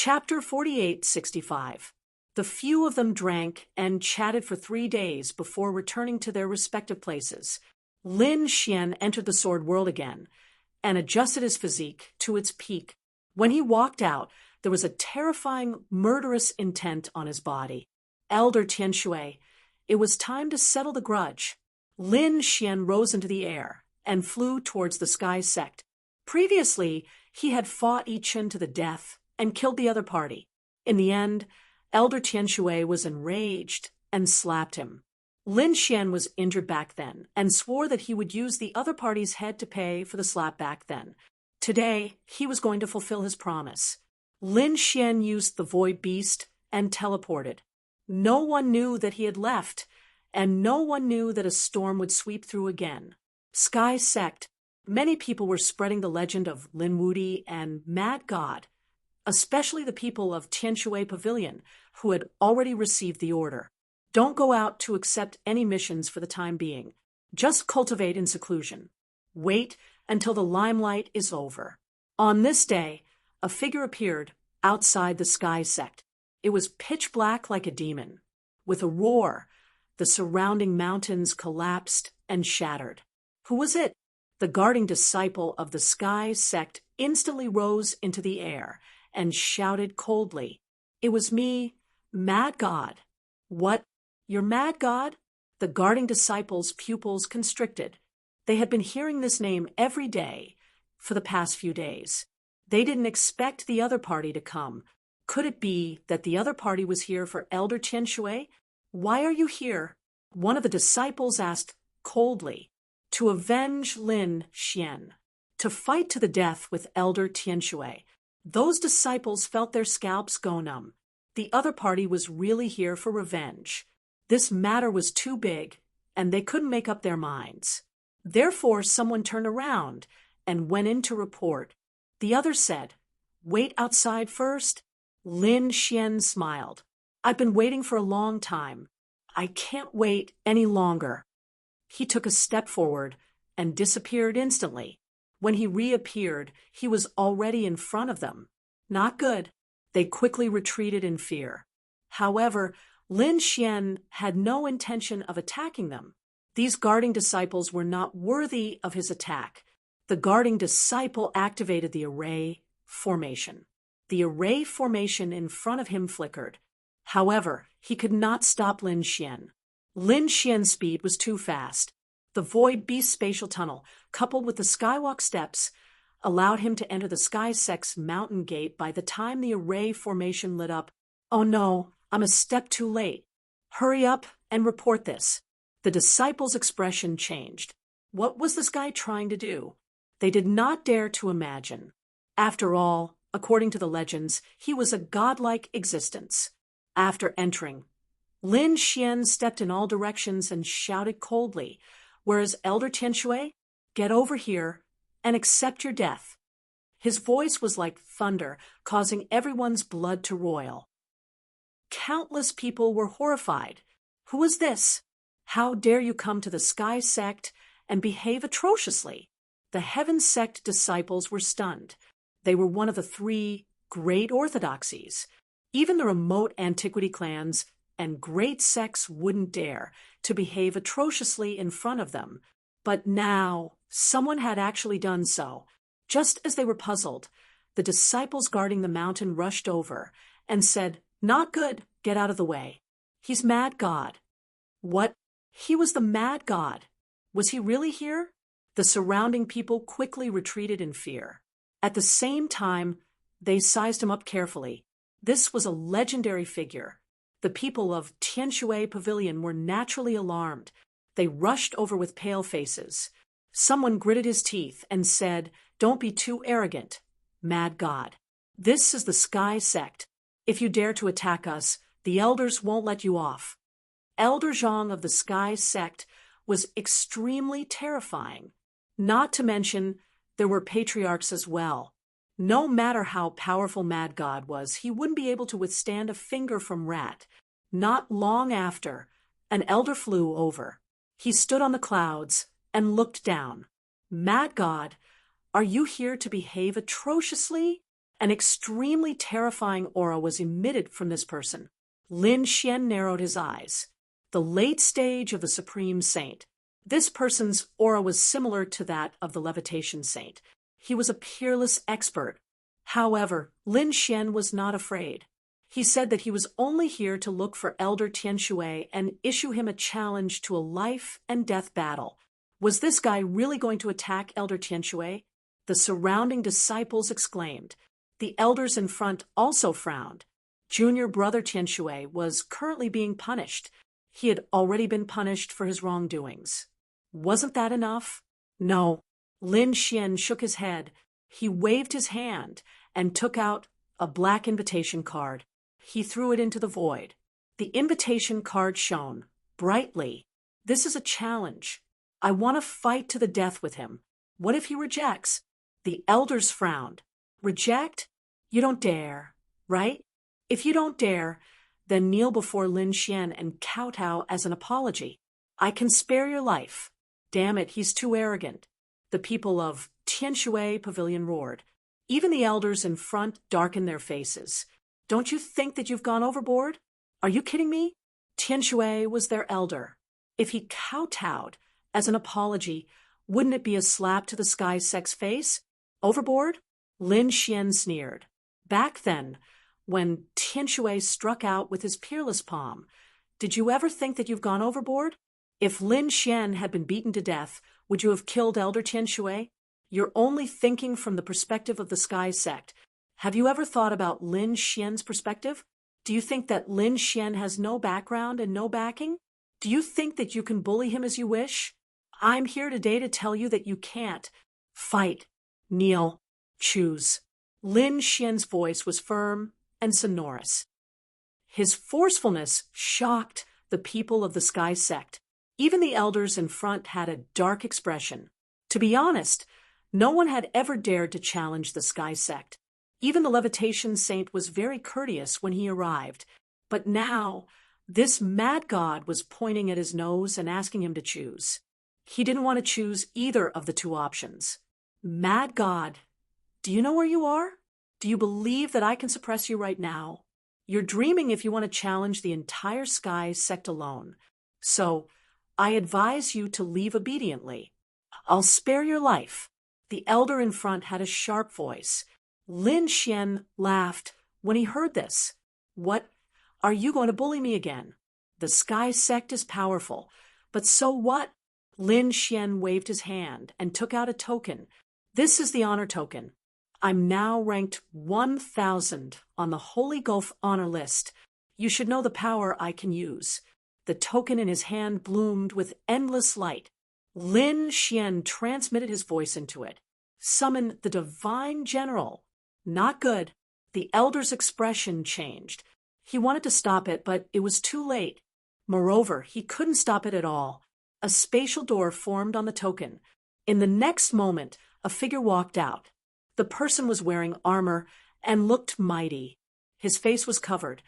Chapter 4865. The few of them drank and chatted for 3 days before returning to their respective places. Lin Xian entered the sword world again and adjusted his physique to its peak. When he walked out, there was a terrifying, murderous intent on his body. Elder Tianshui, it was time to settle the grudge. Lin Xian rose into the air and flew towards the Sky Sect. Previously, he had fought Yi Chen to the death and killed the other party. In the end, Elder Tianshui was enraged and slapped him. Lin Xian was injured back then and swore that he would use the other party's head to pay for the slap back then. Today, he was going to fulfill his promise. Lin Xian used the Void Beast and teleported. No one knew that he had left, and no one knew that a storm would sweep through again. Sky Sect. Many people were spreading the legend of Lin Wudi and Mad God, especially the people of Tianshui Pavilion, who had already received the order. Don't go out to accept any missions for the time being. Just cultivate in seclusion. Wait until the limelight is over. On this day, a figure appeared outside the Sky Sect. It was pitch black like a demon. With a roar, the surrounding mountains collapsed and shattered. Who was it? The guarding disciple of the Sky Sect instantly rose into the air and shouted coldly, "It was me, Mad God." "What? You're Mad God?" The guarding disciples' pupils constricted. They had been hearing this name every day for the past few days. They didn't expect the other party to come. Could it be that the other party was here for Elder Tianshui? "Why are you here?" One of the disciples asked coldly. "To avenge Lin Xian. To fight to the death with Elder Tianshui." Those disciples felt their scalps go numb. The other party was really here for revenge. This matter was too big, and they couldn't make up their minds. Therefore, someone turned around and went in to report. The other said, "Wait outside first." Lin Xian smiled. "I've been waiting for a long time. I can't wait any longer." He took a step forward and disappeared instantly. When he reappeared, he was already in front of them. Not good. They quickly retreated in fear. However, Lin Xian had no intention of attacking them. These guarding disciples were not worthy of his attack. The guarding disciple activated the array formation. The array formation in front of him flickered. However, he could not stop Lin Xian. Lin Xian's speed was too fast. The Void Beast spatial tunnel, coupled with the Skywalk steps, allowed him to enter the Sky Sect's mountain gate by the time the array formation lit up. "Oh no, I'm a step too late. Hurry up and report this." The disciples' expression changed. What was this guy trying to do? They did not dare to imagine. After all, according to the legends, he was a godlike existence. After entering, Lin Xian stepped in all directions and shouted coldly, whereas Elder Tianshui, "Get over here and accept your death." His voice was like thunder, causing everyone's blood to roil. Countless people were horrified. Who was this? How dare you come to the Sky Sect and behave atrociously? The Heaven Sect disciples were stunned. They were one of the 3 great orthodoxies. Even the remote antiquity clans and great sects wouldn't dare to behave atrociously in front of them. But now, someone had actually done so. Just as they were puzzled, the disciples guarding the mountain rushed over and said, "Not good, get out of the way. He's Mad God." What? He was the Mad God. Was he really here? The surrounding people quickly retreated in fear. At the same time, they sized him up carefully. This was a legendary figure. The people of Tianshui Pavilion were naturally alarmed. They rushed over with pale faces. Someone gritted his teeth and said, "Don't be too arrogant, Mad God. This is the Sky Sect. If you dare to attack us, the elders won't let you off." Elder Zhang of the Sky Sect was extremely terrifying. Not to mention, there were patriarchs as well. No matter how powerful Mad God was, he wouldn't be able to withstand a finger from Rat. Not long after, an elder flew over. He stood on the clouds and looked down. "Mad God, are you here to behave atrociously?" An extremely terrifying aura was emitted from this person. Lin Xian narrowed his eyes. The late stage of the Supreme Saint. This person's aura was similar to that of the Levitation Saint. He was a peerless expert. However, Lin Xian was not afraid. He said that he was only here to look for Elder Tianshui and issue him a challenge to a life-and-death battle. Was this guy really going to attack Elder Tianshui? The surrounding disciples exclaimed. The elders in front also frowned. Junior brother Tianshui was currently being punished. He had already been punished for his wrongdoings. Wasn't that enough? No. Lin Xian shook his head. He waved his hand and took out a black invitation card. He threw it into the void. The invitation card shone brightly. This is a challenge. I want to fight to the death with him. What if he rejects? The elders frowned. Reject? You don't dare, right? If you don't dare, then kneel before Lin Xian and kowtow as an apology. I can spare your life. Damn it, he's too arrogant. The people of Tianshui Pavilion roared. Even the elders in front darkened their faces. Don't you think that you've gone overboard? Are you kidding me? Tianshui was their elder. If he kowtowed as an apology, wouldn't it be a slap to the sky sect's face? Overboard? Lin Xian sneered. Back then, when Tianshui struck out with his peerless palm, did you ever think that you've gone overboard? If Lin Xian had been beaten to death, would you have killed Elder Tianshui? You're only thinking from the perspective of the Sky Sect. Have you ever thought about Lin Xian's perspective? Do you think that Lin Xian has no background and no backing? Do you think that you can bully him as you wish? I'm here today to tell you that you can't. Fight. Kneel. Choose. Lin Xian's voice was firm and sonorous. His forcefulness shocked the people of the Sky Sect. Even the elders in front had a dark expression. To be honest, no one had ever dared to challenge the Sky Sect. Even the Levitation Saint was very courteous when he arrived. But now, this mad god was pointing at his nose and asking him to choose. He didn't want to choose either of the two options. Mad god, do you know where you are? Do you believe that I can suppress you right now? You're dreaming if you want to challenge the entire Sky Sect alone. So, I advise you to leave obediently. I'll spare your life. The elder in front had a sharp voice. Lin Xian laughed when he heard this. What? Are you going to bully me again? The Sky Sect is powerful. But so what? Lin Xian waved his hand and took out a token. This is the honor token. I'm now ranked 1,000 on the Holy Gulf honor list. You should know the power I can use. The token in his hand bloomed with endless light. Lin Xian transmitted his voice into it. Summon the Divine General. Not good. The elder's expression changed. He wanted to stop it, but it was too late. Moreover, he couldn't stop it at all. A spatial door formed on the token. In the next moment, a figure walked out. The person was wearing armor and looked mighty. His face was covered,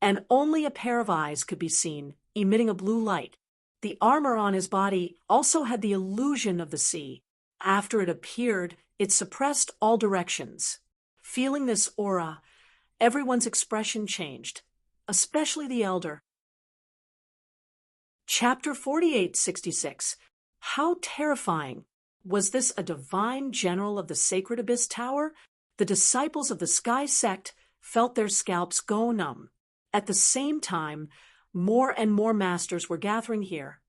and only a pair of eyes could be seen, emitting a blue light. The armor on his body also had the illusion of the sea. After it appeared, it suppressed all directions. Feeling this aura, everyone's expression changed, especially the elder. Chapter 4866. How terrifying! Was this a divine general of the Sacred Abyss Tower? The disciples of the Sky Sect felt their scalps go numb. At the same time, more and more masters were gathering here,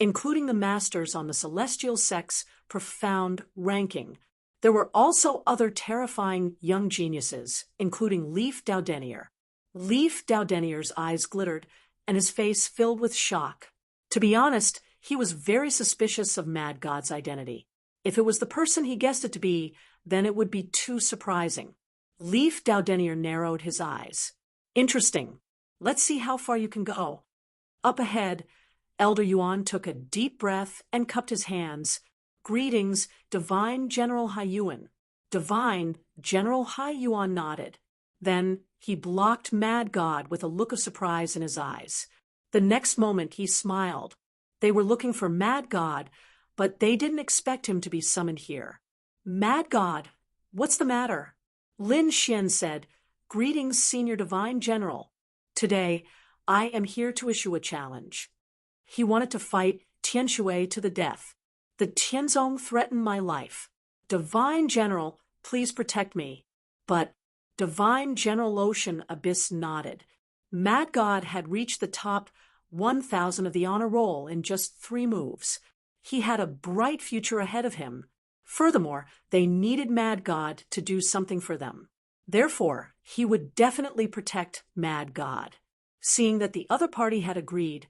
including the masters on the Celestial Sect's profound ranking. There were also other terrifying young geniuses, including Leaf Daudenier. Leaf Daudenier's eyes glittered, and his face filled with shock. To be honest, he was very suspicious of Mad God's identity. If it was the person he guessed it to be, then it would be too surprising. Leaf Daudenier narrowed his eyes. Interesting. Let's see how far you can go. Up ahead, Elder Yuan took a deep breath and cupped his hands. Greetings, Divine General Haiyuan. Divine General Haiyuan nodded. Then he blocked Mad God with a look of surprise in his eyes. The next moment he smiled. They were looking for Mad God, but they didn't expect him to be summoned here. Mad God, what's the matter? Lin Xian said, "Greetings, Senior Divine General. Today, I am here to issue a challenge." He wanted to fight Tian Shui to the death. "The Tianzong threatened my life. Divine General, please protect me." But Divine General Ocean Abyss nodded. Mad God had reached the top 1,000 of the honor roll in just 3 moves. He had a bright future ahead of him. Furthermore, they needed Mad God to do something for them. Therefore, he would definitely protect Mad God. Seeing that the other party had agreed,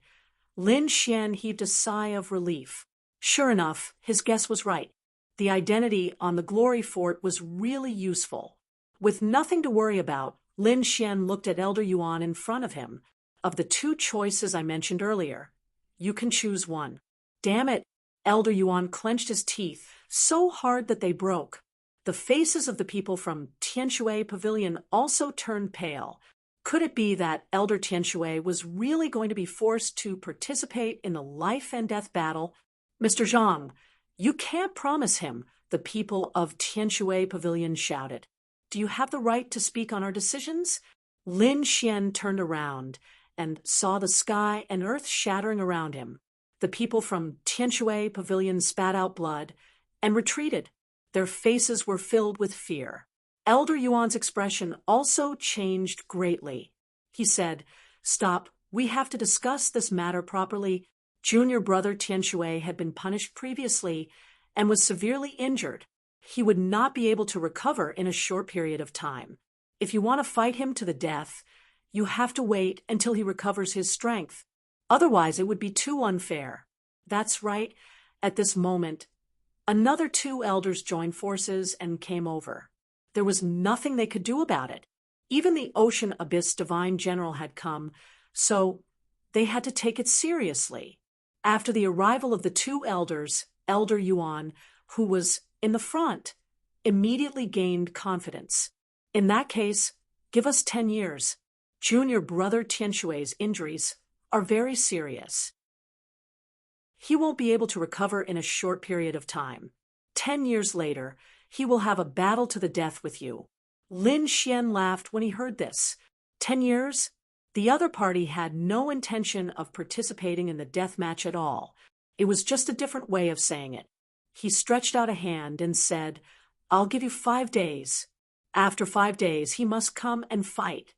Lin Xian heaved a sigh of relief. Sure enough, his guess was right. The identity on the Glory Fort was really useful. With nothing to worry about, Lin Xian looked at Elder Yuan in front of him. "Of the 2 choices I mentioned earlier, you can choose one." Damn it! Elder Yuan clenched his teeth so hard that they broke. The faces of the people from Tianshui Pavilion also turned pale. Could it be that Elder Tianshui was really going to be forced to participate in the life and death battle? "Mr. Zhang, you can't promise him," the people of Tianshui Pavilion shouted. "Do you have the right to speak on our decisions?" Lin Xian turned around and saw the sky and earth shattering around him. The people from Tianshui Pavilion spat out blood and retreated. Their faces were filled with fear. Elder Yuan's expression also changed greatly. He said, "Stop, we have to discuss this matter properly. Junior brother Tianshui had been punished previously and was severely injured. He would not be able to recover in a short period of time. If you want to fight him to the death, you have to wait until he recovers his strength. Otherwise, it would be too unfair." That's right. At this moment, another 2 elders joined forces and came over. There was nothing they could do about it. Even the Ocean Abyss Divine General had come, so they had to take it seriously. After the arrival of the 2 elders, Elder Yuan, who was in the front, immediately gained confidence. "In that case, give us 10 years. Junior brother Tianshui's injuries are very serious. He won't be able to recover in a short period of time. 10 years later, he will have a battle to the death with you." Lin Xian laughed when he heard this. 10 years? The other party had no intention of participating in the death match at all. It was just a different way of saying it. He stretched out a hand and said, "I'll give you 5 days. After 5 days, he must come and fight."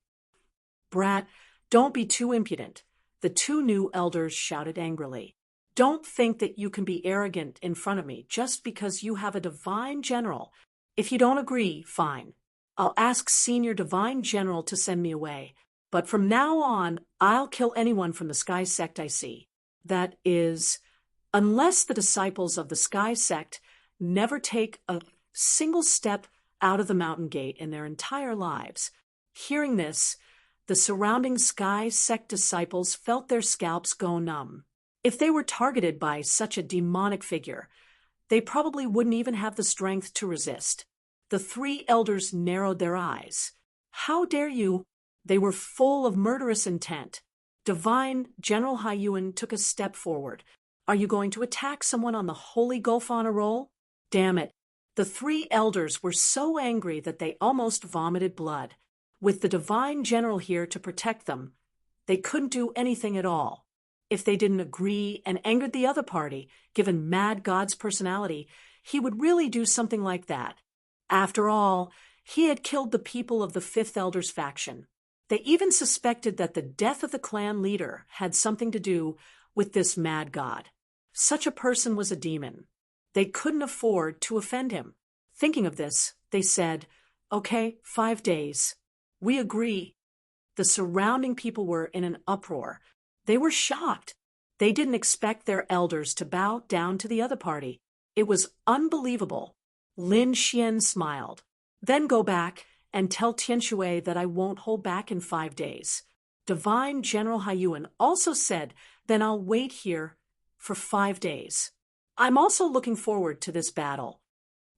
"Brat, don't be too impudent," the 2 new elders shouted angrily. "Don't think that you can be arrogant in front of me just because you have a divine general. If you don't agree, fine. I'll ask Senior Divine General to send me away. But from now on, I'll kill anyone from the Sky Sect I see. That is, unless the disciples of the Sky Sect never take a single step out of the mountain gate in their entire lives." Hearing this, the surrounding Sky Sect disciples felt their scalps go numb. If they were targeted by such a demonic figure, they probably wouldn't even have the strength to resist. The 3 elders narrowed their eyes. "How dare you?" They were full of murderous intent. Divine General Haiyuan took a step forward. "Are you going to attack someone on the Holy Gulf Honor Roll?" Damn it. The 3 elders were so angry that they almost vomited blood. With the Divine General here to protect them, they couldn't do anything at all. If they didn't agree and angered the other party, given Mad God's personality, he would really do something like that. After all, he had killed the people of the 5th Elder's faction. They even suspected that the death of the clan leader had something to do with this Mad God. Such a person was a demon. They couldn't afford to offend him. Thinking of this, they said, "Okay, 5 days. We agree." The surrounding people were in an uproar. They were shocked. They didn't expect their elders to bow down to the other party. It was unbelievable. Lin Xian smiled. "Then go back and tell Tianshui that I won't hold back in 5 days." Divine General Haiyuan also said, "Then I'll wait here for 5 days. I'm also looking forward to this battle."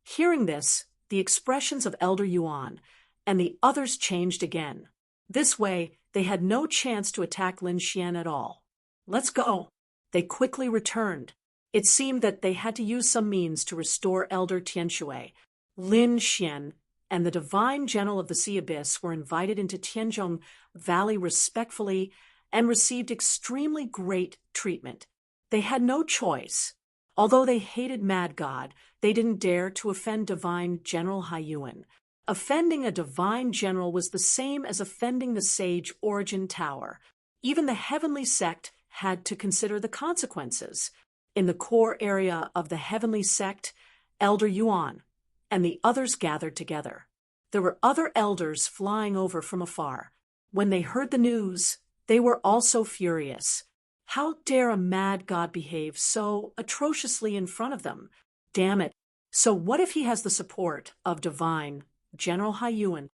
Hearing this, the expressions of Elder Yuan and the others changed again. This way, they had no chance to attack Lin Xian at all. "Let's go." They quickly returned. It seemed that they had to use some means to restore Elder Tianshui. Lin Xian and the divine general of the sea abyss were invited into Tianzhong Valley respectfully and received extremely great treatment. They had no choice. Although they hated Mad God, they didn't dare to offend divine General Haiyuan. Offending a divine general was the same as offending the sage Origin Tower. Even the heavenly sect had to consider the consequences. In the core area of the heavenly sect, Elder Yuan and the others gathered together. There were other elders flying over from afar. When they heard the news, they were also furious. How dare a mad god behave so atrociously in front of them? Damn it. So what if he has the support of divine General Haiyuan?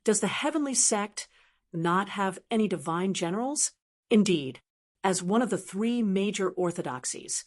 Does the heavenly sect not have any divine generals? Indeed, as one of the three major orthodoxies,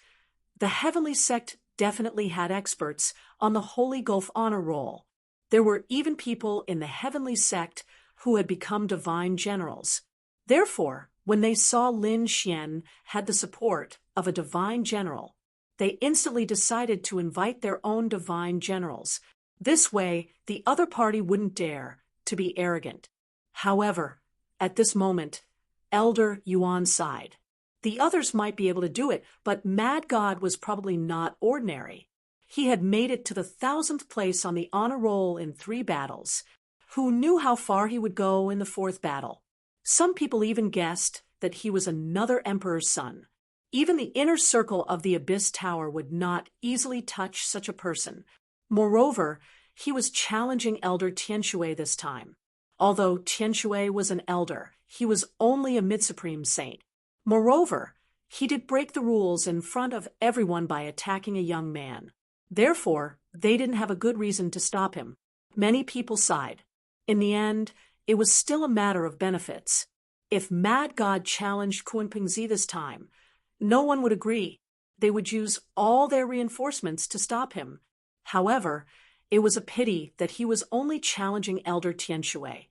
the heavenly sect definitely had experts on the Holy Gulf honor roll. There were even people in the heavenly sect who had become divine generals. Therefore, when they saw Lin Xian had the support of a divine general, they instantly decided to invite their own divine generals. This way, the other party wouldn't dare to be arrogant. However, at this moment, Elder Yuan sighed. The others might be able to do it, but Mad God was probably not ordinary. He had made it to the 1,000th place on the honor roll in 3 battles. Who knew how far he would go in the 4th battle? Some people even guessed that he was another emperor's son. Even the inner circle of the Abyss Tower would not easily touch such a person. Moreover, he was challenging Elder Tianshui this time. Although Tianshui was an elder, he was only a mid-supreme saint. Moreover, he did break the rules in front of everyone by attacking a young man. Therefore, they didn't have a good reason to stop him. Many people sighed. In the end, it was still a matter of benefits. If Mad God challenged Kunpingzi this time, no one would agree. They would use all their reinforcements to stop him. However, it was a pity that he was only challenging Elder Tianshui,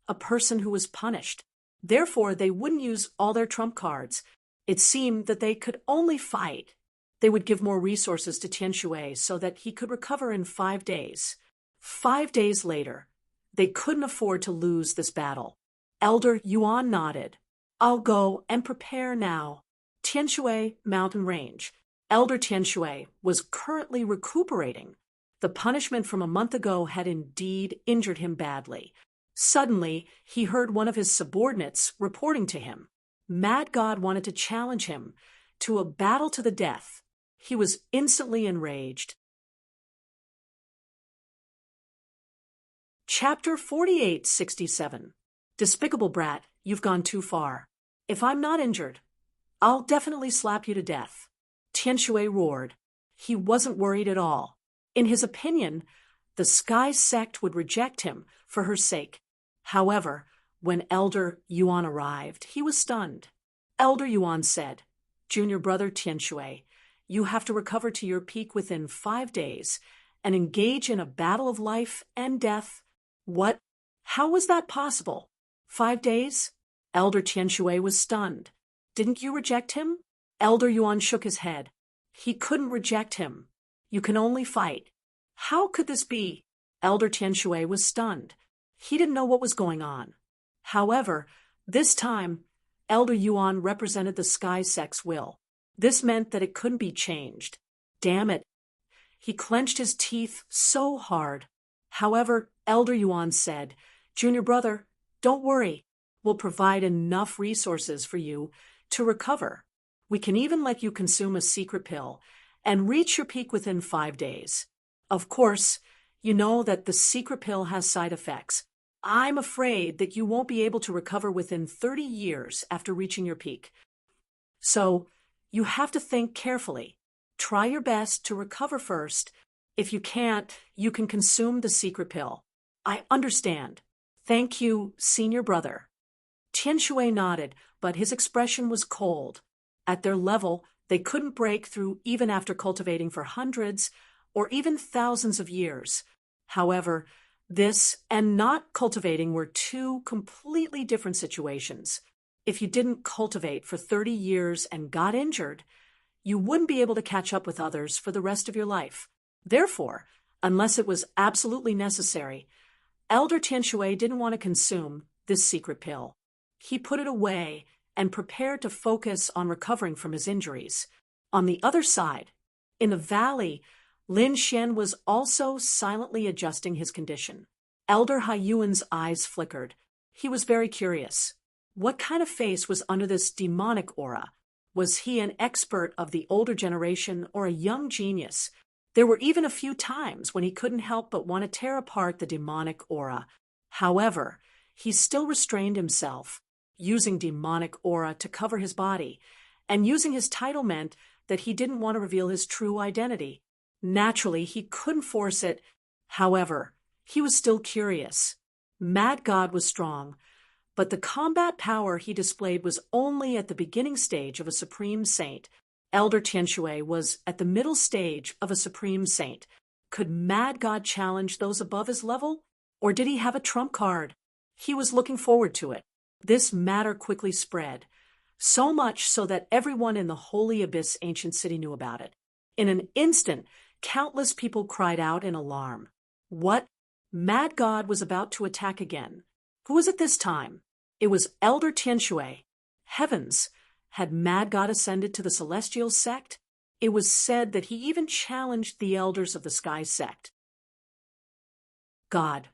a person who was punished. Therefore, they wouldn't use all their trump cards. It seemed that they could only fight. They would give more resources to Tianshui so that he could recover in 5 days. 5 days later, they couldn't afford to lose this battle. Elder Yuan nodded. I'll go and prepare now. Tianshui Mountain Range. Elder Tianshui was currently recuperating. The punishment from a month ago had indeed injured him badly. Suddenly, he heard one of his subordinates reporting to him. Mad God wanted to challenge him to a battle to the death. He was instantly enraged. Chapter 4867. Despicable brat, you've gone too far. If I'm not injured, I'll definitely slap you to death. Tianshui roared. He wasn't worried at all. In his opinion, the Sky Sect would reject him for her sake. However, when Elder Yuan arrived, he was stunned. Elder Yuan said, Junior brother Tianshui, you have to recover to your peak within 5 days and engage in a battle of life and death. What? How was that possible? 5 days? Elder Tianshui was stunned. Didn't you reject him? Elder Yuan shook his head. He couldn't reject him. You can only fight. How could this be? Elder Tianshui was stunned. He didn't know what was going on. However, this time, Elder Yuan represented the Sky Sect's will. This meant that it couldn't be changed. Damn it. He clenched his teeth so hard. However, Elder Yuan said, Junior brother, don't worry. We'll provide enough resources for you to recover. We can even let you consume a secret pill and reach your peak within 5 days. Of course, you know that the secret pill has side effects. I'm afraid that you won't be able to recover within 30 years after reaching your peak. So, you have to think carefully. Try your best to recover first. If you can't, you can consume the secret pill. I understand. Thank you, senior brother. Tianshui nodded, but his expression was cold. At their level, they couldn't break through even after cultivating for hundreds or even thousands of years. However, this and not cultivating were 2 completely different situations. If you didn't cultivate for 30 years and got injured, you wouldn't be able to catch up with others for the rest of your life. Therefore, unless it was absolutely necessary. Elder Tianxue didn't want to consume this secret pill. He put it away and prepared to focus on recovering from his injuries. On the other side, in the valley, Lin Xian was also silently adjusting his condition. Elder Haiyuan's eyes flickered. He was very curious. What kind of face was under this demonic aura? Was he an expert of the older generation or a young genius? There were even a few times when he couldn't help but want to tear apart the demonic aura. However, he still restrained himself, using demonic aura to cover his body, and using his title meant that he didn't want to reveal his true identity. Naturally, he couldn't force it. However, he was still curious. Mad God was strong, but the combat power he displayed was only at the beginning stage of a supreme saint. Elder Tianxue was at the middle stage of a supreme saint. Could Mad God challenge those above his level? Or did he have a trump card? He was looking forward to it. This matter quickly spread, so much so that everyone in the Holy Abyss ancient city knew about it. In an instant, countless people cried out in alarm. What? Mad God was about to attack again. Who was it this time? It was Elder Tianxue. Heavens! Had Mad God ascended to the Celestial Sect? It was said that he even challenged the elders of the Sky Sect. God,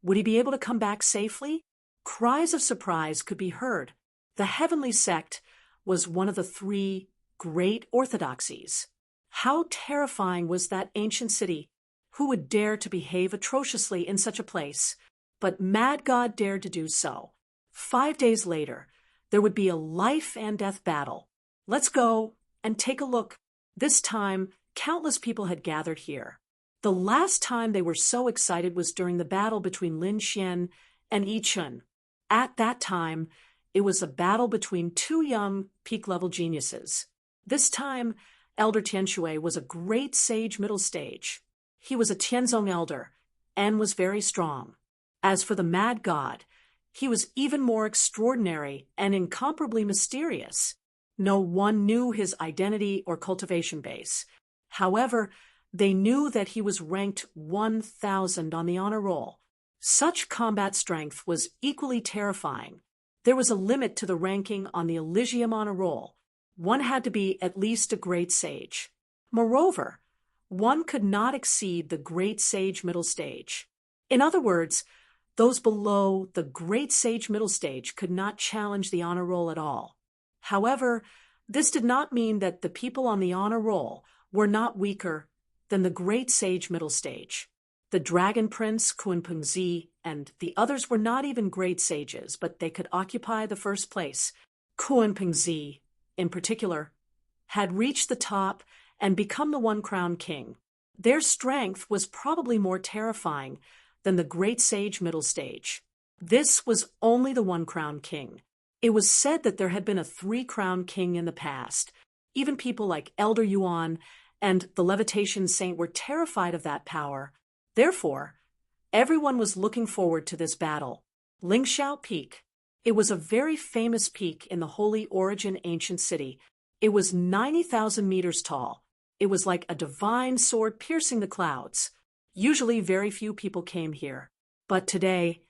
would he be able to come back safely? Cries of surprise could be heard. The Heavenly Sect was one of the three great orthodoxies. How terrifying was that ancient city? Who would dare to behave atrociously in such a place? But Mad God dared to do so. 5 days later, there would be a life and death battle. Let's go and take a look. This time, countless people had gathered here. The last time they were so excited was during the battle between Lin Xian and Yi Chun. At that time, it was a battle between two young peak-level geniuses. This time, Elder Tianxue was a great sage middle stage. He was a Tianzong elder and was very strong. As for the Mad God, he was even more extraordinary and incomparably mysterious. No one knew his identity or cultivation base. However, they knew that he was ranked 1,000 on the honor roll. Such combat strength was equally terrifying. There was a limit to the ranking on the Elysium honor roll. One had to be at least a great sage. Moreover, one could not exceed the great sage middle stage. In other words, those below the great sage middle stage could not challenge the honor roll at all. However, this did not mean that the people on the honor roll were not weaker than the great sage middle stage. The Dragon Prince, Kunpengzi, and the others were not even great sages, but they could occupy the first place. Kunpengzi, in particular, had reached the top and become the one-crowned king. Their strength was probably more terrifying than the great sage middle stage. This was only the one-crowned king. It was said that there had been a three-crowned king in the past. Even people like Elder Yuan and the Levitation Saint were terrified of that power. Therefore, everyone was looking forward to this battle. Lingxiao Peak. It was a very famous peak in the Holy Origin ancient city. It was 90,000 meters tall. It was like a divine sword piercing the clouds. Usually very few people came here. But today,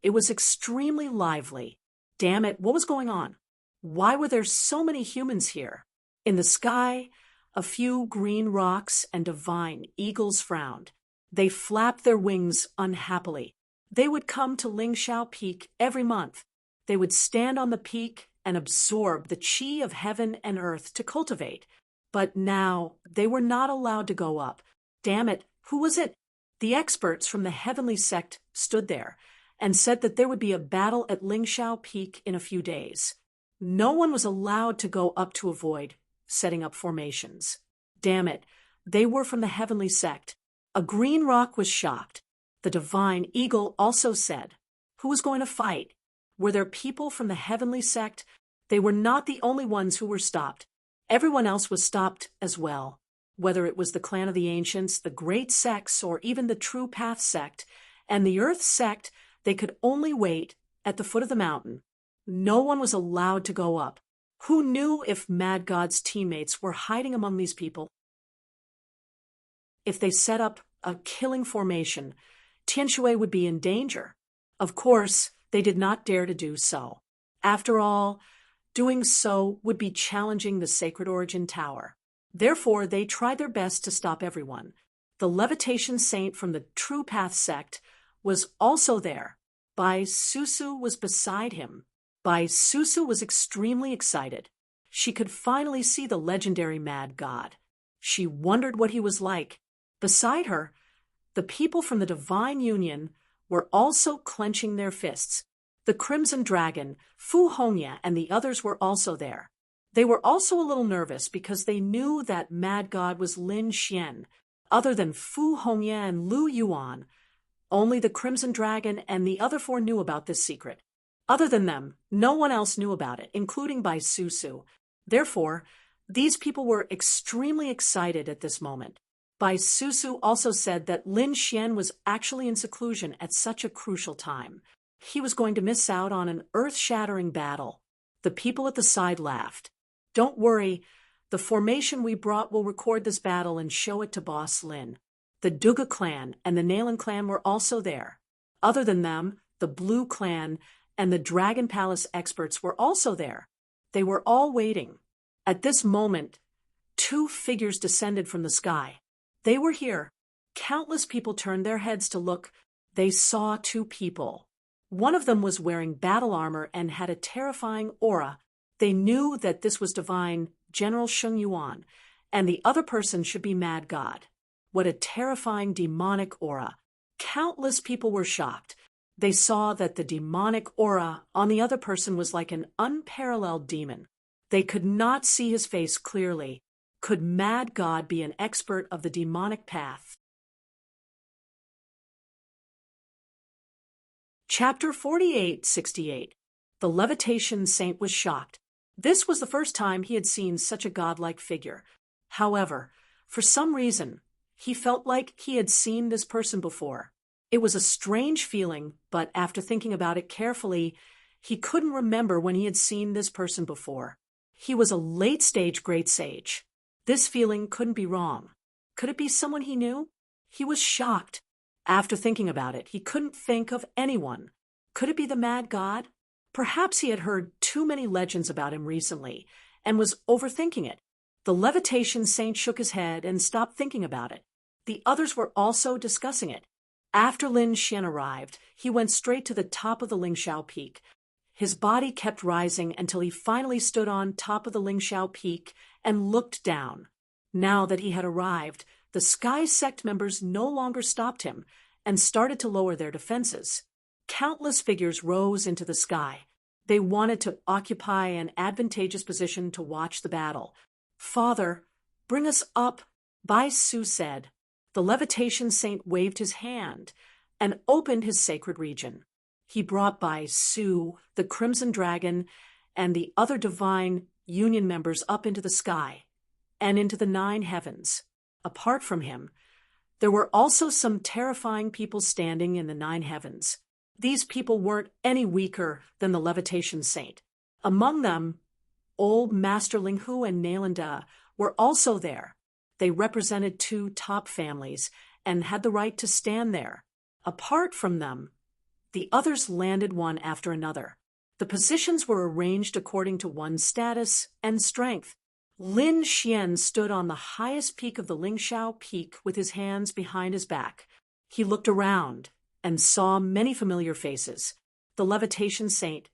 it was extremely lively. Damn it, what was going on? Why were there so many humans here? In the sky, a few green rocks and divine eagles frowned. They flapped their wings unhappily. They would come to Lingxiao Peak every month. They would stand on the peak and absorb the chi of heaven and earth to cultivate. But now they were not allowed to go up. Damn it, who was it? The experts from the Heavenly Sect stood there and said that there would be a battle at Lingxiao Peak in a few days. No one was allowed to go up to avoid setting up formations. Damn it, they were from the Heavenly Sect. A green rock was shocked. The divine eagle also said, who was going to fight? Were there people from the Heavenly Sect? They were not the only ones who were stopped. Everyone else was stopped as well. Whether it was the Clan of the Ancients, the Great Sects, or even the True Path Sect, and the Earth Sect, they could only wait at the foot of the mountain. No one was allowed to go up. Who knew if Mad God's teammates were hiding among these people? If they set up a killing formation, Tianshui would be in danger. Of course, they did not dare to do so. After all, doing so would be challenging the Sacred Origin Tower. Therefore, they tried their best to stop everyone. The levitation saint from the True Path sect was also there. Bai Susu was beside him. Bai Susu was extremely excited. She could finally see the legendary mad god. She wondered what he was like. Beside her, the people from the Divine Union were also clenching their fists. The Crimson Dragon, Fu Hongya, and the others were also there. They were also a little nervous because they knew that mad god was Lin Xian. Other than Fu Hongya and Lu Yuan, only the Crimson Dragon and the other four knew about this secret. Other than them, no one else knew about it, including Bai Susu. Therefore, these people were extremely excited at this moment. Bai Susu also said that Lin Xian was actually in seclusion at such a crucial time. He was going to miss out on an earth-shattering battle. The people at the side laughed. Don't worry, the formation we brought will record this battle and show it to Boss Lin. The Duga clan and the Nalan clan were also there. Other than them, the Blue clan and the Dragon Palace experts were also there. They were all waiting. At this moment, two figures descended from the sky. They were here. Countless people turned their heads to look. They saw two people. One of them was wearing battle armor and had a terrifying aura. They knew that this was divine General Sheng Yuan, and the other person should be Mad God. What a terrifying demonic aura. Countless people were shocked. They saw that the demonic aura on the other person was like an unparalleled demon. They could not see his face clearly. Could Mad God be an expert of the demonic path? Chapter 48:68. The Levitation Saint was shocked. This was the first time he had seen such a godlike figure. However, for some reason, he felt like he had seen this person before. It was a strange feeling, but after thinking about it carefully, he couldn't remember when he had seen this person before. He was a late-stage great sage. This feeling couldn't be wrong. Could it be someone he knew? He was shocked. After thinking about it, he couldn't think of anyone. Could it be the Mad God? Perhaps he had heard too many legends about him recently and was overthinking it. The Levitation Saint shook his head and stopped thinking about it. The others were also discussing it. After Lin Xian arrived, he went straight to the top of the Lingxiao Peak. His body kept rising until he finally stood on top of the Lingxiao Peak and looked down. Now that he had arrived, the Sky Sect members no longer stopped him and started to lower their defenses. Countless figures rose into the sky. They wanted to occupy an advantageous position to watch the battle. "Father, bring us up," Bai Su said. The Levitation Saint waved his hand and opened his sacred region. He brought Bai Su, the Crimson Dragon, and the other Divine Union members up into the sky and into the 9 heavens. Apart from him, there were also some terrifying people standing in the 9 heavens. These people weren't any weaker than the Levitation Saint. Among them, old Master Linghu and Nalanda were also there. They represented 2 top families and had the right to stand there. Apart from them, the others landed one after another. The positions were arranged according to one's status and strength. Lin Xian stood on the highest peak of the Lingxiao Peak with his hands behind his back. He looked around and saw many familiar faces. The Levitation Saint,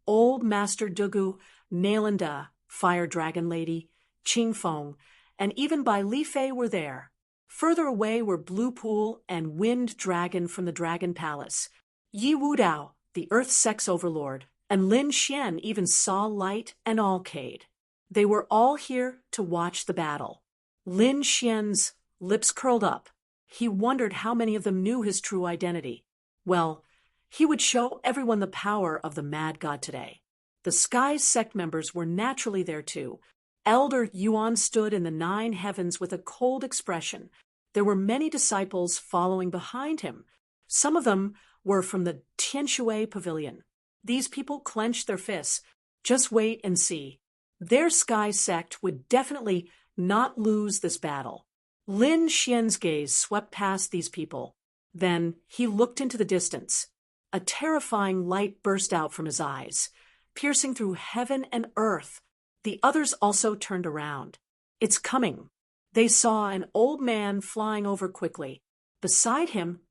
Old Master Dugu, Nalanda, Fire Dragon Lady, Qingfeng, and even Bai Lifei were there. Further away were Blue Pool and Wind Dragon from the Dragon Palace. Yi Wudao, the Earth Sex Overlord, and Lin Xian even saw Light and Alcade. They were all here to watch the battle. Lin Xian's lips curled up. He wondered how many of them knew his true identity. Well, he would show everyone the power of the Mad God today. The Sky Sect members were naturally there too. Elder Yuan stood in the 9 heavens with a cold expression. There were many disciples following behind him. Some of them were from the Tianshui Pavilion. These people clenched their fists. Just wait and see. Their Sky Sect would definitely not lose this battle. Lin Xian's gaze swept past these people. Then he looked into the distance. A terrifying light burst out from his eyes, piercing through heaven and earth. The others also turned around. It's coming. They saw an old man flying over quickly. Beside him,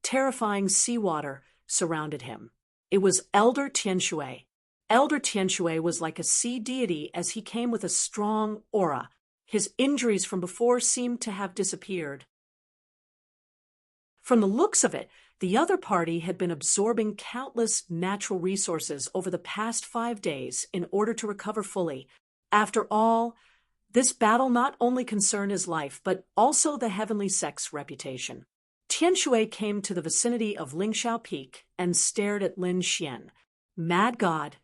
terrifying seawater surrounded him. It was Elder Tianshui. Elder Tianshui was like a sea deity as he came with a strong aura. His injuries from before seemed to have disappeared. From the looks of it, the other party had been absorbing countless natural resources over the past 5 days in order to recover fully. After all, this battle not only concerned his life, but also the heavenly sect's reputation. Tianshui came to the vicinity of Lingxiao Peak and stared at Lin Xian. Mad God,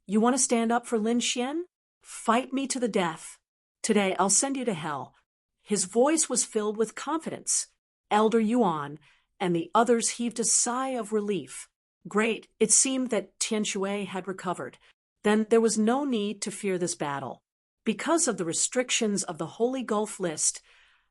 you want to stand up for Lin Xian? Fight me to the death. Today I'll send you to hell. His voice was filled with confidence. Elder Yuan and the others heaved a sigh of relief. Great, it seemed that Tianshui had recovered. Then there was no need to fear this battle. Because of the restrictions of the Holy Gulf list,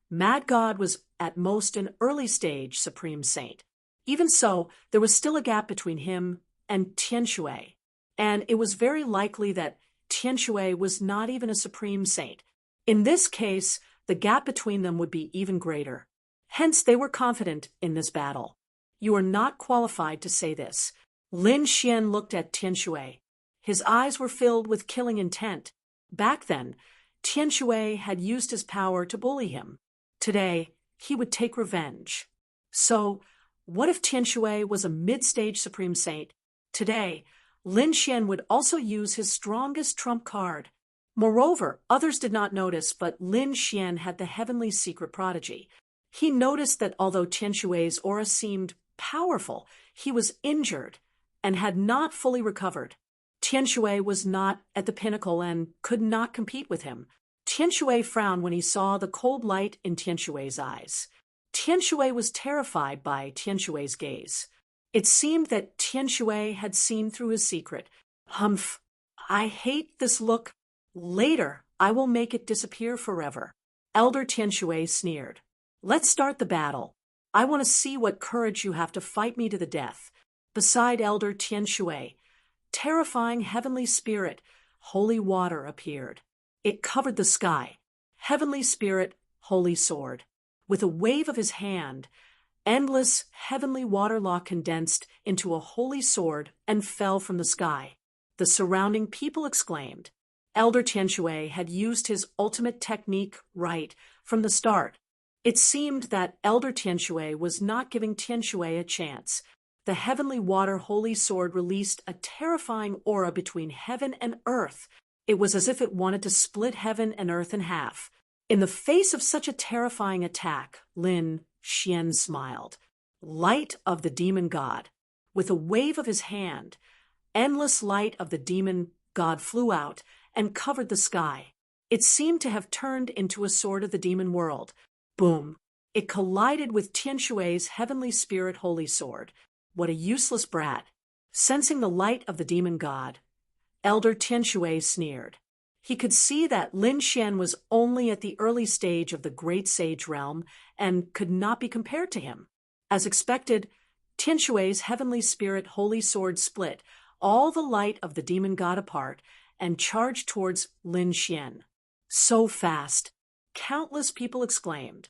Mad God was at most an early-stage Supreme Saint. Even so, there was still a gap between him and Tianshui, and it was very likely that Tianshui was not even a Supreme Saint. In this case, the gap between them would be even greater. Hence, they were confident in this battle. You are not qualified to say this. Lin Xian looked at Tianshui. His eyes were filled with killing intent. Back then, Tianshui had used his power to bully him. Today, he would take revenge. So, what if Tianshui was a mid-stage Supreme Saint? Today, Lin Xian would also use his strongest trump card. Moreover, others did not notice, but Lin Xian had the heavenly secret prodigy. He noticed that although Tianshui's aura seemed powerful, he was injured and had not fully recovered. Tianshui was not at the pinnacle and could not compete with him. Tianshui frowned when he saw the cold light in Tianshui's eyes. Tianshui was terrified by Tianshui's gaze. It seemed that Tianshui had seen through his secret. Humph, I hate this look. Later, I will make it disappear forever. Elder Tianshui sneered. Let's start the battle. I want to see what courage you have to fight me to the death. Beside Elder Tianshui, terrifying heavenly spirit, holy water appeared. It covered the sky. Heavenly spirit, holy sword. With a wave of his hand, endless heavenly water law condensed into a holy sword and fell from the sky. The surrounding people exclaimed. Elder Tianshui had used his ultimate technique right from the start. It seemed that Elder Tianshui was not giving Tianshui a chance. The heavenly water holy sword released a terrifying aura between heaven and earth. It was as if it wanted to split heaven and earth in half. In the face of such a terrifying attack, Lin Xian smiled. Light of the demon god. With a wave of his hand, endless light of the demon god flew out and covered the sky. It seemed to have turned into a sword of the demon world. Boom! It collided with Tianshui's heavenly spirit holy sword. What a useless brat. Sensing the light of the demon god, Elder Tianshui sneered. He could see that Lin Xian was only at the early stage of the great sage realm and could not be compared to him. As expected, Tianshui's heavenly spirit holy sword split all the light of the demon god apart and charged towards Lin Xian. So fast, countless people exclaimed.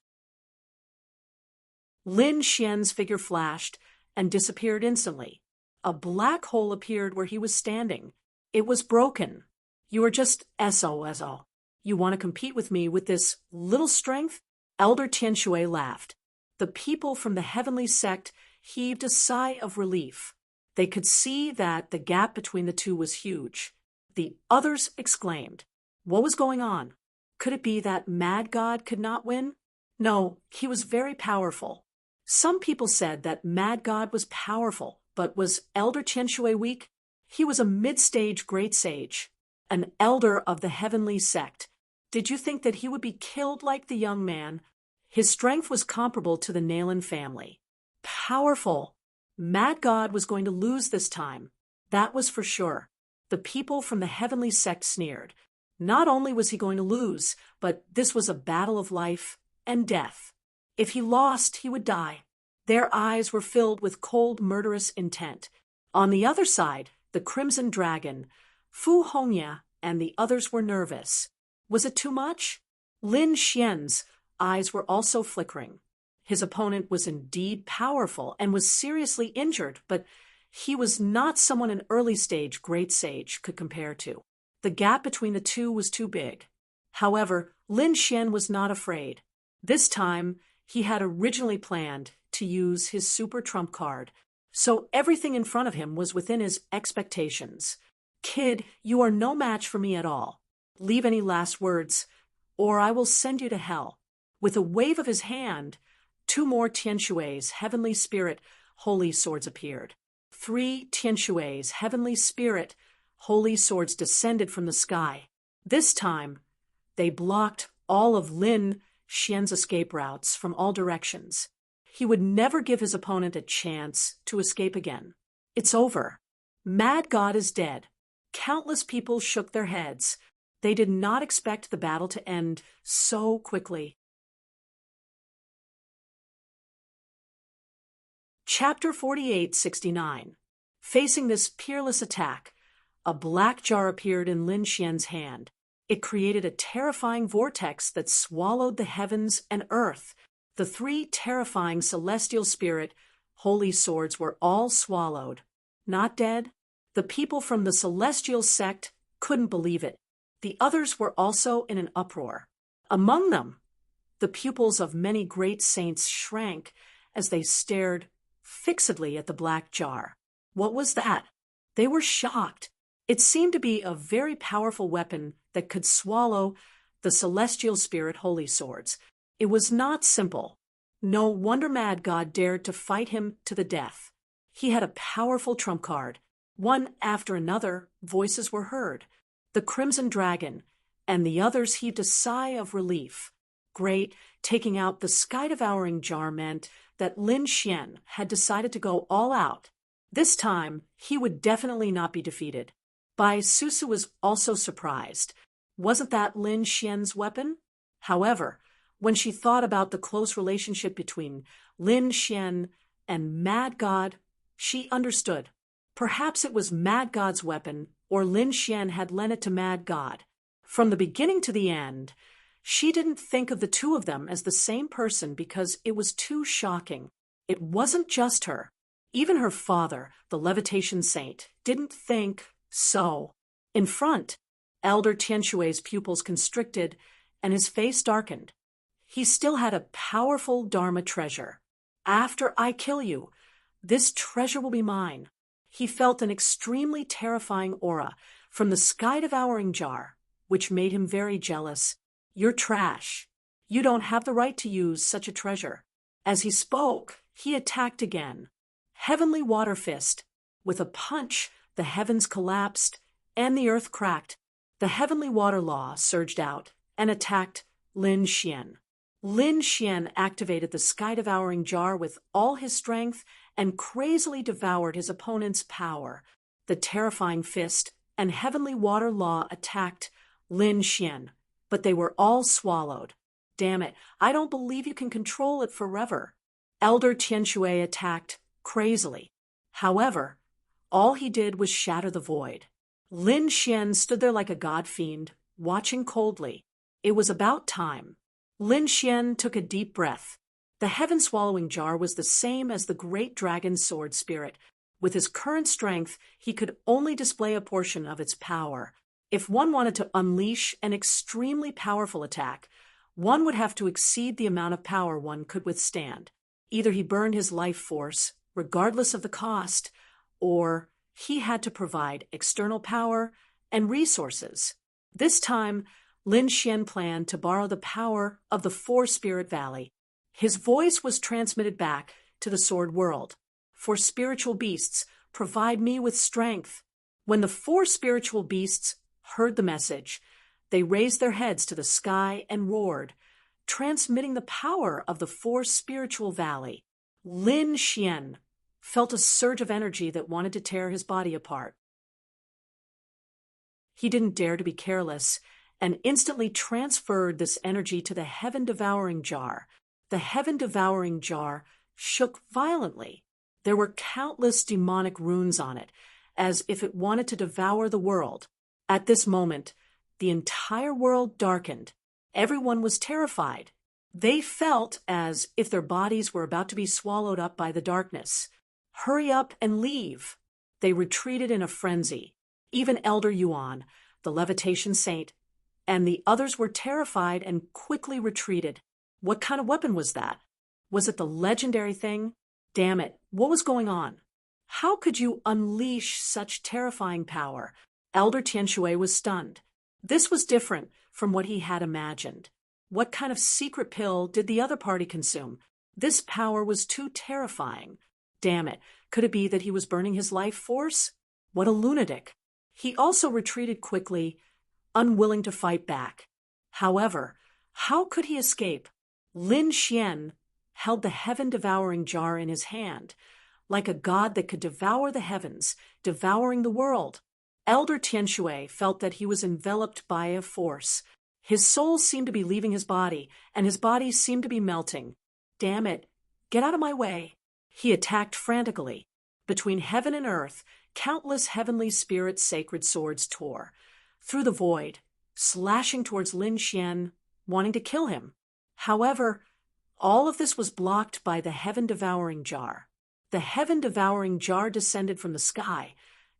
Lin Xian's figure flashed and disappeared instantly. A black hole appeared where he was standing. It was broken. You are just SOSO. You want to compete with me with this little strength? Elder Tianshui laughed. The people from the heavenly sect heaved a sigh of relief. They could see that the gap between the two was huge. The others exclaimed. What was going on? Could it be that Mad God could not win? No, he was very powerful. Some people said that Mad God was powerful, but was Elder Tianshui weak? He was a mid-stage great sage, an elder of the heavenly sect. Did you think that he would be killed like the young man? His strength was comparable to the Nalan family. Powerful. Mad God was going to lose this time. That was for sure. The people from the heavenly sect sneered. Not only was he going to lose, but this was a battle of life and death. If he lost, he would die. Their eyes were filled with cold, murderous intent. On the other side, the Crimson Dragon, Fu Hongya, and the others were nervous. Was it too much? Lin Xian's eyes were also flickering. His opponent was indeed powerful and was seriously injured, but he was not someone an early-stage great sage could compare to. The gap between the two was too big. However, Lin Xian was not afraid. This time, he had originally planned to use his super trump card, so everything in front of him was within his expectations. Kid, you are no match for me at all. Leave any last words, or I will send you to hell. With a wave of his hand, 2 more Tianshui's heavenly spirit holy swords appeared. 3 Tianshui's heavenly spirit holy swords descended from the sky. This time, they blocked all of Lin Xian's escape routes from all directions. He would never give his opponent a chance to escape again. It's over. Mad God is dead. Countless people shook their heads. They did not expect the battle to end so quickly. Chapter 4869. Facing this peerless attack, a black jar appeared in Lin Xian's hand. It created a terrifying vortex that swallowed the heavens and earth. The 3 terrifying celestial spirit holy swords were all swallowed. Not dead? The people from the celestial sect couldn't believe it. The others were also in an uproar. Among them, the pupils of many great saints shrank as they stared fixedly at the black jar. What was that? They were shocked. It seemed to be a very powerful weapon that could swallow the celestial spirit holy swords. It was not simple. No wonder Mad God dared to fight him to the death. He had a powerful trump card. One after another, voices were heard. The Crimson Dragon and the others heaved a sigh of relief. Great, taking out the sky-devouring jar meant that Lin Xian had decided to go all out. This time, he would definitely not be defeated. Bai Susu was also surprised. Wasn't that Lin Xian's weapon? However, when she thought about the close relationship between Lin Xian and Mad God, she understood. Perhaps it was Mad God's weapon, or Lin Xian had lent it to Mad God. From the beginning to the end, she didn't think of the two of them as the same person because it was too shocking. It wasn't just her. Even her father, the levitation saint, didn't think so. In front, Elder Tianshui's pupils constricted and his face darkened. He still had a powerful Dharma treasure. After I kill you, this treasure will be mine. He felt an extremely terrifying aura from the sky-devouring jar, which made him very jealous. You're trash. You don't have the right to use such a treasure. As he spoke, he attacked again. Heavenly Water Fist. With a punch, the heavens collapsed and the earth cracked. The Heavenly Water Law surged out and attacked Lin Xian. Lin Xian activated the sky-devouring jar with all his strength and crazily devoured his opponent's power. The terrifying fist and Heavenly Water Law attacked Lin Xian, but they were all swallowed. Damn it, I don't believe you can control it forever. Elder Tianshui attacked crazily. However, all he did was shatter the void. Lin Xian stood there like a god fiend, watching coldly. It was about time. Lin Xian took a deep breath. The heaven-swallowing jar was the same as the great dragon sword spirit. With his current strength, he could only display a portion of its power. If one wanted to unleash an extremely powerful attack, one would have to exceed the amount of power one could withstand. Either he burned his life force, regardless of the cost, or he had to provide external power and resources. This time, Lin Xian planned to borrow the power of the Four Spirit Valley. His voice was transmitted back to the Sword World. For spiritual beasts, provide me with strength. When the 4 spiritual beasts heard the message, they raised their heads to the sky and roared, transmitting the power of the 4 spiritual valley. Lin Xian felt a surge of energy that wanted to tear his body apart. He didn't dare to be careless and instantly transferred this energy to the heaven-devouring jar. The heaven-devouring jar shook violently. There were countless demonic runes on it, as if it wanted to devour the world. At this moment, the entire world darkened. Everyone was terrified. They felt as if their bodies were about to be swallowed up by the darkness. Hurry up and leave. They retreated in a frenzy. Even Elder Yuan, the levitation saint, and the others were terrified and quickly retreated. What kind of weapon was that? Was it the legendary thing? Damn it, what was going on? How could you unleash such terrifying power? Elder Tianshui was stunned. This was different from what he had imagined. What kind of secret pill did the other party consume? This power was too terrifying. Damn it, could it be that he was burning his life force? What a lunatic. He also retreated quickly, unwilling to fight back. However, how could he escape? Lin Xian held the heaven-devouring jar in his hand, like a god that could devour the heavens, devouring the world. Elder Tianshui felt that he was enveloped by a force. His soul seemed to be leaving his body, and his body seemed to be melting. Damn it, get out of my way. He attacked frantically. Between heaven and earth, countless heavenly spirits' sacred swords tore through the void, slashing towards Lin Xian, wanting to kill him. However, all of this was blocked by the heaven-devouring jar. The heaven-devouring jar descended from the sky,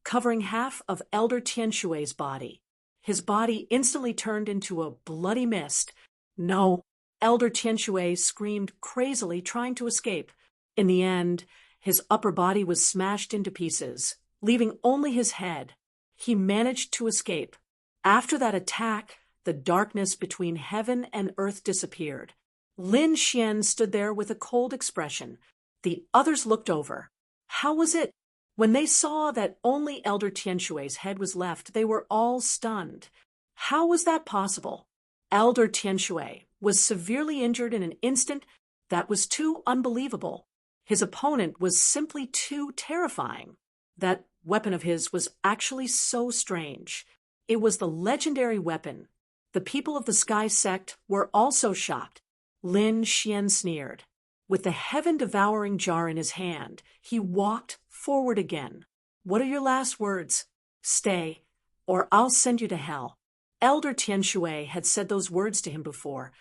covering half of Elder Tianshui's body. His body instantly turned into a bloody mist. No! Elder Tianshui screamed crazily, trying to escape. In the end, his upper body was smashed into pieces, leaving only his head. He managed to escape. After that attack, the darkness between heaven and earth disappeared. Lin Xian stood there with a cold expression. The others looked over. How was it? When they saw that only Elder Tianshui's head was left, they were all stunned. How was that possible? Elder Tianshui was severely injured in an instant that was too unbelievable. His opponent was simply too terrifying. That weapon of his was actually so strange. It was the legendary weapon. The people of the Sky Sect were also shocked. Lin Xian sneered. With the heaven-devouring jar in his hand, he walked forward again. What are your last words? Stay, or I'll send you to hell. Elder Tianshui had said those words to him before,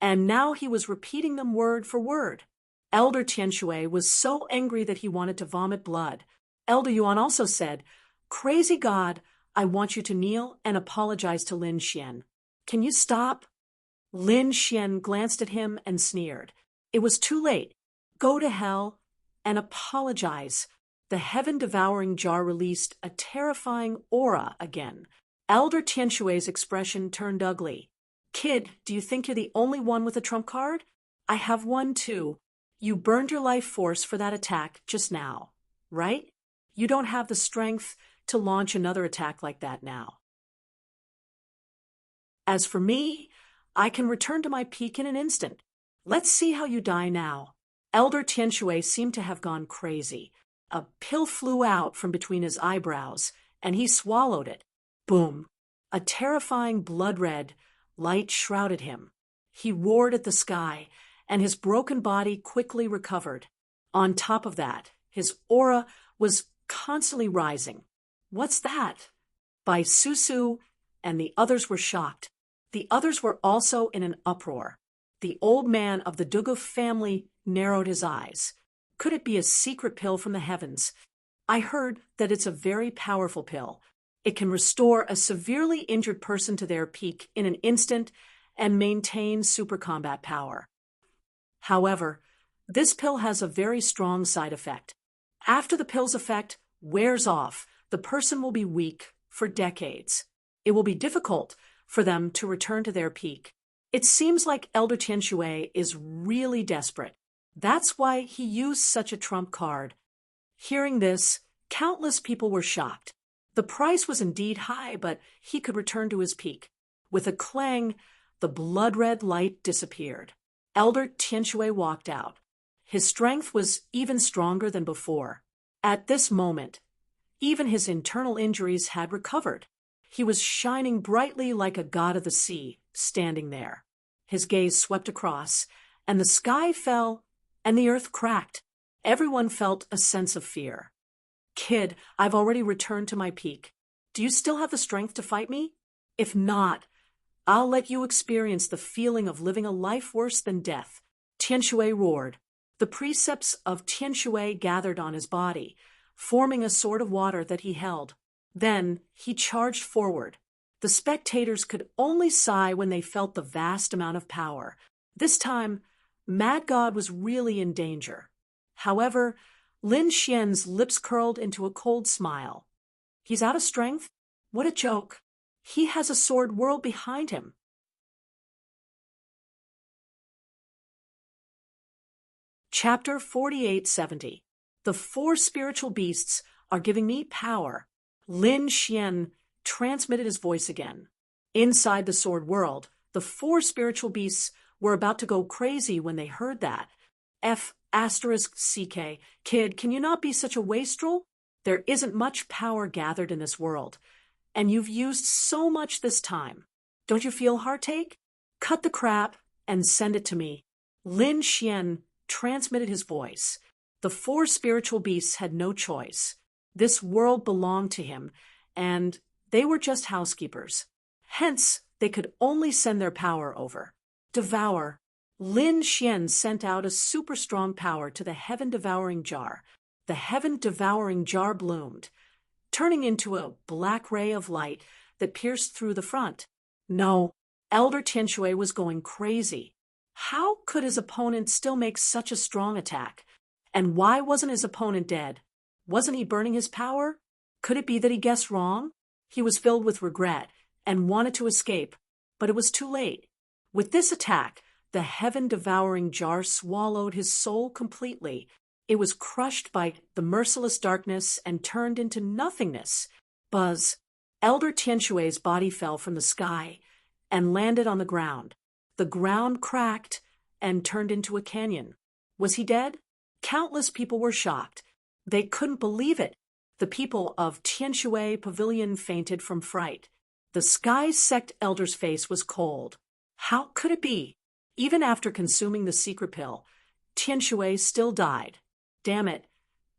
and now he was repeating them word for word. Elder Tianshui was so angry that he wanted to vomit blood. Elder Yuan also said, Crazy God, I want you to kneel and apologize to Lin Xian. Can you stop? Lin Xian glanced at him and sneered. It was too late. Go to hell and apologize. The heaven-devouring jar released a terrifying aura again. Elder Tianshui's expression turned ugly. Kid, do you think you're the only one with a trump card? I have one too. You burned your life force for that attack just now, right? You don't have the strength to launch another attack like that now. As for me, I can return to my peak in an instant. Let's see how you die now. Elder Tianshui seemed to have gone crazy. A pill flew out from between his eyebrows, and he swallowed it. Boom! A terrifying blood-red light shrouded him. He roared at the sky, and his broken body quickly recovered. On top of that, his aura was constantly rising. What's that? Bai Susu and the others were shocked. The others were also in an uproar. The old man of the Dugu family narrowed his eyes. Could it be a secret pill from the heavens? I heard that it's a very powerful pill. It can restore a severely injured person to their peak in an instant and maintain super combat power. However, this pill has a very strong side effect. After the pill's effect wears off, the person will be weak for decades. It will be difficult for them to return to their peak. It seems like Elder Tianshui is really desperate. That's why he used such a trump card. Hearing this, countless people were shocked. The price was indeed high, but he could return to his peak. With a clang, the blood-red light disappeared. Elder Tianshui walked out. His strength was even stronger than before. At this moment, even his internal injuries had recovered. He was shining brightly like a god of the sea, standing there. His gaze swept across, and the sky fell, and the earth cracked. Everyone felt a sense of fear. Kid, I've already returned to my peak. Do you still have the strength to fight me? If not, I'll let you experience the feeling of living a life worse than death. Tianshui roared. The precepts of Tianshui gathered on his body, forming a sword of water that he held. Then he charged forward. The spectators could only sigh when they felt the vast amount of power. This time, Mad God was really in danger. However, Lin Xian's lips curled into a cold smile. He's out of strength? What a joke. He has a sword world behind him. Chapter 4870. The four spiritual beasts are giving me power. Lin Xian transmitted his voice again. Inside the sword world, the four spiritual beasts were about to go crazy when they heard that. F***CK, kid, can you not be such a wastrel? There isn't much power gathered in this world, and you've used so much this time. Don't you feel heartache? Cut the crap and send it to me. Lin Xian transmitted his voice. The four spiritual beasts had no choice. This world belonged to him, and they were just housekeepers. Hence, they could only send their power over. Devour. Lin Xian sent out a super strong power to the heaven-devouring jar. The heaven-devouring jar bloomed, turning into a black ray of light that pierced through the front. No, Elder Tianshui was going crazy. How could his opponent still make such a strong attack? And why wasn't his opponent dead? Wasn't he burning his power? Could it be that he guessed wrong? He was filled with regret and wanted to escape, but it was too late. With this attack, the heaven-devouring jar swallowed his soul completely. It was crushed by the merciless darkness and turned into nothingness. Buzz. Elder Tianshui's body fell from the sky and landed on the ground. The ground cracked and turned into a canyon. Was he dead? Countless people were shocked. They couldn't believe it. The people of Tianshui Pavilion fainted from fright. The Sky Sect elder's face was cold. How could it be? Even after consuming the secret pill, Tianshui still died. Damn it.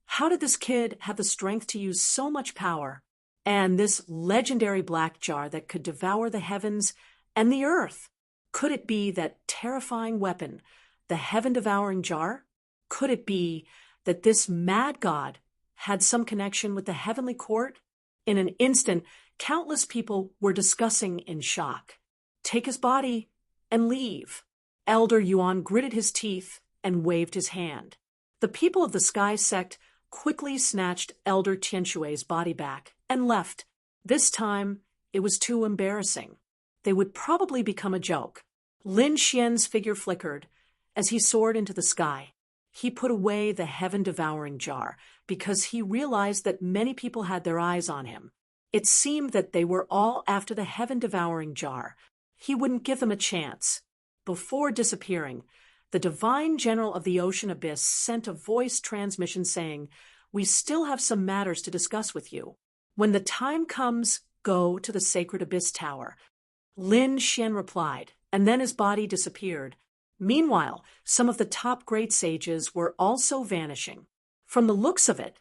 How did this kid have the strength to use so much power? And this legendary black jar that could devour the heavens and the earth? Could it be that terrifying weapon, the heaven-devouring jar? Could it be that this mad god had some connection with the heavenly court? In an instant, countless people were discussing in shock. Take his body and leave. Elder Yuan gritted his teeth and waved his hand. The people of the Sky Sect quickly snatched Elder Tianshui's body back and left. This time, it was too embarrassing. They would probably become a joke. Lin Xian's figure flickered as he soared into the sky. He put away the heaven-devouring jar because he realized that many people had their eyes on him. It seemed that they were all after the heaven-devouring jar. He wouldn't give them a chance. Before disappearing, the Divine General of the Ocean Abyss sent a voice transmission saying, "We still have some matters to discuss with you. When the time comes, go to the Sacred Abyss Tower." Lin Xian replied, and then his body disappeared. Meanwhile, some of the top great sages were also vanishing. From the looks of it,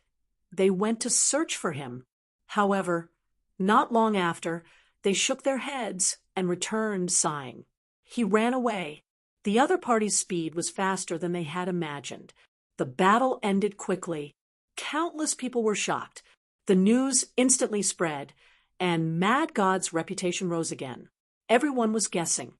they went to search for him. However, not long after, they shook their heads and returned sighing. He ran away. The other party's speed was faster than they had imagined. The battle ended quickly. Countless people were shocked. The news instantly spread, and Mad God's reputation rose again. Everyone was guessing.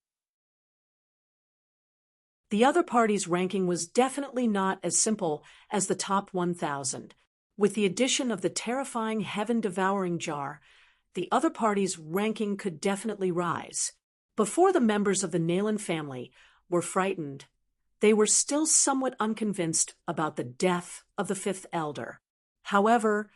The other party's ranking was definitely not as simple as the top 1,000. With the addition of the terrifying heaven-devouring jar, the other party's ranking could definitely rise. Before the members of the Nayland family were frightened, they were still somewhat unconvinced about the death of the fifth elder. However,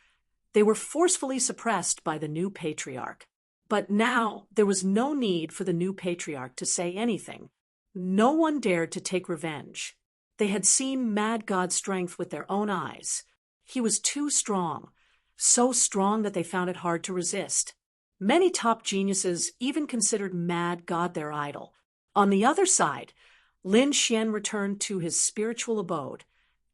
they were forcefully suppressed by the new patriarch. But now there was no need for the new patriarch to say anything. No one dared to take revenge. They had seen Mad God's strength with their own eyes. He was too strong, so strong that they found it hard to resist. Many top geniuses even considered Mad God their idol. On the other side, Lin Xian returned to his spiritual abode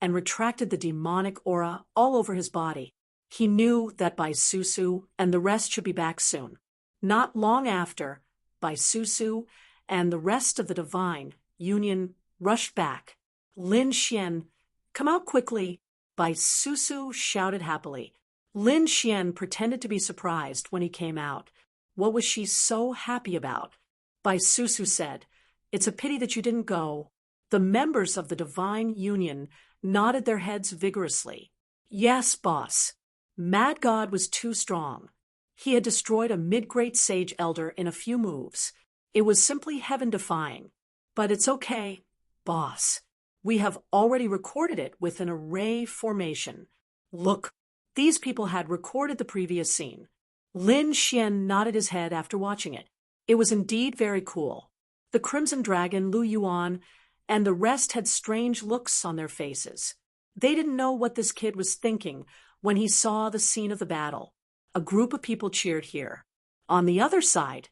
and retracted the demonic aura all over his body. He knew that Bai Susu and the rest should be back soon. Not long after, Bai Susu and the rest of the divine union rushed back. Lin Xian, come out quickly, Bai Susu shouted happily. Lin Xian pretended to be surprised when he came out. What was she so happy about? Bai Susu said, "It's a pity that you didn't go." The members of the divine union nodded their heads vigorously. Yes, boss. Mad God was too strong. He had destroyed a mid-great sage elder in a few moves. It was simply heaven-defying. But it's okay, boss. We have already recorded it with an array formation. Look, these people had recorded the previous scene. Lin Xian nodded his head after watching it. It was indeed very cool. The Crimson Dragon, Lu Yuan, and the rest had strange looks on their faces. They didn't know what this kid was thinking when he saw the scene of the battle. A group of people cheered here. On the other side,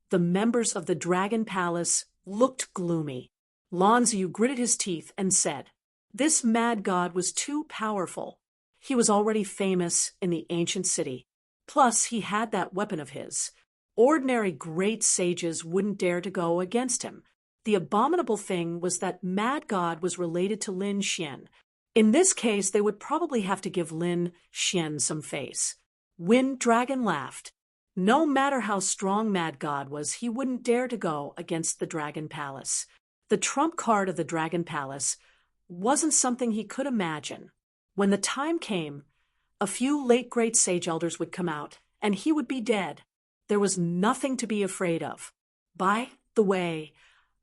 the members of the Dragon Palace looked gloomy. Lan Ziyu gritted his teeth and said, "This mad god was too powerful. He was already famous in the ancient city. Plus, he had that weapon of his. Ordinary great sages wouldn't dare to go against him. The abominable thing was that Mad God was related to Lin Xian. In this case, they would probably have to give Lin Xian some face." Wind Dragon laughed. No matter how strong Mad God was, he wouldn't dare to go against the Dragon Palace. The trump card of the Dragon Palace wasn't something he could imagine. When the time came, a few late great sage elders would come out, and he would be dead. There was nothing to be afraid of. By the way,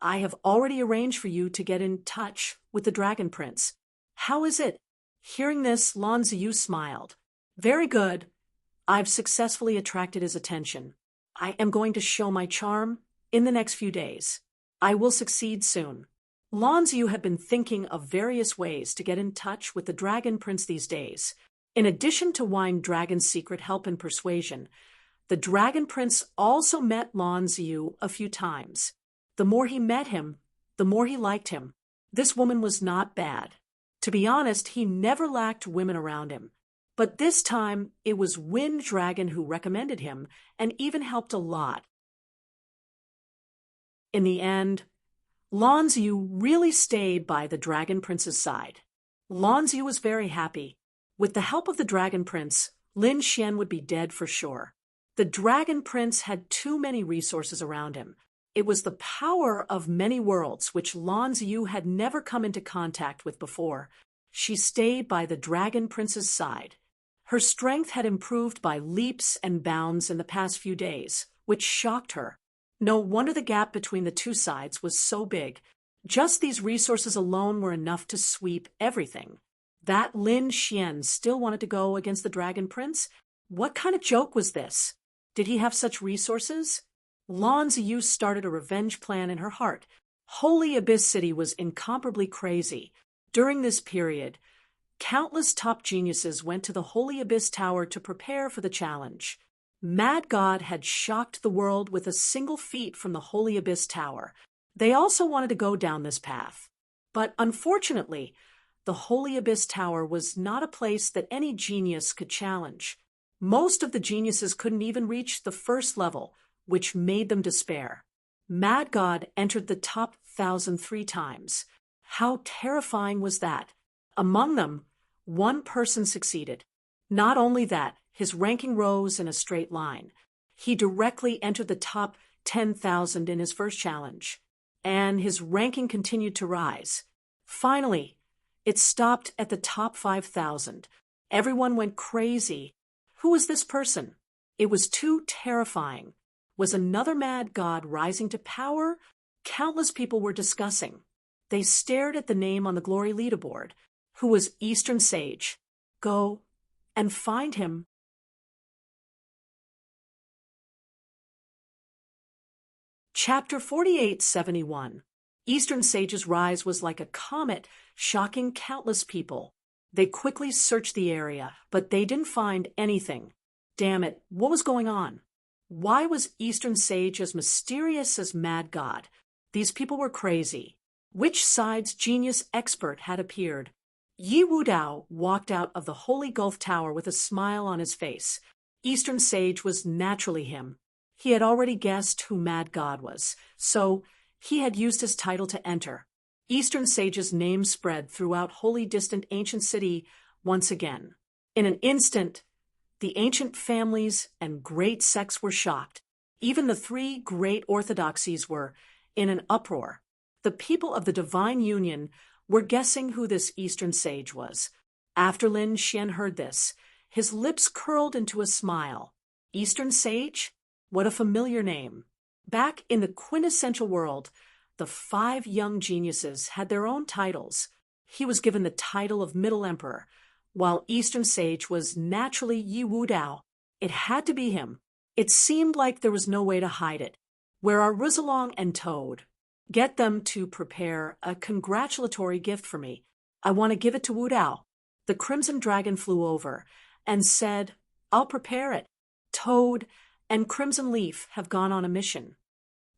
I have already arranged for you to get in touch with the Dragon Prince. How is it? Hearing this, Lan Ziyu smiled. Very good. I've successfully attracted his attention. I am going to show my charm in the next few days. I will succeed soon. Lan Ziyu had been thinking of various ways to get in touch with the Dragon Prince these days. In addition to Wine Dragon's secret help and persuasion, the Dragon Prince also met Lan Ziyu a few times. The more he met him, the more he liked him. This woman was not bad. To be honest, he never lacked women around him. But this time, it was Wind Dragon who recommended him and even helped a lot. In the end, Lan Ziyu really stayed by the Dragon Prince's side. Lan Ziyu was very happy. With the help of the Dragon Prince, Lin Xian would be dead for sure. The Dragon Prince had too many resources around him. It was the power of many worlds which Lan Ziyu had never come into contact with before. She stayed by the Dragon Prince's side. Her strength had improved by leaps and bounds in the past few days, which shocked her. No wonder the gap between the two sides was so big. Just these resources alone were enough to sweep everything. That Lin Xian still wanted to go against the Dragon Prince? What kind of joke was this? Did he have such resources? Lan Ziyu started a revenge plan in her heart. Holy Abyss City was incomparably crazy. During this period, countless top geniuses went to the Holy Abyss Tower to prepare for the challenge. Mad God had shocked the world with a single feat from the Holy Abyss Tower. They also wanted to go down this path. But unfortunately, the Holy Abyss Tower was not a place that any genius could challenge. Most of the geniuses couldn't even reach the first level, which made them despair. Mad God entered the top 1,000 3 times. How terrifying was that? Among them, one person succeeded. Not only that, his ranking rose in a straight line. He directly entered the top 10,000 in his first challenge, and his ranking continued to rise. Finally, it stopped at the top 5,000. Everyone went crazy. Who was this person? It was too terrifying. Was another mad god rising to power? Countless people were discussing. They stared at the name on the glory leaderboard, who was Eastern Sage. Go and find him. Chapter 4871. Eastern Sage's rise was like a comet, shocking countless people. They quickly searched the area, but they didn't find anything. Damn it, what was going on? Why was Eastern Sage as mysterious as Mad God? These people were crazy. Which side's genius expert had appeared? Yi Wudao walked out of the Holy Gulf Tower with a smile on his face. Eastern Sage was naturally him. He had already guessed who Mad God was, so he had used his title to enter. Eastern Sage's name spread throughout holy distant ancient city once again. In an instant, the ancient families and great sects were shocked. Even the three great orthodoxies were in an uproar. The people of the divine union were guessing who this Eastern Sage was. After Lin Xian heard this, his lips curled into a smile. Eastern Sage? What a familiar name. Back in the quintessential world, the 5 young geniuses had their own titles. He was given the title of Middle Emperor, while Eastern Sage was naturally Yi Wudao. It had to be him. It seemed like there was no way to hide it. Where are Rizalong and Toad? Get them to prepare a congratulatory gift for me. I want to give it to Wudao. The Crimson Dragon flew over and said, I'll prepare it. Toad and Crimson Leaf have gone on a mission.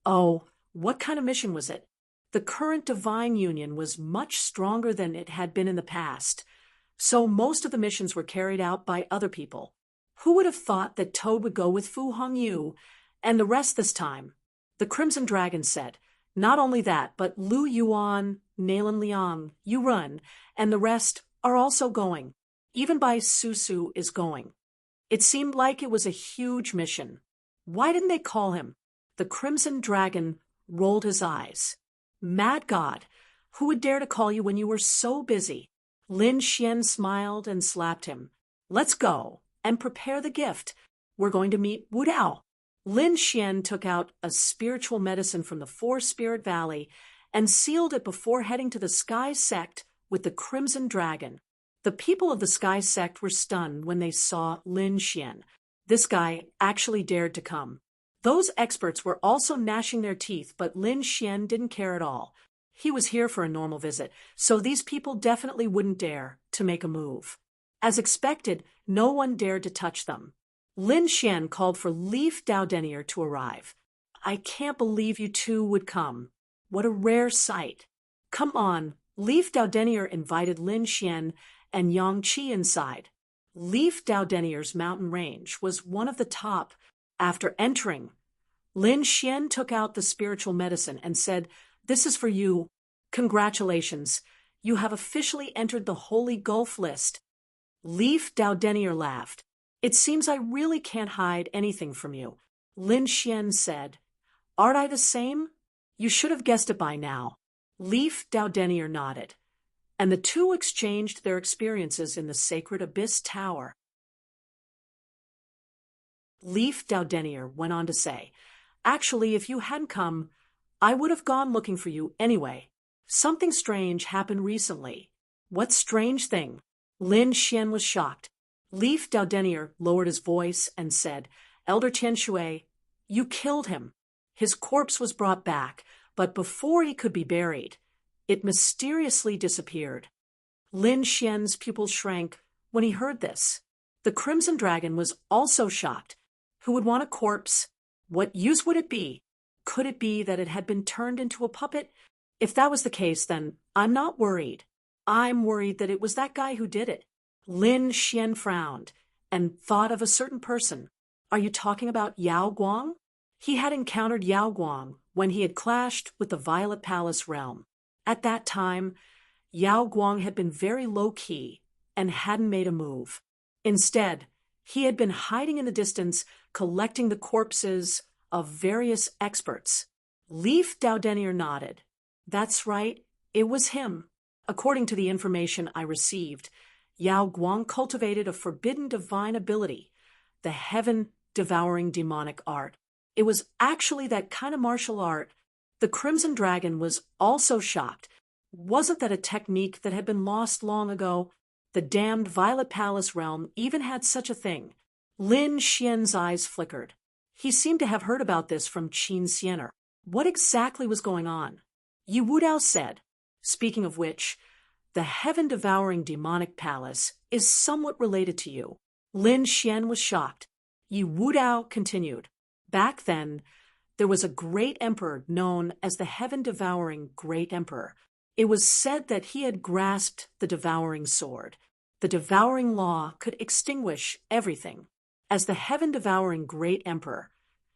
Oh, what kind of mission was it? The current divine union was much stronger than it had been in the past, so most of the missions were carried out by other people. Who would have thought that Toad would go with Fu Hongyu and the rest this time? The Crimson Dragon said, not only that, but Lu Yuan, Nalan Liang, Yurun, and the rest are also going. Even Bai Susu is going. It seemed like it was a huge mission. Why didn't they call him? The Crimson Dragon rolled his eyes. Mad God, who would dare to call you when you were so busy? Lin Xian smiled and slapped him. Let's go and prepare the gift. We're going to meet Wudao. Lin Xian took out a spiritual medicine from the 4-Spirit Valley and sealed it before heading to the Sky Sect with the Crimson Dragon. The people of the Sky Sect were stunned when they saw Lin Xian. This guy actually dared to come. Those experts were also gnashing their teeth, but Lin Xian didn't care at all. He was here for a normal visit, so these people definitely wouldn't dare to make a move. As expected, no one dared to touch them. Lin Xian called for Leaf Dowdenier to arrive. I can't believe you two would come. What a rare sight. Come on. Leaf Dowdenier invited Lin Xian and Yang Qi inside. Leaf Dowdenier's mountain range was one of the top. After entering, Lin Xian took out the spiritual medicine and said, This is for you. Congratulations. You have officially entered the Holy Gulf list. Leaf Dowdenier laughed. It seems I really can't hide anything from you. Lin Xian said, Aren't I the same? You should have guessed it by now. Leaf Dowdenier nodded, and the two exchanged their experiences in the Sacred Abyss Tower. Leaf Dowdenier went on to say, Actually, if you hadn't come, I would have gone looking for you anyway. Something strange happened recently. What strange thing? Lin Xian was shocked. Leaf Dowdenier lowered his voice and said, Elder Tian Shui, you killed him. His corpse was brought back, but before he could be buried, it mysteriously disappeared. Lin Xian's pupils shrank when he heard this. The Crimson Dragon was also shocked. Who would want a corpse? What use would it be? Could it be that it had been turned into a puppet? If that was the case, then I'm not worried. I'm worried that it was that guy who did it. Lin Xian frowned and thought of a certain person. Are you talking about Yao Guang? He had encountered Yao Guang when he had clashed with the Violet Palace realm. At that time, Yao Guang had been very low-key and hadn't made a move. Instead, he had been hiding in the distance, collecting the corpses of various experts. Leaf Dowdenier nodded. That's right, it was him. According to the information I received, Yao Guang cultivated a forbidden divine ability, the heaven-devouring demonic art. It was actually that kind of martial art. The Crimson Dragon was also shocked. Wasn't that a technique that had been lost long ago? The damned Violet Palace realm even had such a thing. Lin Xian's eyes flickered. He seemed to have heard about this from Qin Xiener. What exactly was going on? Yi Wudao said, Speaking of which, the heaven-devouring demonic palace is somewhat related to you. Lin Xian was shocked. Yi Wudao continued, Back then, there was a great emperor known as the heaven-devouring Great Emperor. It was said that he had grasped the devouring sword. The devouring law could extinguish everything. As the heaven-devouring Great Emperor,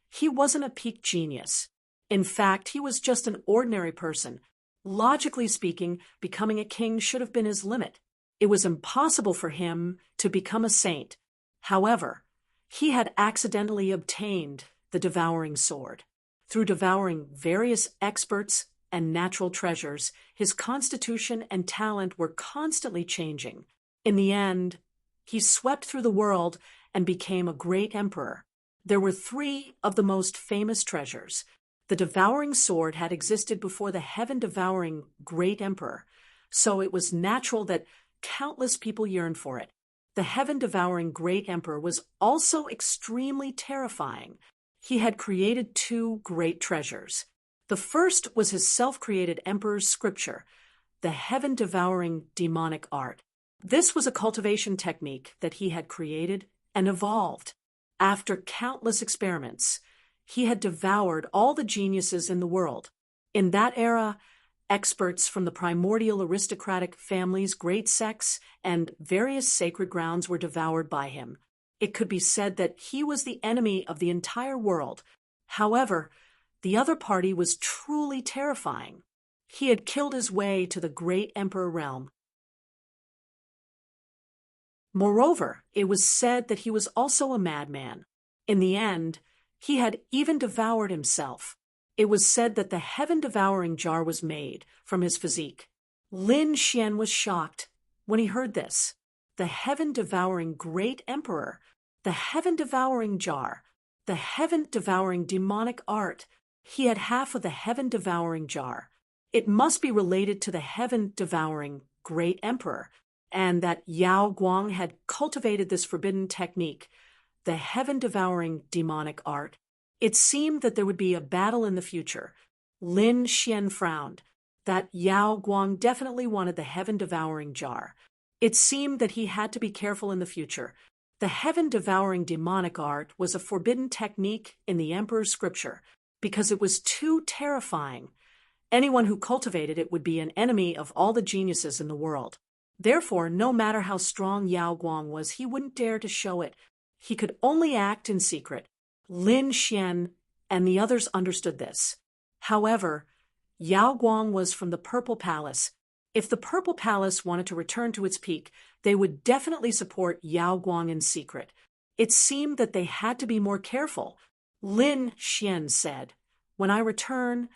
he wasn't a peak genius. In fact, he was just an ordinary person. Logically speaking, becoming a king should have been his limit. It was impossible for him to become a saint. However, he had accidentally obtained the devouring sword. Through devouring various experts and natural treasures, his constitution and talent were constantly changing. In the end, he swept through the world and became a great emperor. There were 3 of the most famous treasures. The devouring sword had existed before the heaven-devouring Great Emperor, so it was natural that countless people yearned for it. The heaven-devouring Great Emperor was also extremely terrifying. He had created 2 great treasures. The first was his self-created emperor's scripture, the heaven-devouring demonic art. This was a cultivation technique that he had created and evolved. After countless experiments, he had devoured all the geniuses in the world. In that era, experts from the primordial aristocratic families, great sects, and various sacred grounds were devoured by him. It could be said that he was the enemy of the entire world. However, the other party was truly terrifying. He had killed his way to the great emperor realm. Moreover, it was said that he was also a madman. In the end, he had even devoured himself. It was said that the heaven-devouring jar was made from his physique. Lin Xian was shocked when he heard this. The heaven-devouring great emperor, the heaven-devouring jar, the heaven-devouring demonic art. He had half of the heaven-devouring jar. It must be related to the heaven-devouring great emperor, and that Yao Guang had cultivated this forbidden technique, the heaven-devouring demonic art. It seemed that there would be a battle in the future. Lin Xian frowned. That Yao Guang definitely wanted the heaven-devouring jar. It seemed that he had to be careful in the future. The heaven-devouring demonic art was a forbidden technique in the emperor's scripture because it was too terrifying. Anyone who cultivated it would be an enemy of all the geniuses in the world. Therefore, no matter how strong Yao Guang was, he wouldn't dare to show it. He could only act in secret. Lin Xian and the others understood this. However, Yao Guang was from the Purple Palace. If the Purple Palace wanted to return to its peak, they would definitely support Yao Guang in secret. It seemed that they had to be more careful. Lin Xian said, "When I return,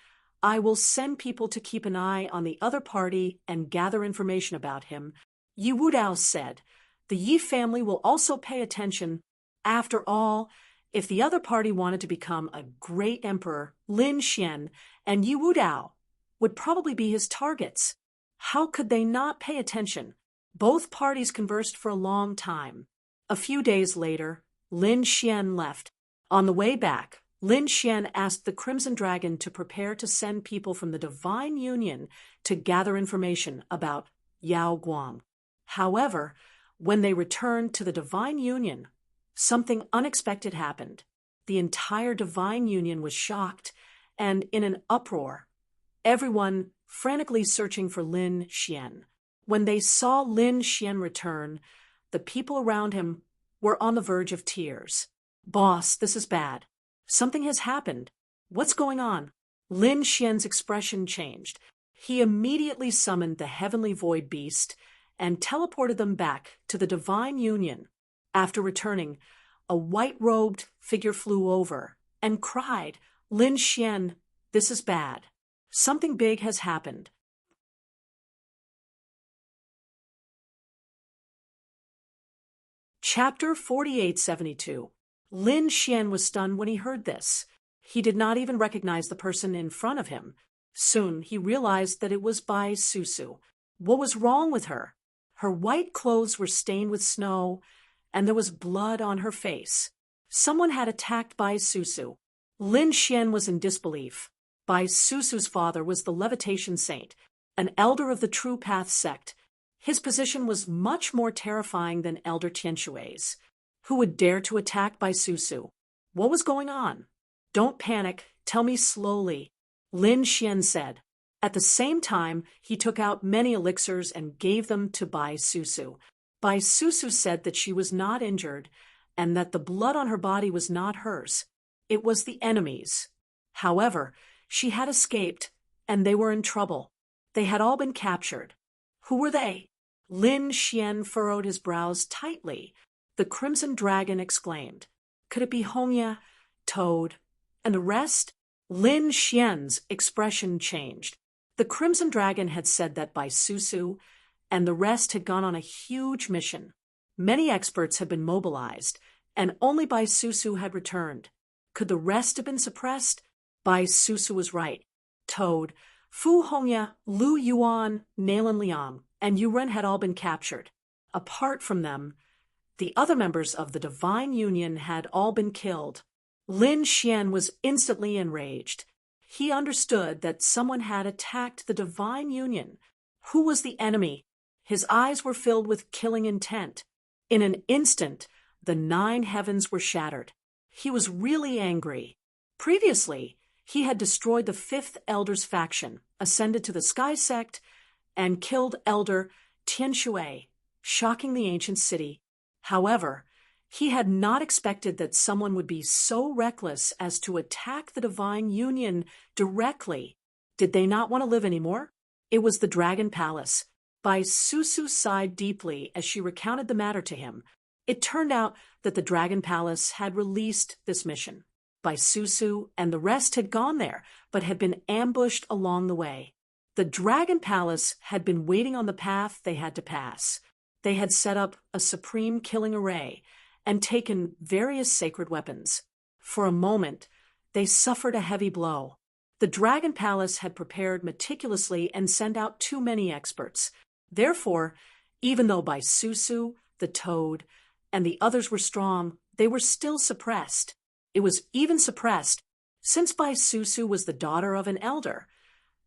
I will send people to keep an eye on the other party and gather information about him." Yi Wudao said, "The Yi family will also pay attention. After all, if the other party wanted to become a great emperor, Lin Xian and Yi Wudao would probably be his targets. How could they not pay attention?" Both parties conversed for a long time. A few days later, Lin Xian left. On the way back, Lin Xian asked the Crimson Dragon to prepare to send people from the Divine Union to gather information about Yao Guang. However, when they returned to the Divine Union, something unexpected happened. The entire Divine Union was shocked and in an uproar, everyone frantically searching for Lin Xian. When they saw Lin Xian return, the people around him were on the verge of tears. "Boss, this is bad. Something has happened. What's going on?" Lin Xian's expression changed. He immediately summoned the heavenly void beast and teleported them back to the Divine Union. After returning, a white-robed figure flew over and cried, "Lin Xian, this is bad. Something big has happened." Chapter 4872. Lin Xian was stunned when he heard this. He did not even recognize the person in front of him. Soon he realized that it was Bai Susu. What was wrong with her? Her white clothes were stained with snow, and there was blood on her face. Someone had attacked Bai Susu. Lin Xian was in disbelief. Bai Susu's father was the levitation saint, an elder of the True Path sect. His position was much more terrifying than Elder Tianshui's. Who would dare to attack Bai Susu? What was going on? Don't panic, tell me slowly, Lin Xian said. At the same time, he took out many elixirs and gave them to Bai Susu. Bai Susu said that she was not injured and that the blood on her body was not hers. It was the enemy's. However, she had escaped, and they were in trouble. They had all been captured. Who were they? Lin Xian furrowed his brows tightly. The Crimson Dragon exclaimed. Could it be Hongya, Toad, and the rest? Lin Xian's expression changed. The Crimson Dragon had said that Bai Susu and the rest had gone on a huge mission. Many experts had been mobilized, and only Bai Susu had returned. Could the rest have been suppressed? Bai Susu was right. Toad, Fu Hongya, Lu Yuan, Nalan Liang, and Yuren had all been captured. Apart from them, the other members of the Divine Union had all been killed. Lin Xian was instantly enraged. He understood that someone had attacked the Divine Union. Who was the enemy? His eyes were filled with killing intent. In an instant, the 9 heavens were shattered. He was really angry. Previously, he had destroyed the 5th Elder's faction, ascended to the Sky Sect, and killed Elder Tianshui, shocking the ancient city. However, he had not expected that someone would be so reckless as to attack the Divine Union directly. Did they not want to live anymore? It was the Dragon Palace. Bai Susu sighed deeply as she recounted the matter to him. It turned out that the Dragon Palace had released this mission. Bai Susu and the rest had gone there, but had been ambushed along the way. The Dragon Palace had been waiting on the path they had to pass. They had set up a supreme killing array and taken various sacred weapons. For a moment, they suffered a heavy blow. The Dragon Palace had prepared meticulously and sent out too many experts. Therefore, even though Bai Susu, the Toad, and the others were strong, they were still suppressed. It was even suppressed since Bai Susu was the daughter of an elder.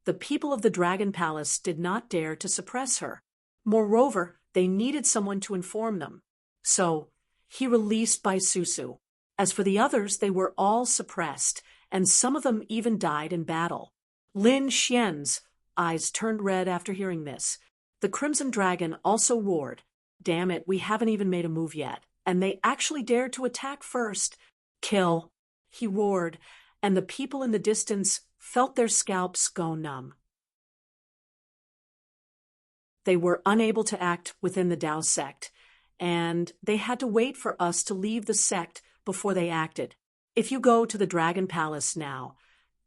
The people of the Dragon Palace did not dare to suppress her. Moreover, they needed someone to inform them. So, he released Bai Susu. As for the others, they were all suppressed, and some of them even died in battle. Lin Xian's eyes turned red after hearing this. The Crimson Dragon also roared, "Damn it, we haven't even made a move yet, and they actually dared to attack first. Kill!" he roared, and the people in the distance felt their scalps go numb. They were unable to act within the Tao sect, and they had to wait for us to leave the sect before they acted. If you go to the Dragon Palace now,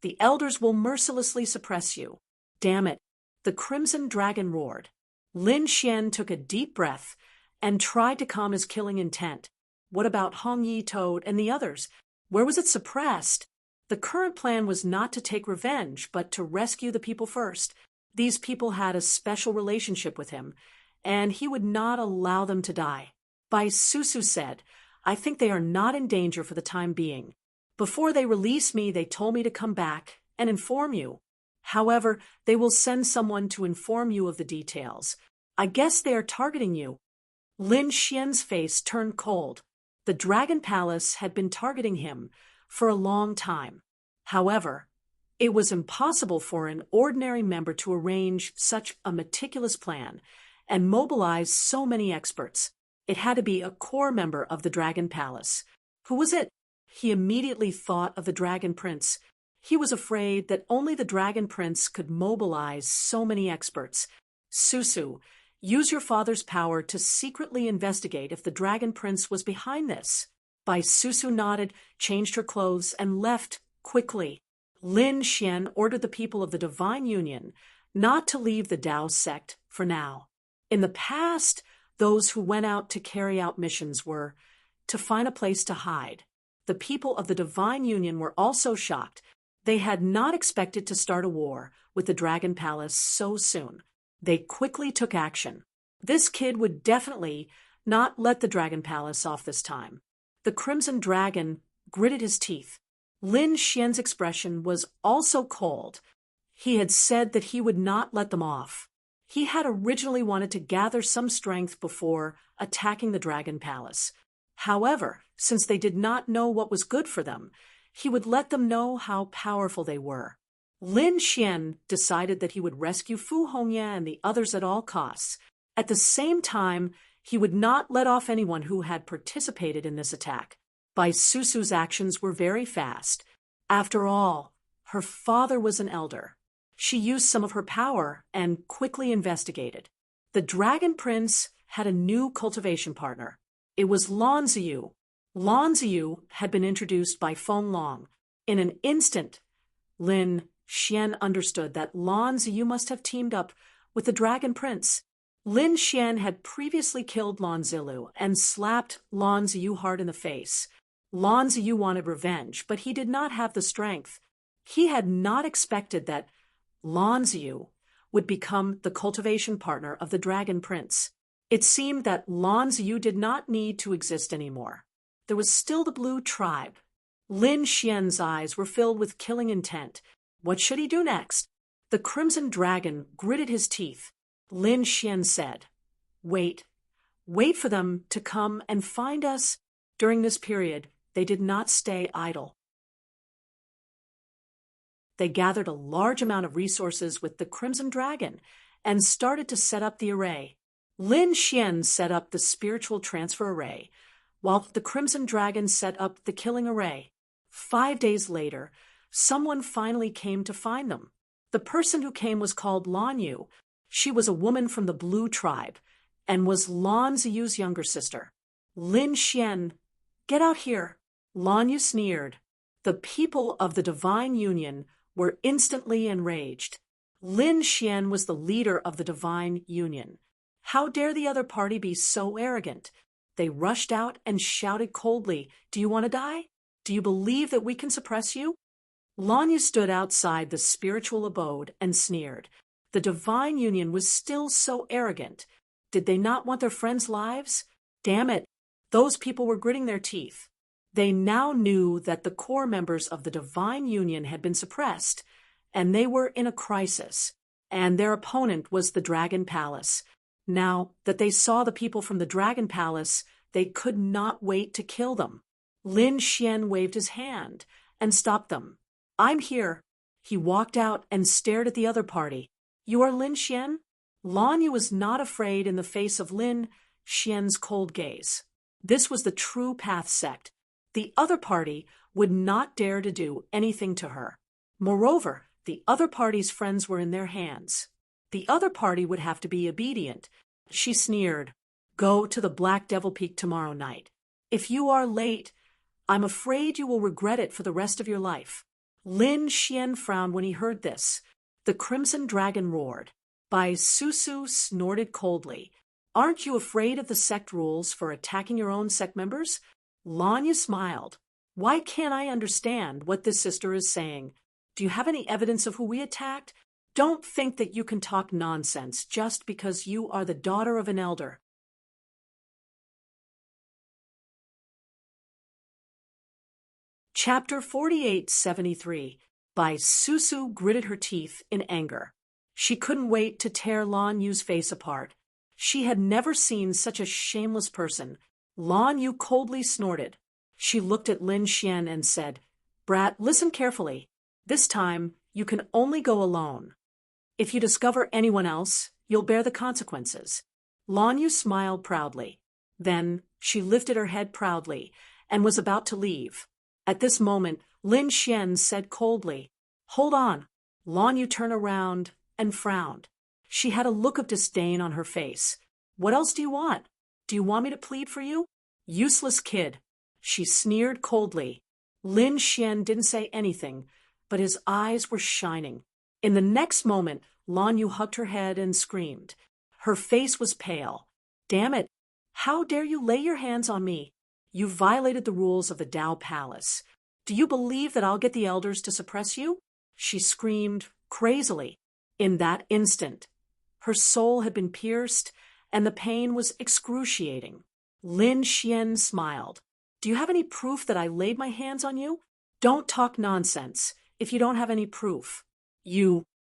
the elders will mercilessly suppress you. Damn it, the Crimson Dragon roared. Lin Xian took a deep breath and tried to calm his killing intent. What about Hong Yi, Toad, and the others? Where was it suppressed? The current plan was not to take revenge, but to rescue the people first. These people had a special relationship with him, and he would not allow them to die. Bai Susu said, "I think they are not in danger for the time being. Before they release me, they told me to come back and inform you. However, they will send someone to inform you of the details. I guess they are targeting you." Lin Xian's face turned cold. The Dragon Palace had been targeting him for a long time. However, it was impossible for an ordinary member to arrange such a meticulous plan and mobilize so many experts. It had to be a core member of the Dragon Palace. Who was it? He immediately thought of the Dragon Prince. He was afraid that only the Dragon Prince could mobilize so many experts. Susu, use your father's power to secretly investigate if the Dragon Prince was behind this. Bai Susu nodded, changed her clothes, and left quickly. Lin Xian ordered the people of the Divine Union not to leave the Tao sect for now. In the past, those who went out to carry out missions were to find a place to hide. The people of the Divine Union were also shocked. They had not expected to start a war with the Dragon Palace so soon. They quickly took action. This kid would definitely not let the Dragon Palace off this time. The Crimson Dragon gritted his teeth. Lin Xian's expression was also cold. He had said that he would not let them off. He had originally wanted to gather some strength before attacking the Dragon Palace. However, since they did not know what was good for them, he would let them know how powerful they were. Lin Xian decided that he would rescue Fu Hongye and the others at all costs. At the same time, he would not let off anyone who had participated in this attack. Bai Susu's actions were very fast. After all, her father was an elder. She used some of her power and quickly investigated. The Dragon Prince had a new cultivation partner. It was Lan Ziyu. Lan Ziyu had been introduced by Feng Long. In an instant, Lin Xian understood that Lan Ziyu must have teamed up with the Dragon Prince. Lin Xian had previously killed Lan Zilu and slapped Lan Ziyu hard in the face. Lan Ziyu wanted revenge, but he did not have the strength. He had not expected that Lan Ziyu would become the cultivation partner of the Dragon Prince. It seemed that Lan Ziyu did not need to exist anymore. There was still the Blue Tribe. Lin Xian's eyes were filled with killing intent. What should he do next? The Crimson Dragon gritted his teeth. Lin Xian said, "Wait. Wait for them to come and find us." During this period, they did not stay idle. They gathered a large amount of resources with the Crimson Dragon and started to set up the array. Lin Xian set up the spiritual transfer array, while the Crimson Dragon set up the killing array. 5 days later, someone finally came to find them. The person who came was called Lan Yu. She was a woman from the Blue Tribe and was Lan Ziyu's younger sister. Lin Xian, "Get out here." Lan Yu sneered. The people of the Divine Union were instantly enraged. Lin Xian was the leader of the Divine Union. How dare the other party be so arrogant? They rushed out and shouted coldly, "Do you want to die? Do you believe that we can suppress you?" Lan Yu stood outside the spiritual abode and sneered. The Divine Union was still so arrogant. Did they not want their friends' lives? Damn it, those people were gritting their teeth. They now knew that the core members of the Divine Union had been suppressed, and they were in a crisis, and their opponent was the Dragon Palace. Now that they saw the people from the Dragon Palace, they could not wait to kill them. Lin Xian waved his hand and stopped them. "I'm here." He walked out and stared at the other party. "You are Lin Xian?" Lan Yu was not afraid in the face of Lin Xian's cold gaze. This was the True Path sect. The other party would not dare to do anything to her. Moreover, the other party's friends were in their hands. The other party would have to be obedient. She sneered, "Go to the Black Devil Peak tomorrow night. If you are late, I'm afraid you will regret it for the rest of your life." Lin Xian frowned when he heard this. The Crimson Dragon roared. Bai Susu snorted coldly. "Aren't you afraid of the sect rules for attacking your own sect members?" Lan Yu smiled. "Why can't I understand what this sister is saying? Do you have any evidence of who we attacked? Don't think that you can talk nonsense just because you are the daughter of an elder." Chapter 4873. Bai Susu gritted her teeth in anger. She couldn't wait to tear Lan Yu's face apart. She had never seen such a shameless person. Lan Yu coldly snorted. She looked at Lin Xian and said, "Brat, listen carefully. This time, you can only go alone. If you discover anyone else, you'll bear the consequences." Lan Yu smiled proudly. Then she lifted her head proudly and was about to leave. At this moment, Lin Xian said coldly, "Hold on." Lan Yu turned around and frowned. She had a look of disdain on her face. "What else do you want? Do you want me to plead for you? Useless kid." She sneered coldly. Lin Xian didn't say anything, but his eyes were shining. In the next moment, Lan Yu hugged her head and screamed. Her face was pale. "Damn it! How dare you lay your hands on me? You violated the rules of the Dao Palace. Do you believe that I'll get the elders to suppress you?" She screamed crazily. In that instant, her soul had been pierced, and the pain was excruciating. Lin Xian smiled. "Do you have any proof that I laid my hands on you? Don't talk nonsense if you don't have any proof."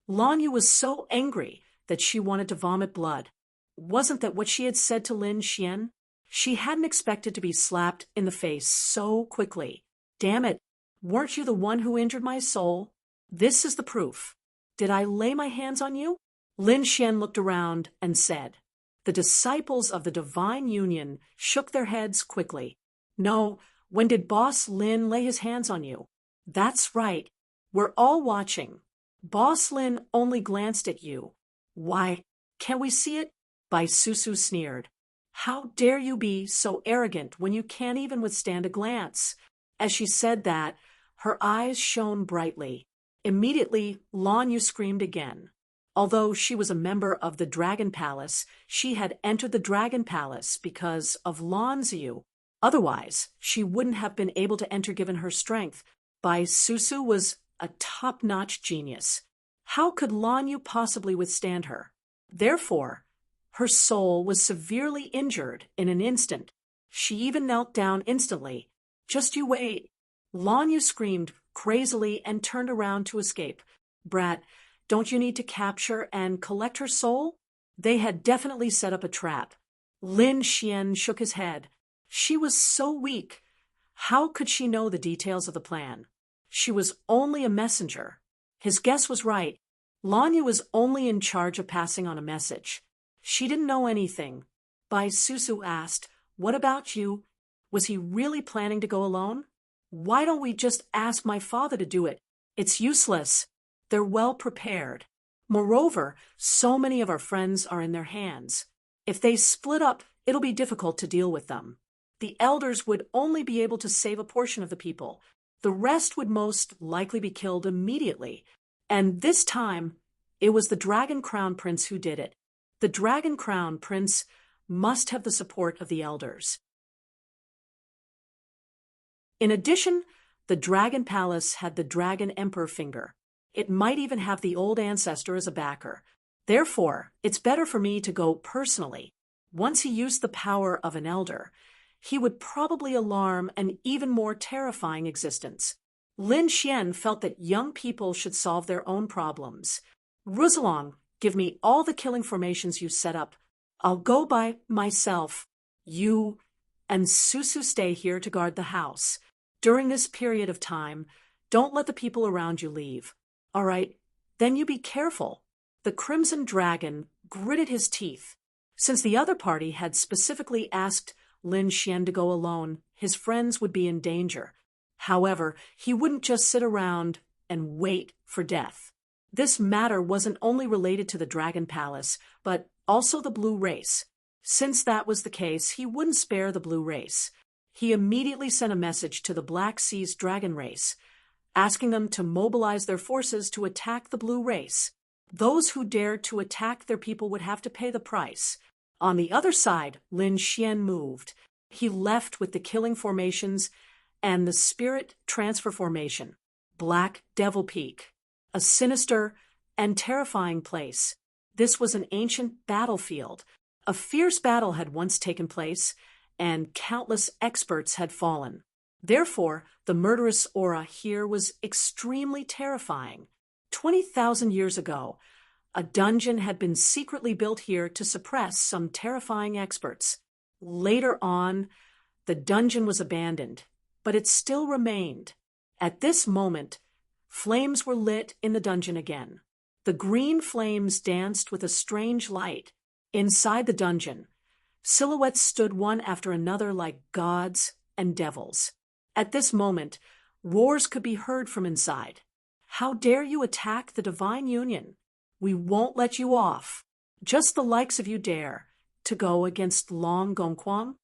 Lan Yu was so angry that she wanted to vomit blood. Wasn't that what she had said to Lin Xian? She hadn't expected to be slapped in the face so quickly. Damn it, Weren't you the one who injured my soul? This is the proof. Did I lay my hands on you? Lin Xian looked around and said. The disciples of the divine union shook their heads quickly. No, when did Boss Lin lay his hands on you? That's right. We're all watching. Boss Lin only glanced at you. Why, can't we see it? Bai Susu sneered. How dare you be so arrogant when you can't even withstand a glance? As she said that, her eyes shone brightly. Immediately, Lan Yu screamed again. Although she was a member of the Dragon Palace, she had entered the Dragon Palace because of Lan Yu. Otherwise, she wouldn't have been able to enter given her strength. Bai Susu was a top-notch genius. How could Lan Yu possibly withstand her? Therefore, her soul was severely injured in an instant. She even knelt down instantly. Just you wait. Lan Yu screamed crazily and turned around to escape. Brat, don't you need to capture and collect her soul? They had definitely set up a trap. Lin Xian shook his head. She was so weak. How could she know the details of the plan? She was only a messenger. His guess was right. Lan Yu was only in charge of passing on a message. She didn't know anything. Bai Susu asked, What about you? Was he really planning to go alone? Why don't we just ask my father to do it? It's useless. They're well prepared. Moreover, so many of our friends are in their hands. If they split up, it'll be difficult to deal with them. The elders would only be able to save a portion of the people. The rest would most likely be killed immediately. And this time, it was the Dragon Crown Prince who did it. The Dragon Crown Prince must have the support of the elders. In addition, the Dragon Palace had the Dragon Emperor finger. It might even have the old ancestor as a backer. Therefore, it's better for me to go personally. Once he used the power of an elder, he would probably alarm an even more terrifying existence. Lin Xian felt that young people should solve their own problems. Ruzalong, give me all the killing formations you set up. I'll go by myself. You and Susu stay here to guard the house. During this period of time, don't let the people around you leave. All right, then you be careful. The Crimson Dragon gritted his teeth. Since the other party had specifically asked Lin Xian to go alone, his friends would be in danger. However, he wouldn't just sit around and wait for death. This matter wasn't only related to the Dragon Palace, but also the Blue Race. Since that was the case, he wouldn't spare the Blue Race. He immediately sent a message to the Black Sea's Dragon Race, asking them to mobilize their forces to attack the Blue Race. Those who dared to attack their people would have to pay the price. On the other side, Lin Xian moved. He left with the killing formations and the spirit transfer formation, Black Devil Peak, a sinister and terrifying place. This was an ancient battlefield. A fierce battle had once taken place, and countless experts had fallen. Therefore, the murderous aura here was extremely terrifying. 20,000 years ago, a dungeon had been secretly built here to suppress some terrifying experts. Later on, the dungeon was abandoned, but it still remained. At this moment, flames were lit in the dungeon again. The green flames danced with a strange light. Inside the dungeon, silhouettes stood one after another like gods and devils. At this moment, roars could be heard from inside. How dare you attack the divine union? We won't let you off. Just the likes of you dare to go against Long Gongquan?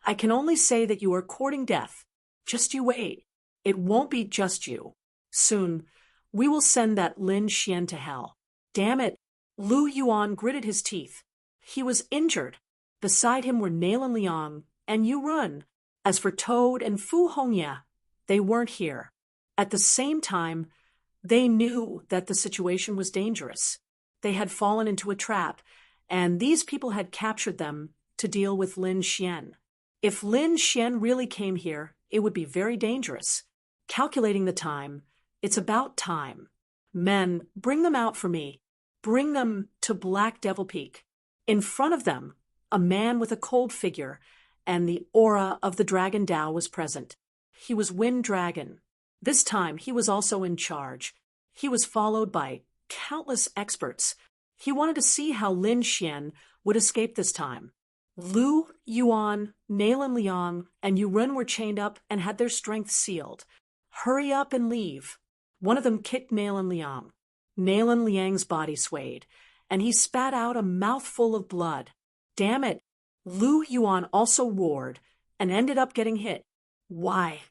I can only say that you are courting death. Just you wait. It won't be just you. Soon, we will send that Lin Xian to hell. Damn it! Lu Yuan gritted his teeth. He was injured. Beside him were Nail and Liang and Yu Run. As for Toad and Fu Hongya, they weren't here. At the same time, they knew that the situation was dangerous. They had fallen into a trap, and these people had captured them to deal with Lin Xian. If Lin Xian really came here, it would be very dangerous. Calculating the time, it's about time. Men, bring them out for me. Bring them to Black Devil Peak. In front of them, a man with a cold figure and the aura of the Dragon Tao was present. He was Wind Dragon. This time he was also in charge. He was followed by countless experts. He wanted to see how Lin Xian would escape this time. Lu Yuan, Nalan Liang, and Yurun were chained up and had their strength sealed. Hurry up and leave. One of them kicked Nalan Liang. Nalan Liang's body swayed, and he spat out a mouthful of blood. Damn it! Lu Yuan also roared and ended up getting hit. Why?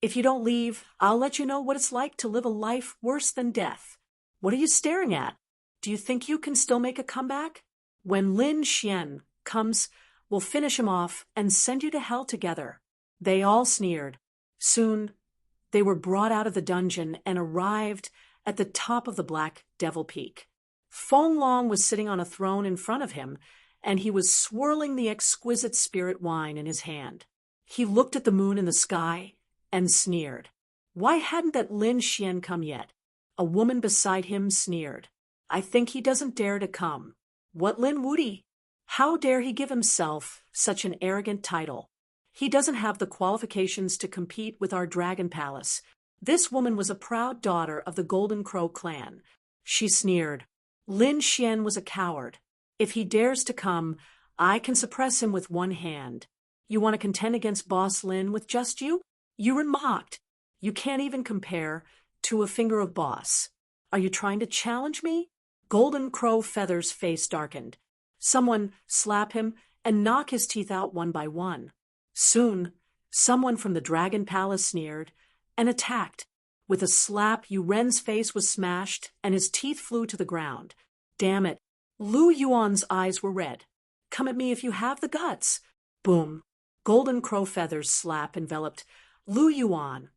If you don't leave, I'll let you know what it's like to live a life worse than death. What are you staring at? Do you think you can still make a comeback? When Lin Xian comes, we'll finish him off and send you to hell together. They all sneered. Soon, they were brought out of the dungeon and arrived at the top of the Black Devil Peak. Feng Long was sitting on a throne in front of him, and he was swirling the exquisite spirit wine in his hand. He looked at the moon in the sky and sneered. Why hadn't that Lin Xian come yet? A woman beside him sneered. I think he doesn't dare to come. What Lin Wudi? How dare he give himself such an arrogant title? He doesn't have the qualifications to compete with our Dragon Palace. This woman was a proud daughter of the Golden Crow clan. She sneered. Lin Xian was a coward. If he dares to come, I can suppress him with one hand. You want to contend against Boss Lin with just you? You're mocked. You can't even compare to a finger of boss. Are you trying to challenge me? Golden Crow Feather's face darkened. Someone slap him and knock his teeth out one by one. Soon, someone from the Dragon Palace sneered and attacked. With a slap, Yuren's face was smashed and his teeth flew to the ground. Damn it. Lu Yuan's eyes were red. Come at me if you have the guts. Boom. Golden Crow Feather's slap enveloped Lu Yuan,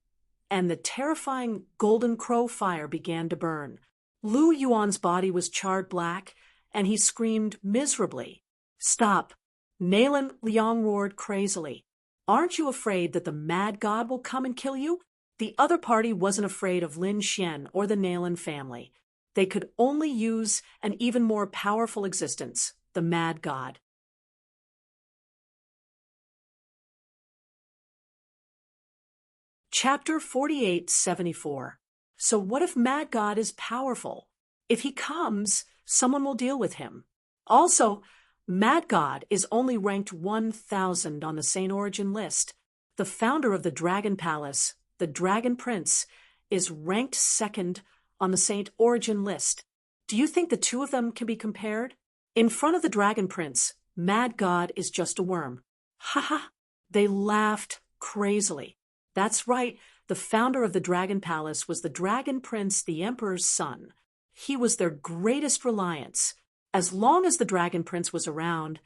and the terrifying Golden Crow fire began to burn. Lu Yuan's body was charred black, and he screamed miserably. Stop! Nalan Liang roared crazily. Aren't you afraid that the mad god will come and kill you? The other party wasn't afraid of Lin Xian or the Nalan family. They could only use an even more powerful existence, the mad god. Chapter 4874. So what if Mad God is powerful? If he comes, someone will deal with him. Also, Mad God is only ranked 1,000 on the Saint Origin list. The founder of the Dragon Palace, the Dragon Prince, is ranked second on the Saint Origin list. Do you think the two of them can be compared? In front of the Dragon Prince, Mad God is just a worm. Ha ha! They laughed crazily. That's right, the founder of the Dragon Palace was the Dragon Prince, the Emperor's son. He was their greatest reliance. As long as the Dragon Prince was around,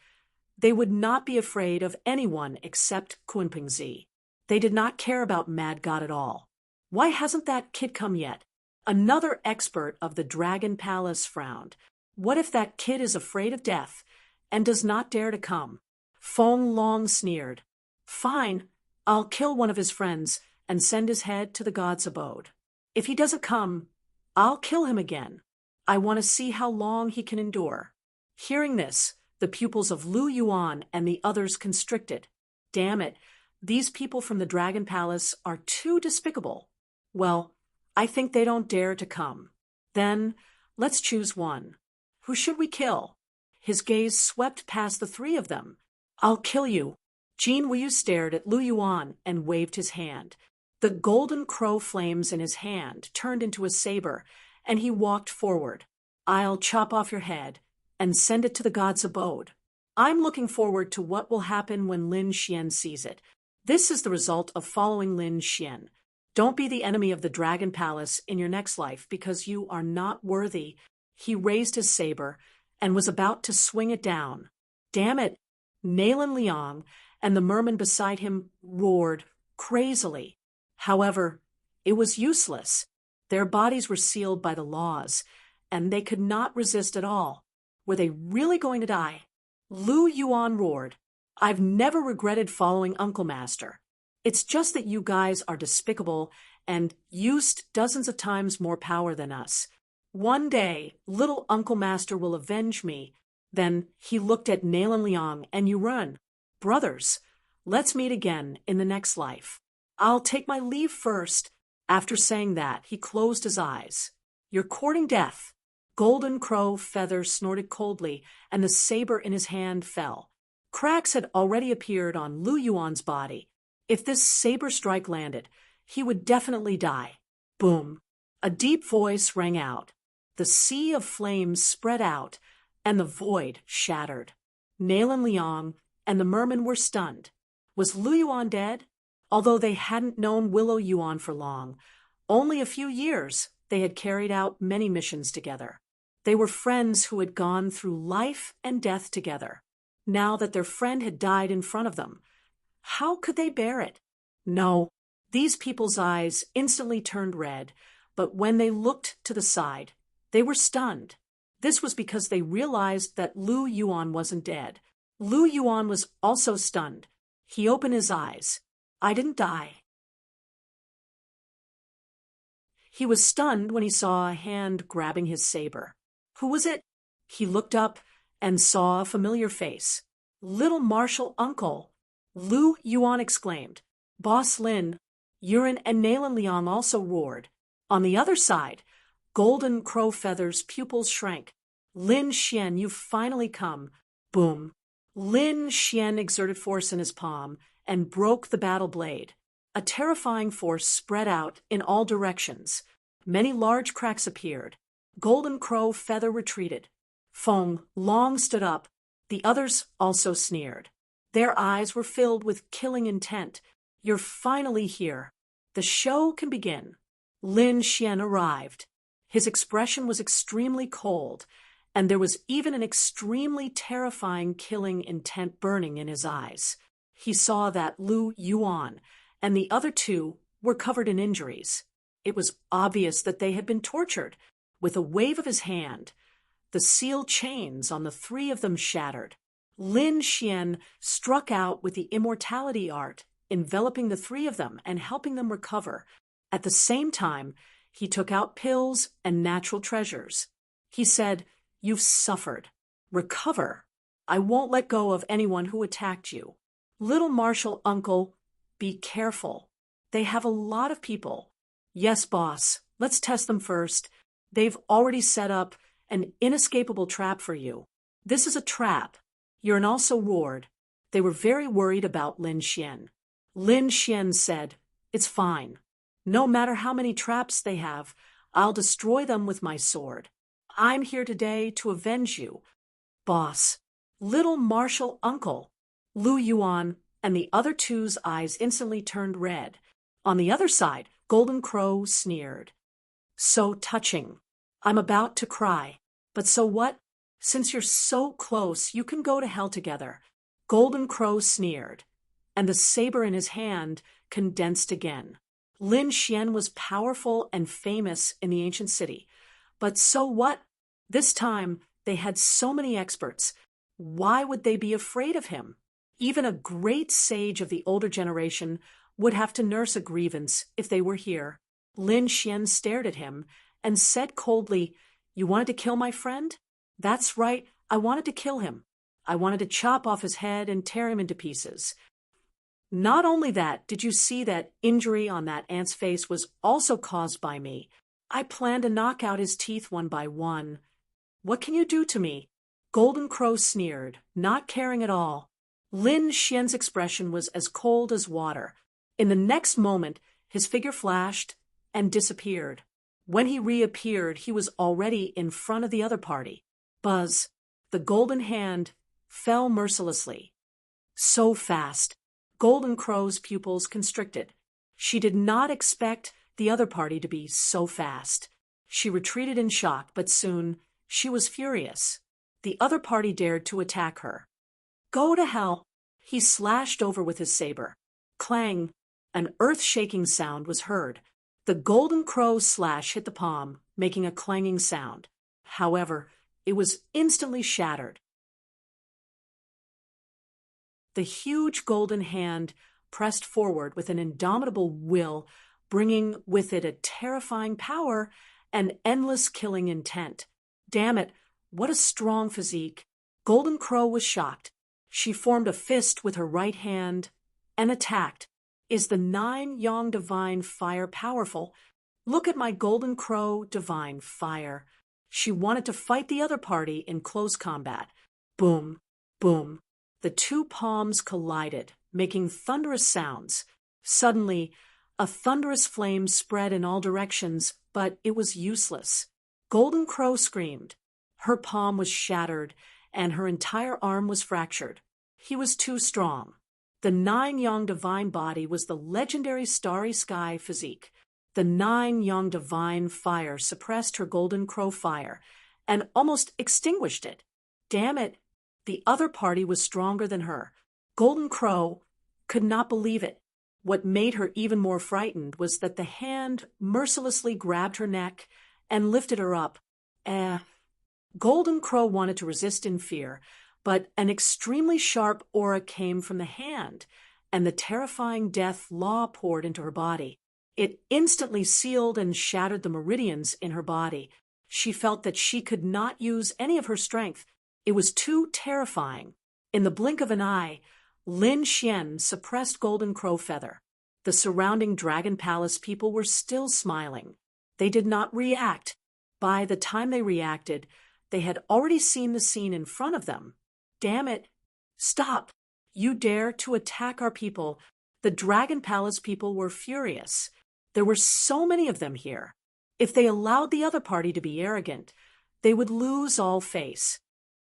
they would not be afraid of anyone except Kunpingzi. They did not care about Mad God at all. Why hasn't that kid come yet? Another expert of the Dragon Palace frowned. What if that kid is afraid of death and does not dare to come? Feng Long sneered. Fine. I'll kill one of his friends and send his head to the god's abode. If he doesn't come, I'll kill him again. I want to see how long he can endure. Hearing this, the pupils of Lu Yuan and the others constricted. Damn it, these people from the Dragon Palace are too despicable. Well, I think they don't dare to come. Then, let's choose one. Who should we kill? His gaze swept past the three of them. I'll kill you. Jin Wuyu stared at Lu Yuan and waved his hand. The golden crow flames in his hand turned into a saber, and he walked forward. I'll chop off your head and send it to the god's abode. I'm looking forward to what will happen when Lin Xian sees it. This is the result of following Lin Xian. Don't be the enemy of the Dragon Palace in your next life because you are not worthy. He raised his saber and was about to swing it down. Damn it! Nalan Liang and the merman beside him roared crazily. However, it was useless. Their bodies were sealed by the laws, and they could not resist at all. Were they really going to die? Lu Yuan roared. I've never regretted following Uncle Master. It's just that you guys are despicable and used dozens of times more power than us. One day, little Uncle Master will avenge me. Then he looked at Nalan Liang and Yurun. Brothers, let's meet again in the next life. I'll take my leave first. After saying that, he closed his eyes. You're courting death. Golden Crow Feather snorted coldly, and the saber in his hand fell. Cracks had already appeared on Lu Yuan's body. If this saber strike landed, he would definitely die. Boom. A deep voice rang out. The sea of flames spread out, and the void shattered. Nalan Liang and the merman were stunned. Was Lu Yuan dead? Although they hadn't known Willow Yuan for long, only a few years, they had carried out many missions together. They were friends who had gone through life and death together. Now that their friend had died in front of them, how could they bear it? No, these people's eyes instantly turned red, but when they looked to the side, they were stunned. This was because they realized that Lu Yuan wasn't dead. Lu Yuan was also stunned. He opened his eyes. I didn't die. He was stunned when he saw a hand grabbing his saber. Who was it? He looked up and saw a familiar face. Little Martial Uncle. Lu Yuan exclaimed. Boss Lin, Yurin and Nalan Liang also roared. On the other side, Golden Crow Feather's pupils shrank. Lin Xian, you've finally come. Boom. Lin Xian exerted force in his palm and broke the battle blade. A terrifying force spread out in all directions. Many large cracks appeared. Golden Crow Feather retreated. Feng Long stood up. The others also sneered. Their eyes were filled with killing intent. You're finally here. The show can begin. Lin Xian arrived. His expression was extremely cold, and there was even an extremely terrifying killing intent burning in his eyes. He saw that Lu Yuan and the other two were covered in injuries. It was obvious that they had been tortured. With a wave of his hand, the seal chains on the three of them shattered. Lin Xian struck out with the immortality art, enveloping the three of them and helping them recover. At the same time, he took out pills and natural treasures. He said, You've suffered. Recover. I won't let go of anyone who attacked you. Little Martial Uncle, be careful. They have a lot of people. Yes, boss. Let's test them first. They've already set up an inescapable trap for you. This is a trap. Yurin also roared. They were very worried about Lin Xian. Lin Xian said, It's fine. No matter how many traps they have, I'll destroy them with my sword. I'm here today to avenge you. Boss. Little Martial Uncle. Lu Yuan and the other two's eyes instantly turned red. On the other side, Golden Crow sneered. So touching. I'm about to cry. But so what? Since you're so close, you can go to hell together. Golden Crow sneered, and the saber in his hand condensed again. Lin Xian was powerful and famous in the ancient city. But so what? This time, they had so many experts. Why would they be afraid of him? Even a great sage of the older generation would have to nurse a grievance if they were here. Lin Xian stared at him and said coldly, You wanted to kill my friend? That's right, I wanted to kill him. I wanted to chop off his head and tear him into pieces. Not only that, did you see that injury on that ant's face was also caused by me? I planned to knock out his teeth one by one. What can you do to me? Golden Crow sneered, not caring at all. Lin Xian's expression was as cold as water. In the next moment, his figure flashed and disappeared. When he reappeared, he was already in front of the other party. Buzz. The golden hand fell mercilessly. So fast. Golden Crow's pupils constricted. She did not expect the other party to be so fast. She retreated in shock, but soon she was furious. The other party dared to attack her. Go to hell. He slashed over with his saber. Clang. An earth-shaking sound was heard. The Golden Crow's slash hit the palm, making a clanging sound. However, it was instantly shattered. The huge golden hand pressed forward with an indomitable will, bringing with it a terrifying power and endless killing intent. Damn it, what a strong physique. Golden Crow was shocked. She formed a fist with her right hand and attacked. Is the 9-yang divine fire powerful? Look at my golden crow divine fire. She wanted to fight the other party in close combat. Boom, boom. The two palms collided, making thunderous sounds. Suddenly, a thunderous flame spread in all directions, but it was useless. Golden Crow screamed. Her palm was shattered, and her entire arm was fractured. He was too strong. The 9-yang divine body was the legendary starry sky physique. The 9-yang divine fire suppressed her golden crow fire and almost extinguished it. Damn it, the other party was stronger than her. Golden Crow could not believe it. What made her even more frightened was that the hand mercilessly grabbed her neck and lifted her up. Golden Crow wanted to resist in fear, but an extremely sharp aura came from the hand, and the terrifying death law poured into her body. It instantly sealed and shattered the meridians in her body. She felt that she could not use any of her strength. It was too terrifying. In the blink of an eye, Lin Xian suppressed Golden Crow Feather. The surrounding Dragon Palace people were still smiling. They did not react. By the time they reacted, they had already seen the scene in front of them. Damn it! Stop! You dare to attack our people! The Dragon Palace people were furious. There were so many of them here. If they allowed the other party to be arrogant, they would lose all face.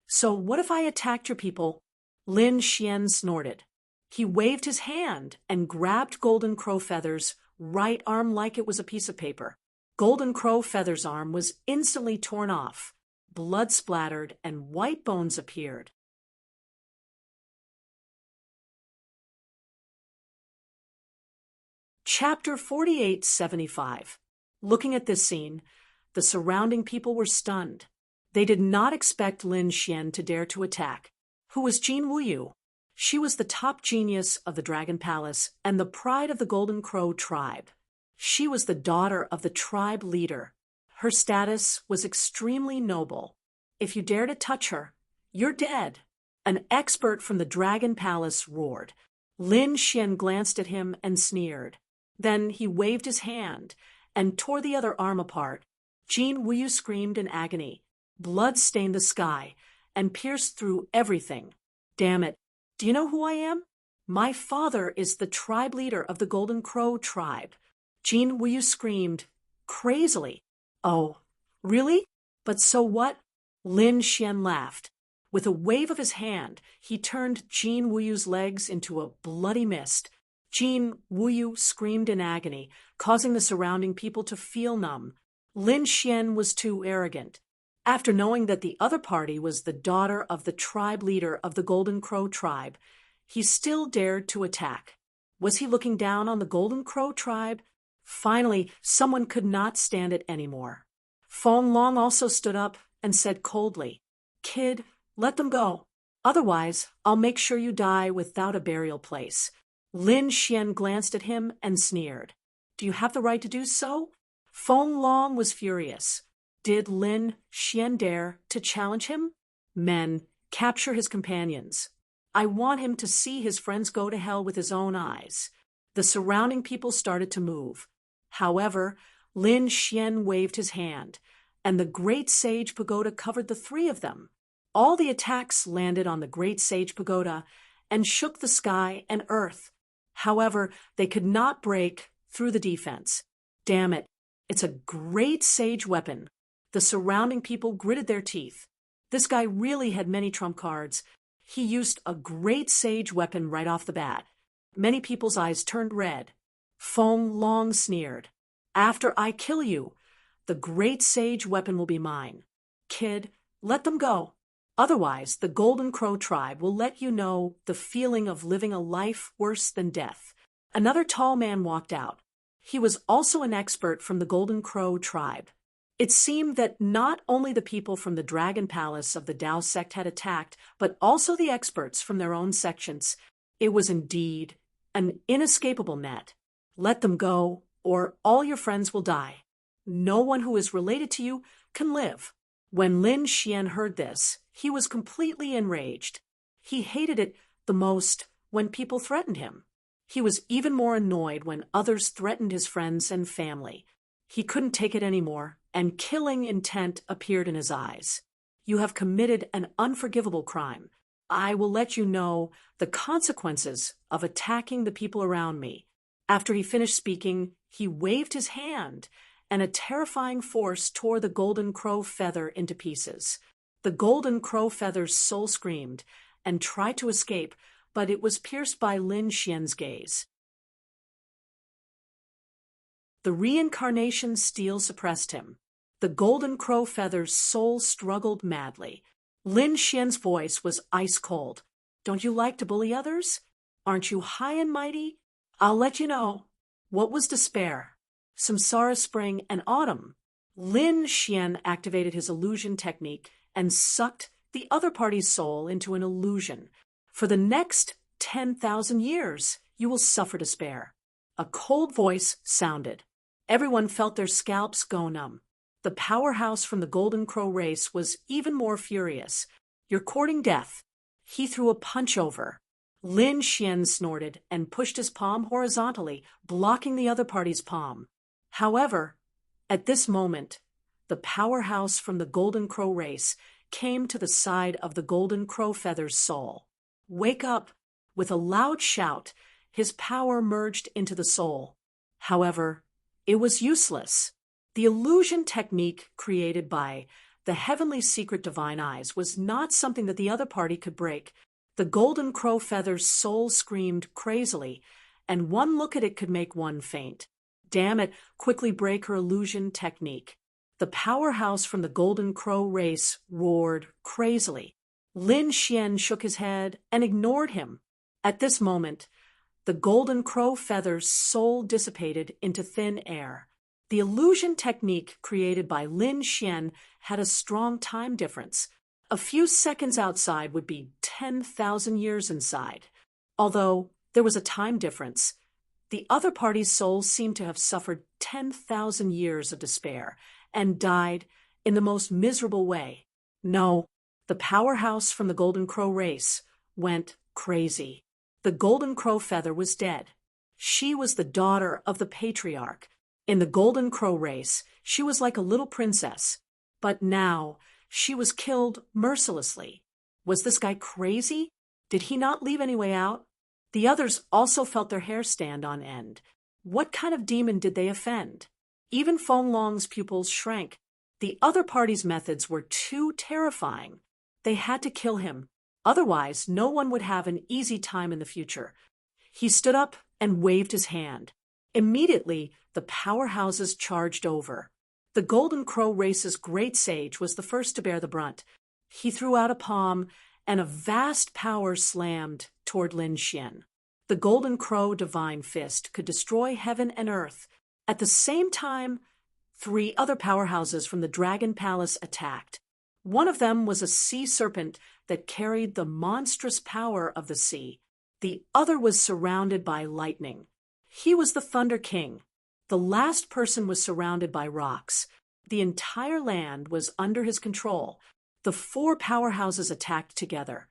So what if I attacked your people? Lin Xian snorted. He waved his hand and grabbed Golden Crow Feather's right arm like it was a piece of paper. Golden Crow Feather's arm was instantly torn off. Blood splattered and white bones appeared. Chapter 4875. Looking at this scene, the surrounding people were stunned. They did not expect Lin Xian to dare to attack. Who was Jin Wuyu? She was the top genius of the Dragon Palace and the pride of the Golden Crow tribe. She was the daughter of the tribe leader. Her status was extremely noble. If you dare to touch her, you're dead. An expert from the Dragon Palace roared. Lin Xian glanced at him and sneered. Then he waved his hand and tore the other arm apart. Jin Wuyu screamed in agony. Blood stained the sky and pierced through everything. Damn it. Do you know who I am? My father is the tribe leader of the Golden Crow tribe. Jin Wuyu screamed, crazily. Oh, really? But so what? Lin Xian laughed. With a wave of his hand, he turned Jin Wuyu's legs into a bloody mist. Jin Wuyu screamed in agony, causing the surrounding people to feel numb. Lin Xian was too arrogant. After knowing that the other party was the daughter of the tribe leader of the Golden Crow tribe, he still dared to attack. Was he looking down on the Golden Crow tribe? Finally, someone could not stand it anymore. Feng Long also stood up and said coldly, "Kid, let them go. Otherwise, I'll make sure you die without a burial place." Lin Xian glanced at him and sneered. "Do you have the right to do so?" Feng Long was furious. Did Lin Xian dare to challenge him? Men, capture his companions. I want him to see his friends go to hell with his own eyes. The surrounding people started to move. However, Lin Xian waved his hand, and the Great Sage Pagoda covered the three of them. All the attacks landed on the Great Sage Pagoda and shook the sky and earth. However, they could not break through the defense. Damn it, it's a great sage weapon. The surrounding people gritted their teeth. This guy really had many trump cards. He used a great sage weapon right off the bat. Many people's eyes turned red. Feng Long sneered. "After I kill you, the great sage weapon will be mine. Kid, let them go. Otherwise, the Golden Crow tribe will let you know the feeling of living a life worse than death." Another tall man walked out. He was also an expert from the Golden Crow tribe. It seemed that not only the people from the Dragon Palace of the Tao sect had attacked, but also the experts from their own sections. It was indeed an inescapable net. Let them go, or all your friends will die. No one who is related to you can live. When Lin Xian heard this, he was completely enraged. He hated it the most when people threatened him. He was even more annoyed when others threatened his friends and family. He couldn't take it anymore, and killing intent appeared in his eyes. You have committed an unforgivable crime. I will let you know the consequences of attacking the people around me. After he finished speaking, he waved his hand, and a terrifying force tore the golden crow feather into pieces. The golden crow feather's soul screamed and tried to escape, but it was pierced by Lin Xian's gaze. The reincarnation steel suppressed him. The golden crow feather's soul struggled madly. Lin Xian's voice was ice cold. Don't you like to bully others? Aren't you high and mighty? I'll let you know. What was despair? Samsara spring and autumn. Lin Xian activated his illusion technique and sucked the other party's soul into an illusion. For the next 10,000 years, you will suffer despair. A cold voice sounded. Everyone felt their scalps go numb. The powerhouse from the Golden Crow race was even more furious. You're courting death. He threw a punch over. Lin Xian snorted and pushed his palm horizontally, blocking the other party's palm. However, at this moment, the powerhouse from the Golden Crow race came to the side of the Golden Crow feather's soul. Wake up! With a loud shout, his power merged into the soul. However, it was useless. The illusion technique created by the heavenly secret divine eyes was not something that the other party could break. The Golden Crow feather's soul screamed crazily, and one look at it could make one faint. Damn it, quickly break her illusion technique. The powerhouse from the Golden Crow race roared crazily. Lin Xian shook his head and ignored him. At this moment, the Golden Crow feather's soul dissipated into thin air. The illusion technique created by Lin Xian had a strong time difference. A few seconds outside would be 10,000 years inside. Although there was a time difference, the other party's soul seemed to have suffered 10,000 years of despair and died in the most miserable way. No, the powerhouse from the Golden Crow race went crazy. The Golden Crow feather was dead. She was the daughter of the patriarch. In the Golden Crow race, she was like a little princess. But now, she was killed mercilessly. Was this guy crazy? Did he not leave any way out? The others also felt their hair stand on end. What kind of demon did they offend? Even Feng Long's pupils shrank. The other party's methods were too terrifying. They had to kill him. Otherwise, no one would have an easy time in the future. He stood up and waved his hand. Immediately, the powerhouses charged over. The Golden Crow race's great sage was the first to bear the brunt. He threw out a palm, and a vast power slammed toward Lin Xian. The Golden Crow divine fist could destroy heaven and earth. At the same time, 3 other powerhouses from the Dragon Palace attacked. One of them was a sea serpent that carried the monstrous power of the sea. The other was surrounded by lightning. He was the Thunder King. The last person was surrounded by rocks. The entire land was under his control. The 4 powerhouses attacked together,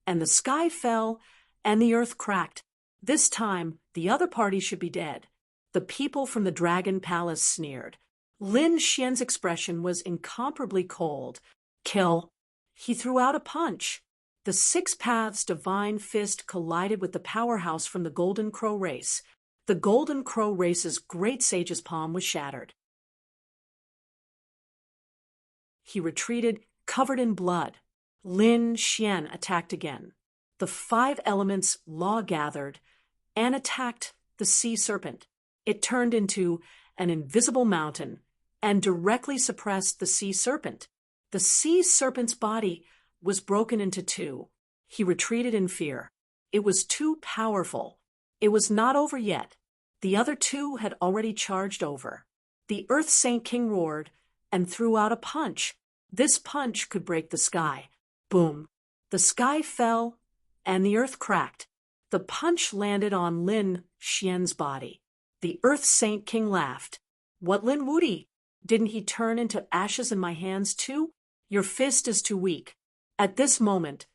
and the sky fell and the earth cracked. This time, the other party should be dead. The people from the Dragon Palace sneered. Lin Xian's expression was incomparably cold. Kill. He threw out a punch. The 6 Paths divine fist collided with the powerhouse from the Golden Crow race. The Golden Crow race's great sage's palm was shattered. He retreated, covered in blood. Lin Xian attacked again. The 5 elements law gathered and attacked the sea serpent. It turned into an invisible mountain and directly suppressed the sea serpent. The sea serpent's body was broken into 2. He retreated in fear. It was too powerful. It was not over yet. The other 2 had already charged over. The Earth Saint King roared and threw out a punch. This punch could break the sky. Boom. The sky fell and the earth cracked. The punch landed on Lin Xian's body. The Earth Saint King laughed. What, Lin Wudi? Didn't he turn into ashes in my hands too? Your fist is too weak. At this moment,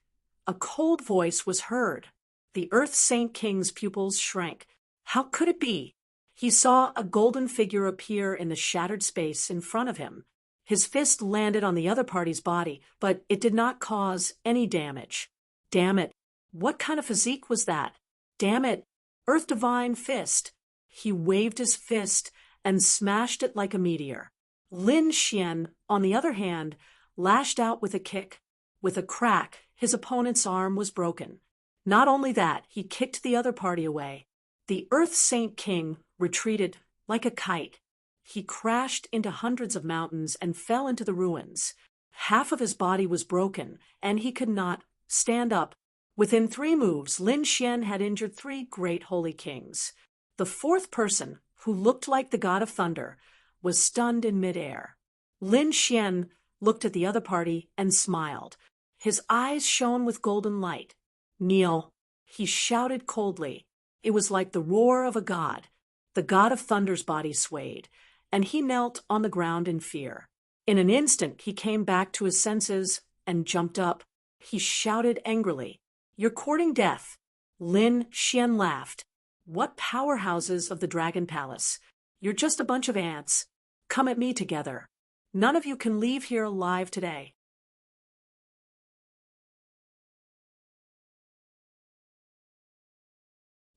a cold voice was heard. The Earth Saint King's pupils shrank. How could it be? He saw a golden figure appear in the shattered space in front of him. His fist landed on the other party's body, but it did not cause any damage. Damn it! What kind of physique was that? Damn it! Earth Divine Fist! He waved his fist and smashed it like a meteor. Lin Xian, on the other hand, lashed out with a kick. With a crack, his opponent's arm was broken. Not only that, he kicked the other party away. The Earth Saint King retreated like a kite. He crashed into hundreds of mountains and fell into the ruins. Half of his body was broken, and he could not stand up. Within 3 moves, Lin Xian had injured 3 great holy kings. The 4th person, who looked like the god of thunder, was stunned in midair. Lin Xian looked at the other party and smiled. His eyes shone with golden light. "Kneel," he shouted coldly. It was like the roar of a god. The god of thunder's body swayed, and he knelt on the ground in fear. In an instant, he came back to his senses and jumped up. He shouted angrily, "You're courting death." Lin Xian laughed. "What powerhouses of the Dragon Palace? You're just a bunch of ants. Come at me together. None of you can leave here alive today."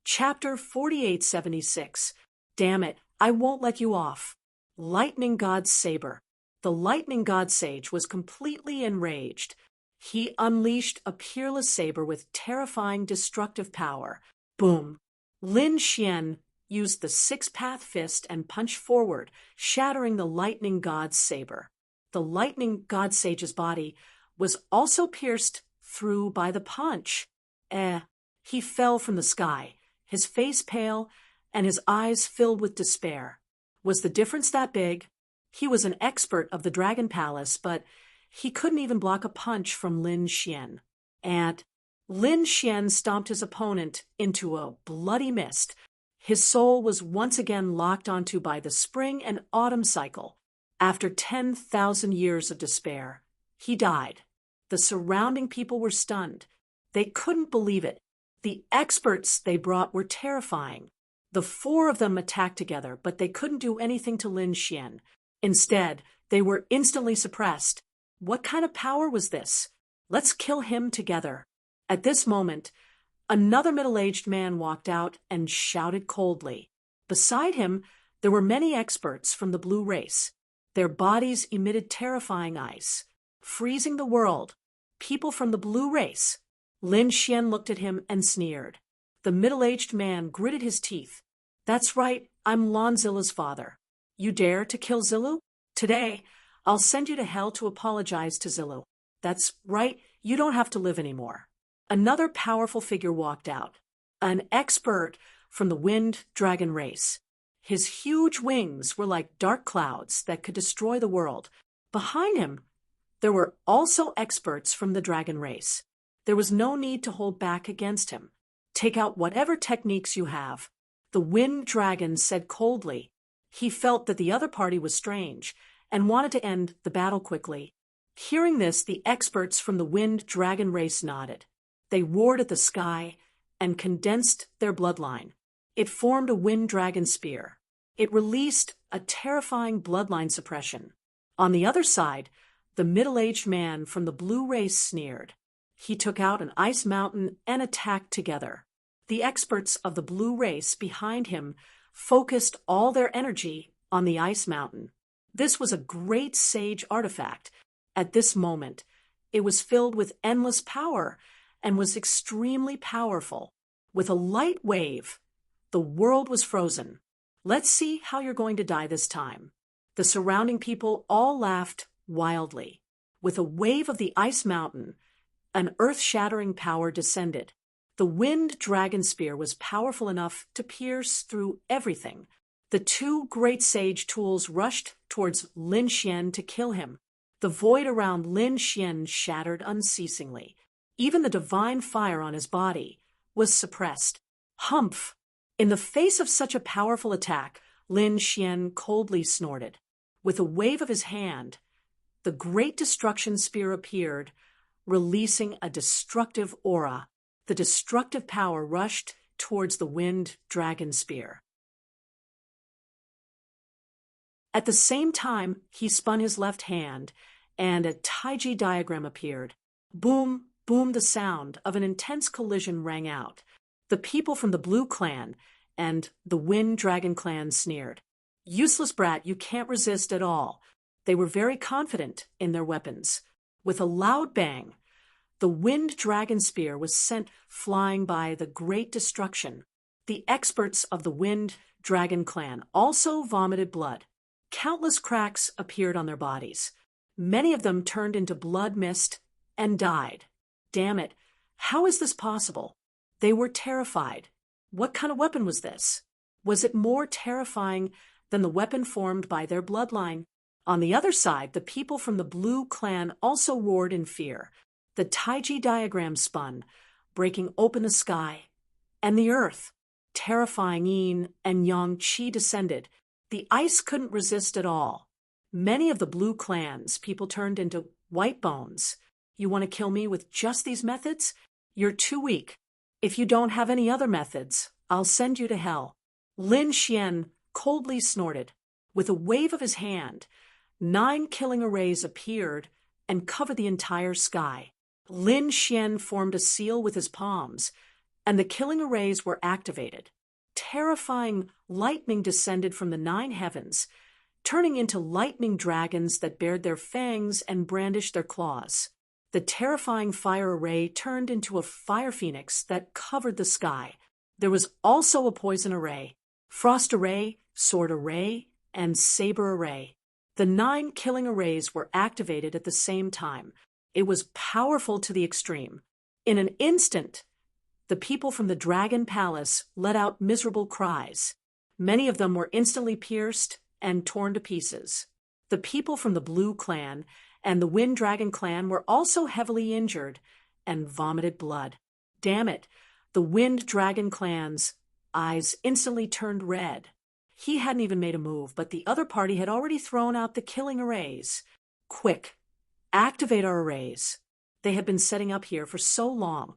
Chapter 4876. Damn it, I won't let you off. Lightning God's Saber. The Lightning God Sage was completely enraged. He unleashed a peerless saber with terrifying destructive power. Boom! Lin Xian used the 6-path fist and punched forward, shattering the Lightning God's saber. The Lightning God Sage's body was also pierced through by the punch. He fell from the sky, his face pale and his eyes filled with despair. Was the difference that big? He was an expert of the Dragon Palace, but he couldn't even block a punch from Lin Xian. And Lin Xian stomped his opponent into a bloody mist. His soul was once again locked onto by the spring and autumn cycle. After 10,000 years of despair, he died. The surrounding people were stunned. They couldn't believe it. The experts they brought were terrifying. The 4 of them attacked together, but they couldn't do anything to Lin Xian. Instead, they were instantly suppressed. What kind of power was this? Let's kill him together. At this moment, another middle-aged man walked out and shouted coldly. Beside him, there were many experts from the blue race. Their bodies emitted terrifying ice, freezing the world. People from the blue race. Lin Xian looked at him and sneered. The middle-aged man gritted his teeth. "That's right, I'm Lonzilla's father. You dare to kill Zilu? Today, I'll send you to hell to apologize to Zilu. That's right, you don't have to live anymore." Another powerful figure walked out. An expert from the wind dragon race. His huge wings were like dark clouds that could destroy the world. Behind him, there were also experts from the dragon race. There was no need to hold back against him. "Take out whatever techniques you have," the wind dragon said coldly. He felt that the other party was strange and wanted to end the battle quickly. Hearing this, the experts from the wind dragon race nodded. They roared at the sky and condensed their bloodline. It formed a wind dragon spear. It released a terrifying bloodline suppression. On the other side, the middle-aged man from the blue race sneered. He took out an ice mountain and attacked together. The experts of the blue race behind him focused all their energy on the ice mountain. This was a great sage artifact. At this moment, it was filled with endless power and was extremely powerful. With a light wave, the world was frozen. "Let's see how you're going to die this time." The surrounding people all laughed wildly. With a wave of the ice mountain, an earth-shattering power descended. The wind dragon spear was powerful enough to pierce through everything. The 2 great sage tools rushed towards Lin Xian to kill him. The void around Lin Xian shattered unceasingly. Even the divine fire on his body was suppressed. Humph! In the face of such a powerful attack, Lin Xian coldly snorted. With a wave of his hand, the great destruction spear appeared, releasing a destructive aura. The destructive power rushed towards the winged dragon spear. At the same time, he spun his left hand, and a Taiji diagram appeared. Boom, boom, the sound of an intense collision rang out. The people from the Blue Clan and the Wind Dragon Clan sneered. Useless brat, you can't resist at all. They were very confident in their weapons. With a loud bang, the Wind Dragon Spear was sent flying by the great destruction. The experts of the Wind Dragon Clan also vomited blood. Countless cracks appeared on their bodies. Many of them turned into blood mist and died. Damn it, how is this possible? They were terrified. What kind of weapon was this? Was it more terrifying than the weapon formed by their bloodline? On the other side, the people from the Blue Clan also roared in fear. The Taiji diagram spun, breaking open the sky and the earth. Terrifying yin and yang qi descended. The ice couldn't resist at all. Many of the Blue Clan's people turned into white bones. You want to kill me with just these methods? You're too weak. If you don't have any other methods, I'll send you to hell. Lin Xian coldly snorted. With a wave of his hand, 9 killing arrays appeared and covered the entire sky. Lin Xian formed a seal with his palms, and the killing arrays were activated. Terrifying lightning descended from the 9 heavens, turning into lightning dragons that bared their fangs and brandished their claws. The terrifying fire array turned into a fire phoenix that covered the sky. There was also a poison array, frost array, sword array, and saber array. The 9 killing arrays were activated at the same time. It was powerful to the extreme. In an instant, the people from the Dragon Palace let out miserable cries. Many of them were instantly pierced and torn to pieces. The people from the Blue Clan and the Wind Dragon Clan were also heavily injured and vomited blood. Damn it, the Wind Dragon Clan's eyes instantly turned red. He hadn't even made a move, but the other party had already thrown out the killing arrays. Quick, activate our arrays. They had been setting up here for so long.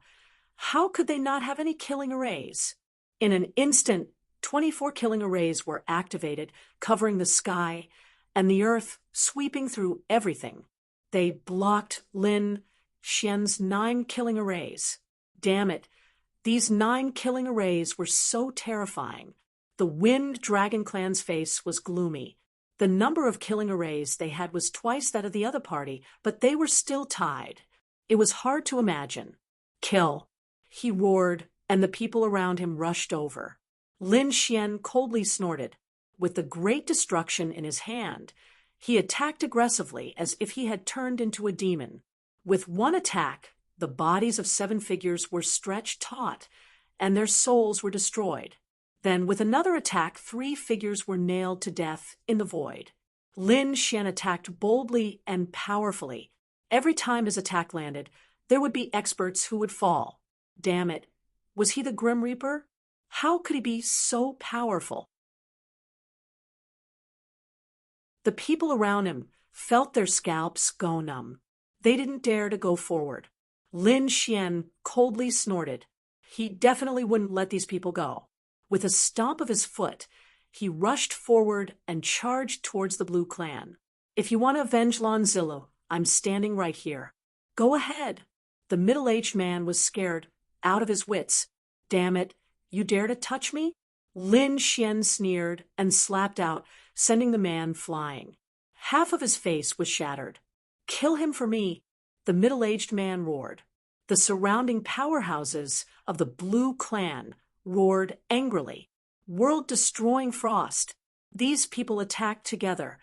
How could they not have any killing arrays? In an instant, 24 killing arrays were activated, covering the sky and the earth, sweeping through everything. They blocked Lin Xian's 9 killing arrays. Damn it, these 9 killing arrays were so terrifying. The Wind Dragon Clan's face was gloomy. The number of killing arrays they had was twice that of the other party, but they were still tied. It was hard to imagine. Kill, he roared, and the people around him rushed over. Lin Xian coldly snorted. With the great destruction in his hand, he attacked aggressively as if he had turned into a demon. With one attack, the bodies of 7 figures were stretched taut, and their souls were destroyed. Then, with another attack, 3 figures were nailed to death in the void. Lin Xian attacked boldly and powerfully. Every time his attack landed, there would be experts who would fall. Damn it, was he the Grim Reaper? How could he be so powerful? The people around him felt their scalps go numb. They didn't dare to go forward. Lin Xian coldly snorted. He definitely wouldn't let these people go. With a stomp of his foot, he rushed forward and charged towards the Blue Clan. If you want to avenge Lan Zilu, I'm standing right here. Go ahead. The middle-aged man was scared out of his wits. Damn it, you dare to touch me? Lin Xian sneered and slapped out, sending the man flying. Half of his face was shattered. Kill him for me, the middle-aged man roared. The surrounding powerhouses of the Blue Clan roared angrily. World-destroying frost. These people attacked together,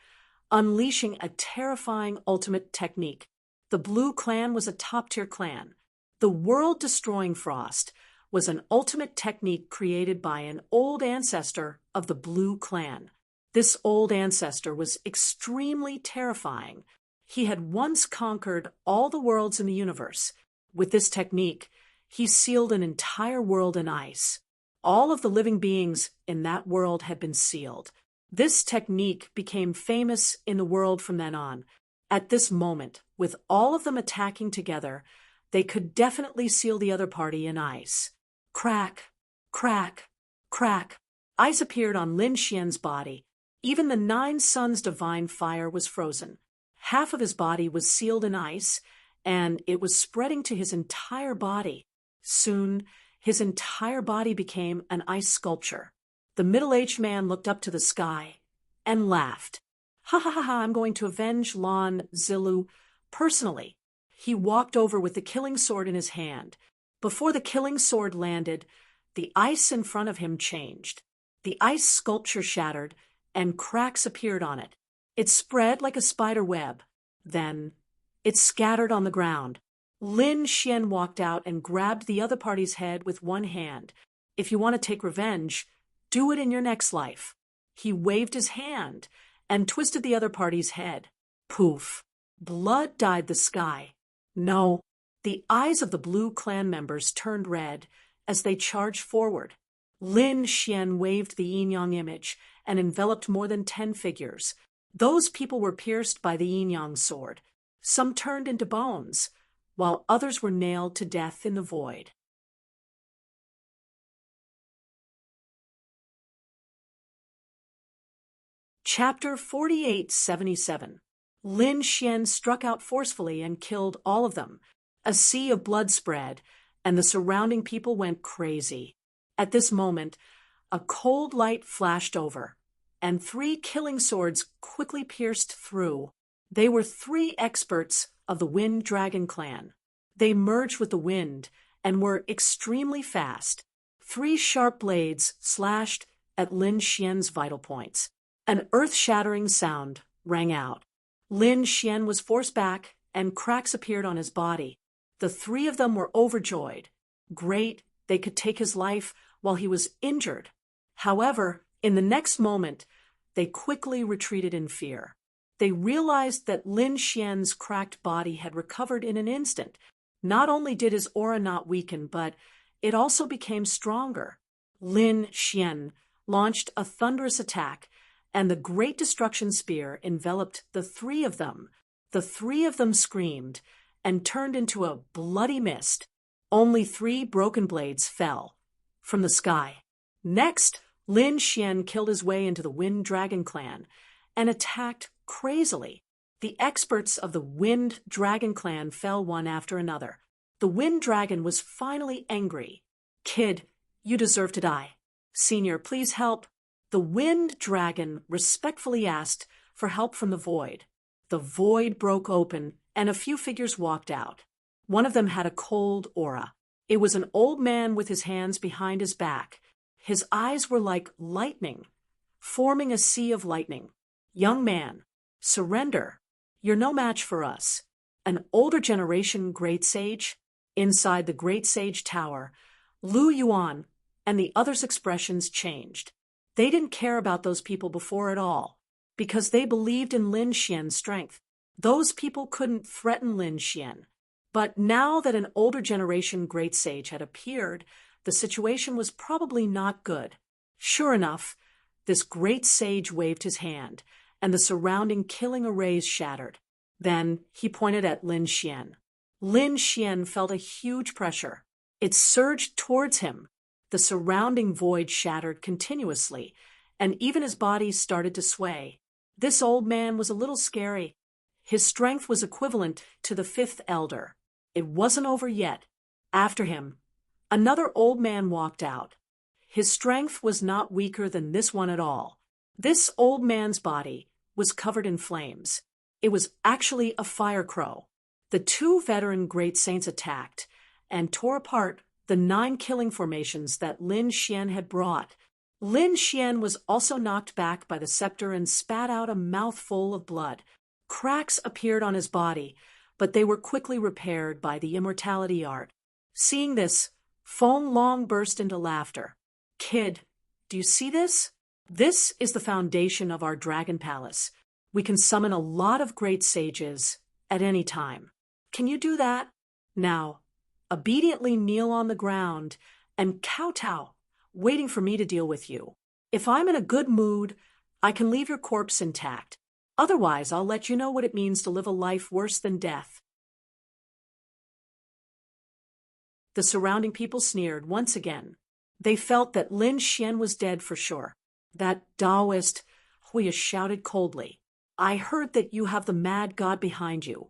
unleashing a terrifying ultimate technique. The Blue Clan was a top-tier clan. The world-destroying frost was an ultimate technique created by an old ancestor of the Blue Clan. This old ancestor was extremely terrifying. He had once conquered all the worlds in the universe. With this technique, he sealed an entire world in ice. All of the living beings in that world had been sealed. This technique became famous in the world from then on. At this moment, with all of them attacking together, They could definitely seal the other party in ice. Crack, crack, crack. Ice appeared on Lin Xian's body. Even the 9 suns' divine fire was frozen. Half of his body was sealed in ice, and it was spreading to his entire body. Soon, his entire body became an ice sculpture. The middle-aged man looked up to the sky and laughed. Ha ha ha ha, I'm going to avenge Lan Zilu personally. He walked over with the killing sword in his hand. Before the killing sword landed, the ice in front of him changed. The ice sculpture shattered, and cracks appeared on it. It spread like a spider web. Then, it scattered on the ground. Lin Xian walked out and grabbed the other party's head with one hand. If you want to take revenge, do it in your next life. He waved his hand and twisted the other party's head. Poof! Blood dyed the sky. No, the eyes of the Blue Clan members turned red as they charged forward. Lin Xian waved the yin-yang image and enveloped more than 10 figures. Those people were pierced by the yin-yang sword. Some turned into bones, while others were nailed to death in the void. Chapter 4877. Lin Xian struck out forcefully and killed all of them. A sea of blood spread, and the surrounding people went crazy. At this moment, a cold light flashed over, and 3 killing swords quickly pierced through. They were 3 experts of the Wind Dragon clan. They merged with the wind and were extremely fast. 3 sharp blades slashed at Lin Xian's vital points. An earth-shattering sound rang out. Lin Xian was forced back, and cracks appeared on his body. The 3 of them were overjoyed. Great, they could take his life while he was injured. However, in the next moment, they quickly retreated in fear. They realized that Lin Xian's cracked body had recovered in an instant. Not only did his aura not weaken, but it also became stronger. Lin Xian launched a thunderous attack, and the Great Destruction Spear enveloped the 3 of them. The 3 of them screamed and turned into a bloody mist. Only 3 broken blades fell from the sky. Next, Lin Xian killed his way into the Wind Dragon clan and attacked crazily. The experts of the Wind Dragon clan fell one after another. The Wind Dragon was finally angry. Kid, you deserve to die. Senior, please help. The Wind Dragon respectfully asked for help from the void. The void broke open, and a few figures walked out. One of them had a cold aura. It was an old man with his hands behind his back. His eyes were like lightning, forming a sea of lightning. Young man, surrender. You're no match for us. An older generation great sage. Inside the great sage tower, Lu Yuan and the others' expressions changed. They didn't care about those people before at all, because they believed in Lin Xian's strength. Those people couldn't threaten Lin Xian. But now that an older generation great sage had appeared, the situation was probably not good. Sure enough, this great sage waved his hand, and the surrounding killing arrays shattered. Then he pointed at Lin Xian. Lin Xian felt a huge pressure. It surged towards him. The surrounding void shattered continuously, and even his body started to sway. This old man was a little scary. His strength was equivalent to the 5th elder. It wasn't over yet. After him, another old man walked out. His strength was not weaker than this one at all. This old man's body was covered in flames. It was actually a fire crow. The 2 veteran great saints attacked and tore apart the 9 killing formations that Lin Xian had brought. Lin Xian was also knocked back by the scepter and spat out a mouthful of blood. Cracks appeared on his body, but they were quickly repaired by the immortality art. Seeing this, Feng Long burst into laughter. Kid, do you see this? This is the foundation of our dragon palace. We can summon a lot of great sages at any time. Can you do that? Now, obediently kneel on the ground and kowtow, waiting for me to deal with you. If I'm in a good mood, I can leave your corpse intact. Otherwise, I'll let you know what it means to live a life worse than death. The surrounding people sneered once again. They felt that Lin Xian was dead for sure. That Taoist, Huya shouted coldly. I heard that you have the mad god behind you,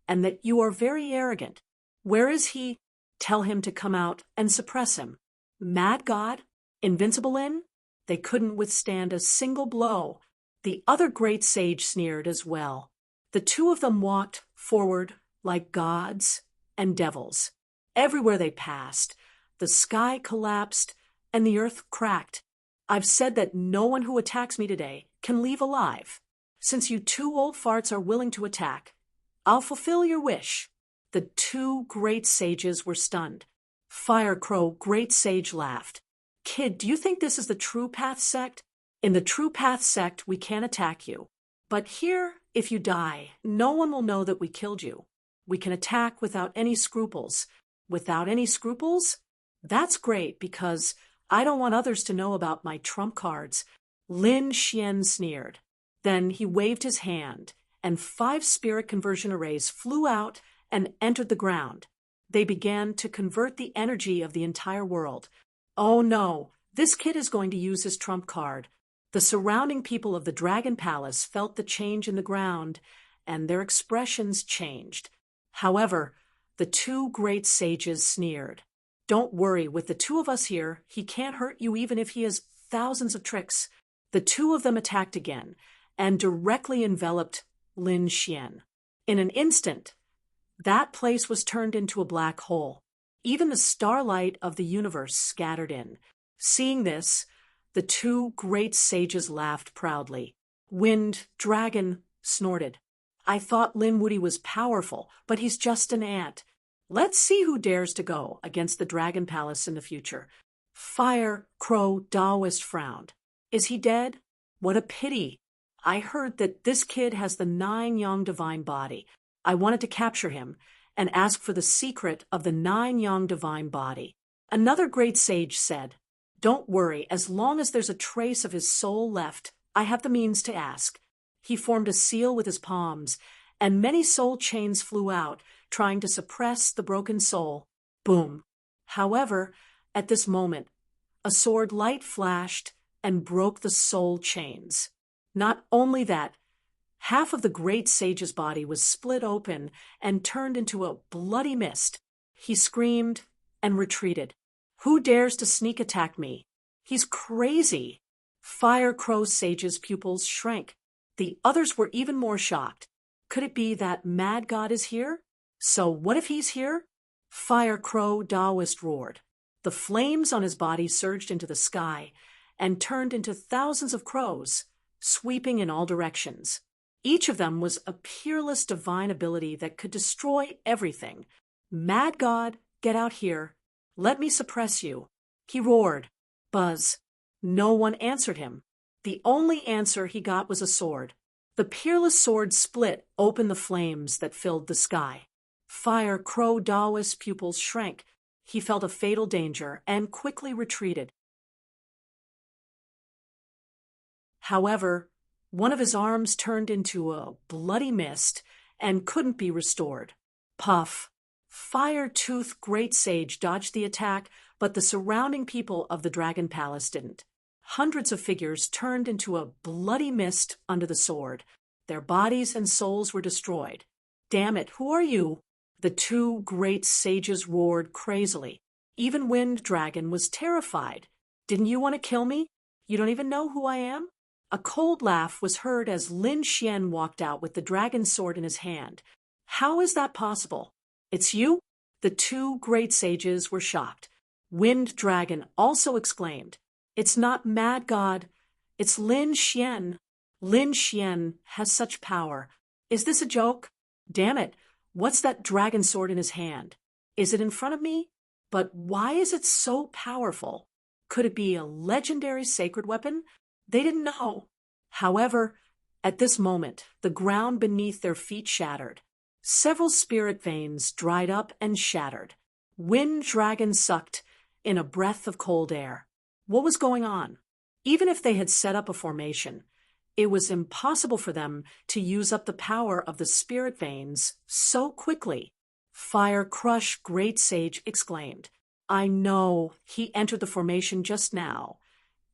and that you are very arrogant. Where is he? Tell him to come out and suppress him. Mad god? Invincible Lin? They couldn't withstand a single blow. The other great sage sneered as well. The two of them walked forward like gods and devils. Everywhere they passed, the sky collapsed and the earth cracked. I've said that no one who attacks me today can leave alive. Since you two old farts are willing to attack, I'll fulfill your wish. The two great sages were stunned. Fire Crow Great Sage laughed. Kid, do you think this is the True Path sect? In the True Path sect, we can't attack you. But here, if you die, no one will know that we killed you. We can attack without any scruples. Without any scruples? That's great, because I don't want others to know about my trump cards. Lin Xian sneered. Then he waved his hand, and 5 spirit conversion arrays flew out and entered the ground. They began to convert the energy of the entire world. Oh no, this kid is going to use his trump card. The surrounding people of the Dragon Palace felt the change in the ground, and their expressions changed. However, the two great sages sneered. Don't worry, with the two of us here, he can't hurt you even if he has thousands of tricks. The two of them attacked again, and directly enveloped Lin Xian. In an instant, that place was turned into a black hole. Even the starlight of the universe scattered in. Seeing this, the two great sages laughed proudly. Wind Dragon snorted. I thought Lin Woody was powerful, but he's just an ant. Let's see who dares to go against the Dragon Palace in the future. Fire Crow Taoist frowned. Is he dead? What a pity. I heard that this kid has the 9 Yang divine body. I wanted to capture him and ask for the secret of the 9 Yang divine body. Another great sage said, Don't worry, as long as there's a trace of his soul left, I have the means to ask. He formed a seal with his palms, and many soul chains flew out, trying to suppress the broken soul. Boom. However, at this moment, a sword light flashed and broke the soul chains. Not only that, half of the great sage's body was split open and turned into a bloody mist. He screamed and retreated. Who dares to sneak attack me? He's crazy. Fire Crow Sage's pupils shrank. The others were even more shocked. Could it be that Mad God is here? So what if he's here? Fire Crow Taoist roared. The flames on his body surged into the sky and turned into thousands of crows, sweeping in all directions. Each of them was a peerless divine ability that could destroy everything. Mad God, get out here. Let me suppress you. He roared. Buzz. No one answered him. The only answer he got was a sword. The peerless sword split open the flames that filled the sky. Fire Crow Taoist's pupils shrank. He felt a fatal danger and quickly retreated. However, one of his arms turned into a bloody mist and couldn't be restored. Puff. Fire Tooth Great Sage dodged the attack, but the surrounding people of the Dragon Palace didn't. Hundreds of figures turned into a bloody mist under the sword. Their bodies and souls were destroyed. Damn it, who are you? The two great sages roared crazily. Even Wind Dragon was terrified. Didn't you want to kill me? You don't even know who I am? A cold laugh was heard as Lin Xian walked out with the dragon sword in his hand. How is that possible? It's you? The two great sages were shocked. Wind Dragon also exclaimed, It's not Mad God. It's Lin Xian. Lin Xian has such power. Is this a joke? Damn it. What's that dragon sword in his hand? Is it in front of me? But why is it so powerful? Could it be a legendary sacred weapon? They didn't know. However, at this moment, the ground beneath their feet shattered. Several spirit veins dried up and shattered. Wind Dragon sucked in a breath of cold air. What was going on? Even if they had set up a formation, it was impossible for them to use up the power of the spirit veins so quickly. Fire Crush Great Sage exclaimed. I know he entered the formation just now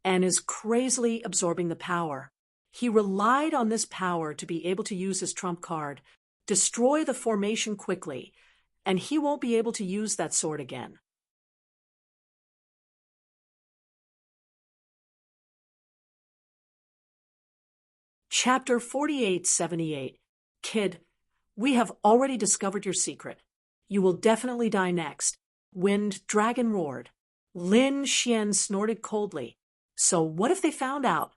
and is crazily absorbing the power. He relied on this power to be able to use his trump card, destroy the formation quickly, and he won't be able to use that sword again. Chapter 4878. Kid, we have already discovered your secret. You will definitely die next. Wind Dragon roared. Lin Xian snorted coldly. So what if they found out?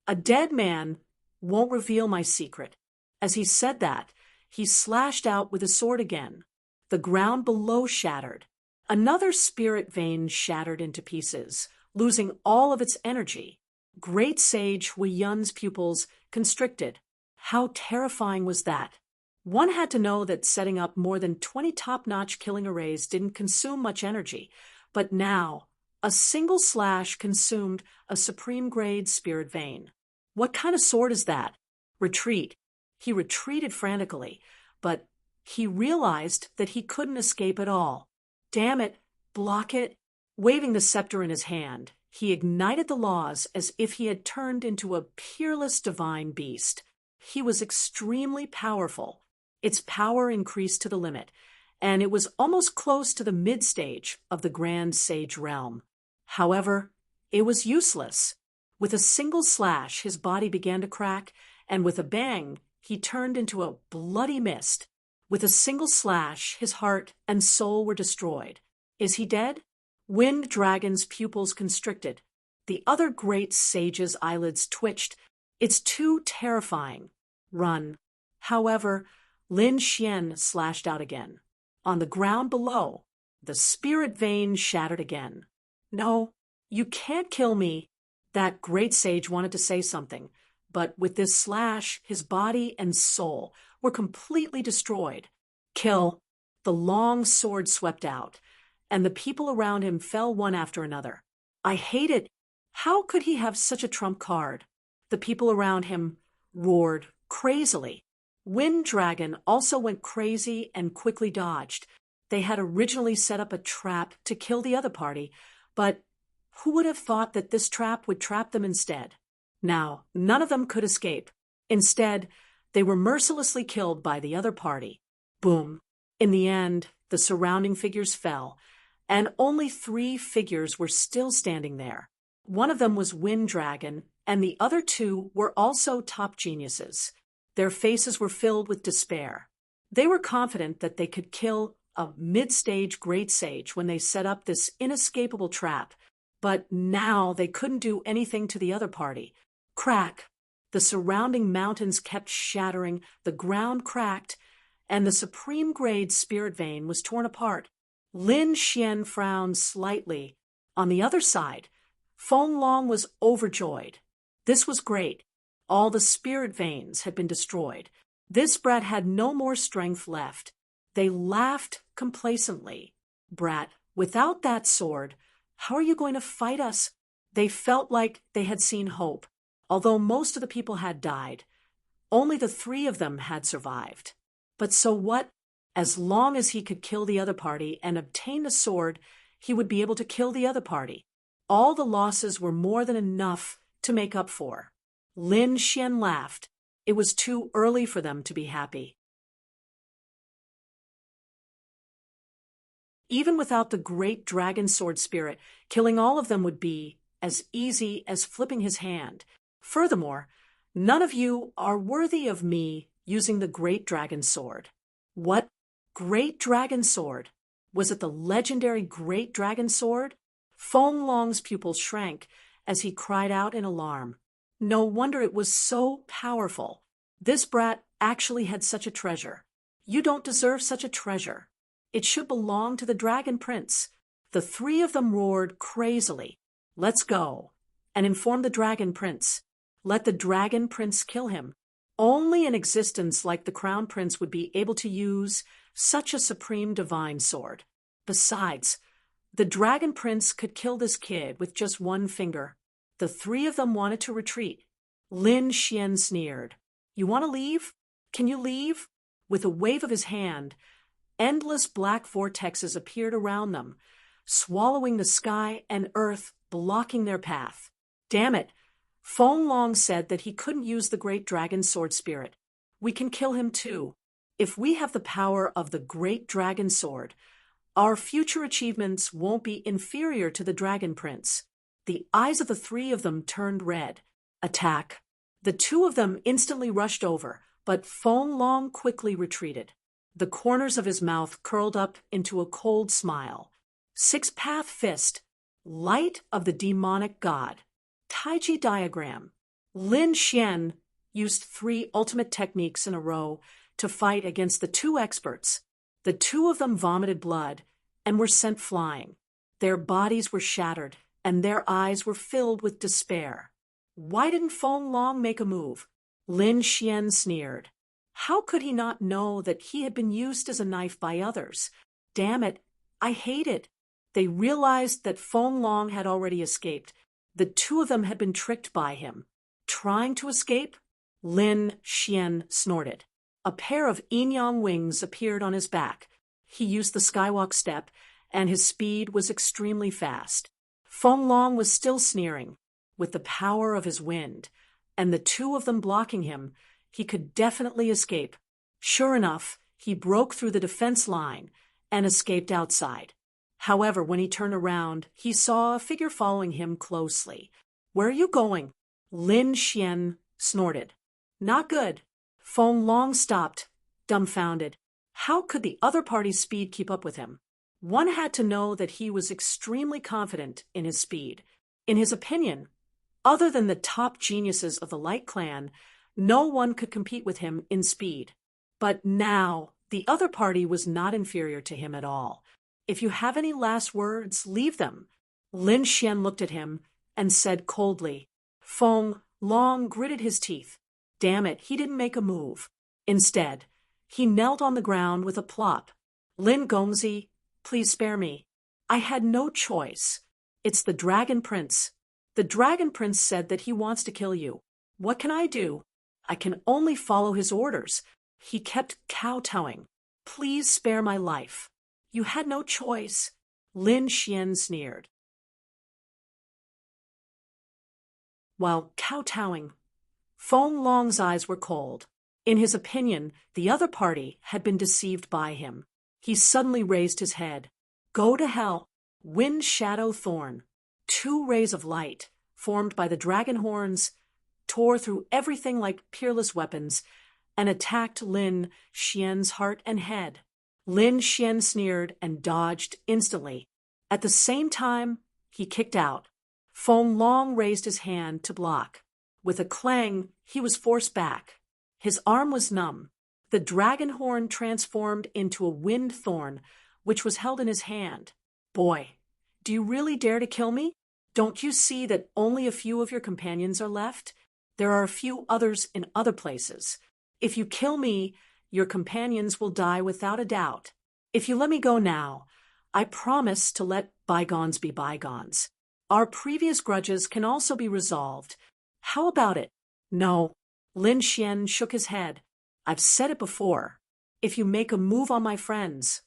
A dead man won't reveal my secret. As he said that, he slashed out with his sword again. The ground below shattered. Another spirit vein shattered into pieces, losing all of its energy. Great Sage Wei Yun's pupils constricted. How terrifying was that? One had to know that setting up more than 20 top-notch killing arrays didn't consume much energy, but now a single slash consumed a supreme-grade spirit vein. What kind of sword is that? Retreat. He retreated frantically, but he realized that he couldn't escape at all. Damn it, block it. Waving the scepter in his hand, he ignited the laws as if he had turned into a peerless divine beast. He was extremely powerful. Its power increased to the limit, and it was almost close to the mid-stage of the Grand Sage realm. However, it was useless. With a single slash, his body began to crack, and with a bang, he turned into a bloody mist. With a single slash, his heart and soul were destroyed. Is he dead? Wind Dragon's pupils constricted. The other great sage's eyelids twitched. It's too terrifying. Run. However, Lin Xian slashed out again. On the ground below, the spirit vein shattered again. No, you can't kill me. That great sage wanted to say something, but with this slash, his body and soul were completely destroyed. Kill. The long sword swept out, and the people around him fell one after another. I hate it. How could he have such a trump card? The people around him roared crazily. Wind Dragon also went crazy and quickly dodged. They had originally set up a trap to kill the other party, but who would have thought that this trap would trap them instead? Now, none of them could escape. Instead, they were mercilessly killed by the other party. Boom. In the end, the surrounding figures fell, and only 3 figures were still standing there. One of them was Wind Dragon, and the other 2 were also top geniuses. Their faces were filled with despair. They were confident that they could kill a mid-stage great sage when they set up this inescapable trap, but now they couldn't do anything to the other party. Crack! The surrounding mountains kept shattering, the ground cracked, and the supreme-grade spirit vein was torn apart. Lin Xian frowned slightly. On the other side, Feng Long was overjoyed. This was great. All the spirit veins had been destroyed. This brat had no more strength left. They laughed complacently. Brat, without that sword, how are you going to fight us? They felt like they had seen hope. Although most of the people had died, only the 3 of them had survived. But so what? As long as he could kill the other party and obtain the sword, he would be able to kill the other party. All the losses were more than enough to make up for. Lin Xian laughed. It was too early for them to be happy. Even without the great dragon sword spirit, killing all of them would be as easy as flipping his hand. Furthermore, none of you are worthy of me using the great dragon sword. What? Great dragon sword? Was it the legendary great dragon sword? Feng Long's pupils shrank as he cried out in alarm. No wonder it was so powerful. This brat actually had such a treasure. You don't deserve such a treasure. It should belong to the Dragon Prince. The 3 of them roared crazily. Let's go and inform the Dragon Prince. Let the Dragon Prince kill him. Only an existence like the Crown Prince would be able to use such a supreme divine sword. Besides, the Dragon Prince could kill this kid with just 1 finger. The 3 of them wanted to retreat. Lin Xian sneered. You want to leave? Can you leave? With a wave of his hand, Endless black vortexes appeared around them, swallowing the sky and earth, blocking their path. Damn it! Feng Long said that he couldn't use the great dragon sword spirit. We can kill him too. If we have the power of the great dragon sword, our future achievements won't be inferior to the dragon prince. The eyes of the three of them turned red. Attack. The two of them instantly rushed over, but Feng Long quickly retreated. The corners of his mouth curled up into a cold smile. Six-path fist. Light of the demonic god. Taiji diagram. Lin Xian used 3 ultimate techniques in a row to fight against the 2 experts. The 2 of them vomited blood and were sent flying. Their bodies were shattered, and their eyes were filled with despair. Why didn't Feng Long make a move? Lin Xian sneered. How could he not know that he had been used as a knife by others? Damn it, I hate it. They realized that Feng Long had already escaped. The 2 of them had been tricked by him. Trying to escape? Lin Xian snorted. A pair of yin-yang wings appeared on his back. He used the skywalk step, and his speed was extremely fast. Feng Long was still sneering. With the power of his wind, and the 2 of them blocking him, he could definitely escape. Sure enough, he broke through the defense line and escaped outside. However, when he turned around, he saw a figure following him closely. Where are you going? Lin Xian snorted. Not good. Feng Long stopped, dumbfounded. How could the other party's speed keep up with him? One had to know that he was extremely confident in his speed. In his opinion, other than the top geniuses of the Light Clan, no one could compete with him in speed. But now, the other party was not inferior to him at all. If you have any last words, leave them. Lin Xian looked at him and said coldly. Feng Long gritted his teeth. Damn it, he didn't make a move. Instead, he knelt on the ground with a plop. Lin Gongzi, please spare me. I had no choice. It's the Dragon Prince. The Dragon Prince said that he wants to kill you. What can I do? I can only follow his orders. He kept kowtowing. Please spare my life. You had no choice. Lin Xian sneered. While kowtowing, Feng Long's eyes were cold. In his opinion, the other party had been deceived by him. He suddenly raised his head. Go to hell. Wind Shadow Thorn. 2 rays of light, formed by the dragon horns, tore through everything like peerless weapons and attacked Lin Xian's heart and head. Lin Xian sneered and dodged instantly. At the same time, he kicked out. Feng Long raised his hand to block. With a clang, he was forced back. His arm was numb. The dragon horn transformed into a wind thorn, which was held in his hand. Boy, do you really dare to kill me? Don't you see that only a few of your companions are left? There are a few others in other places. If you kill me, your companions will die without a doubt. If you let me go now, I promise to let bygones be bygones. Our previous grudges can also be resolved. How about it? No. Lin Xian shook his head. I've said it before. If you make a move on my friends,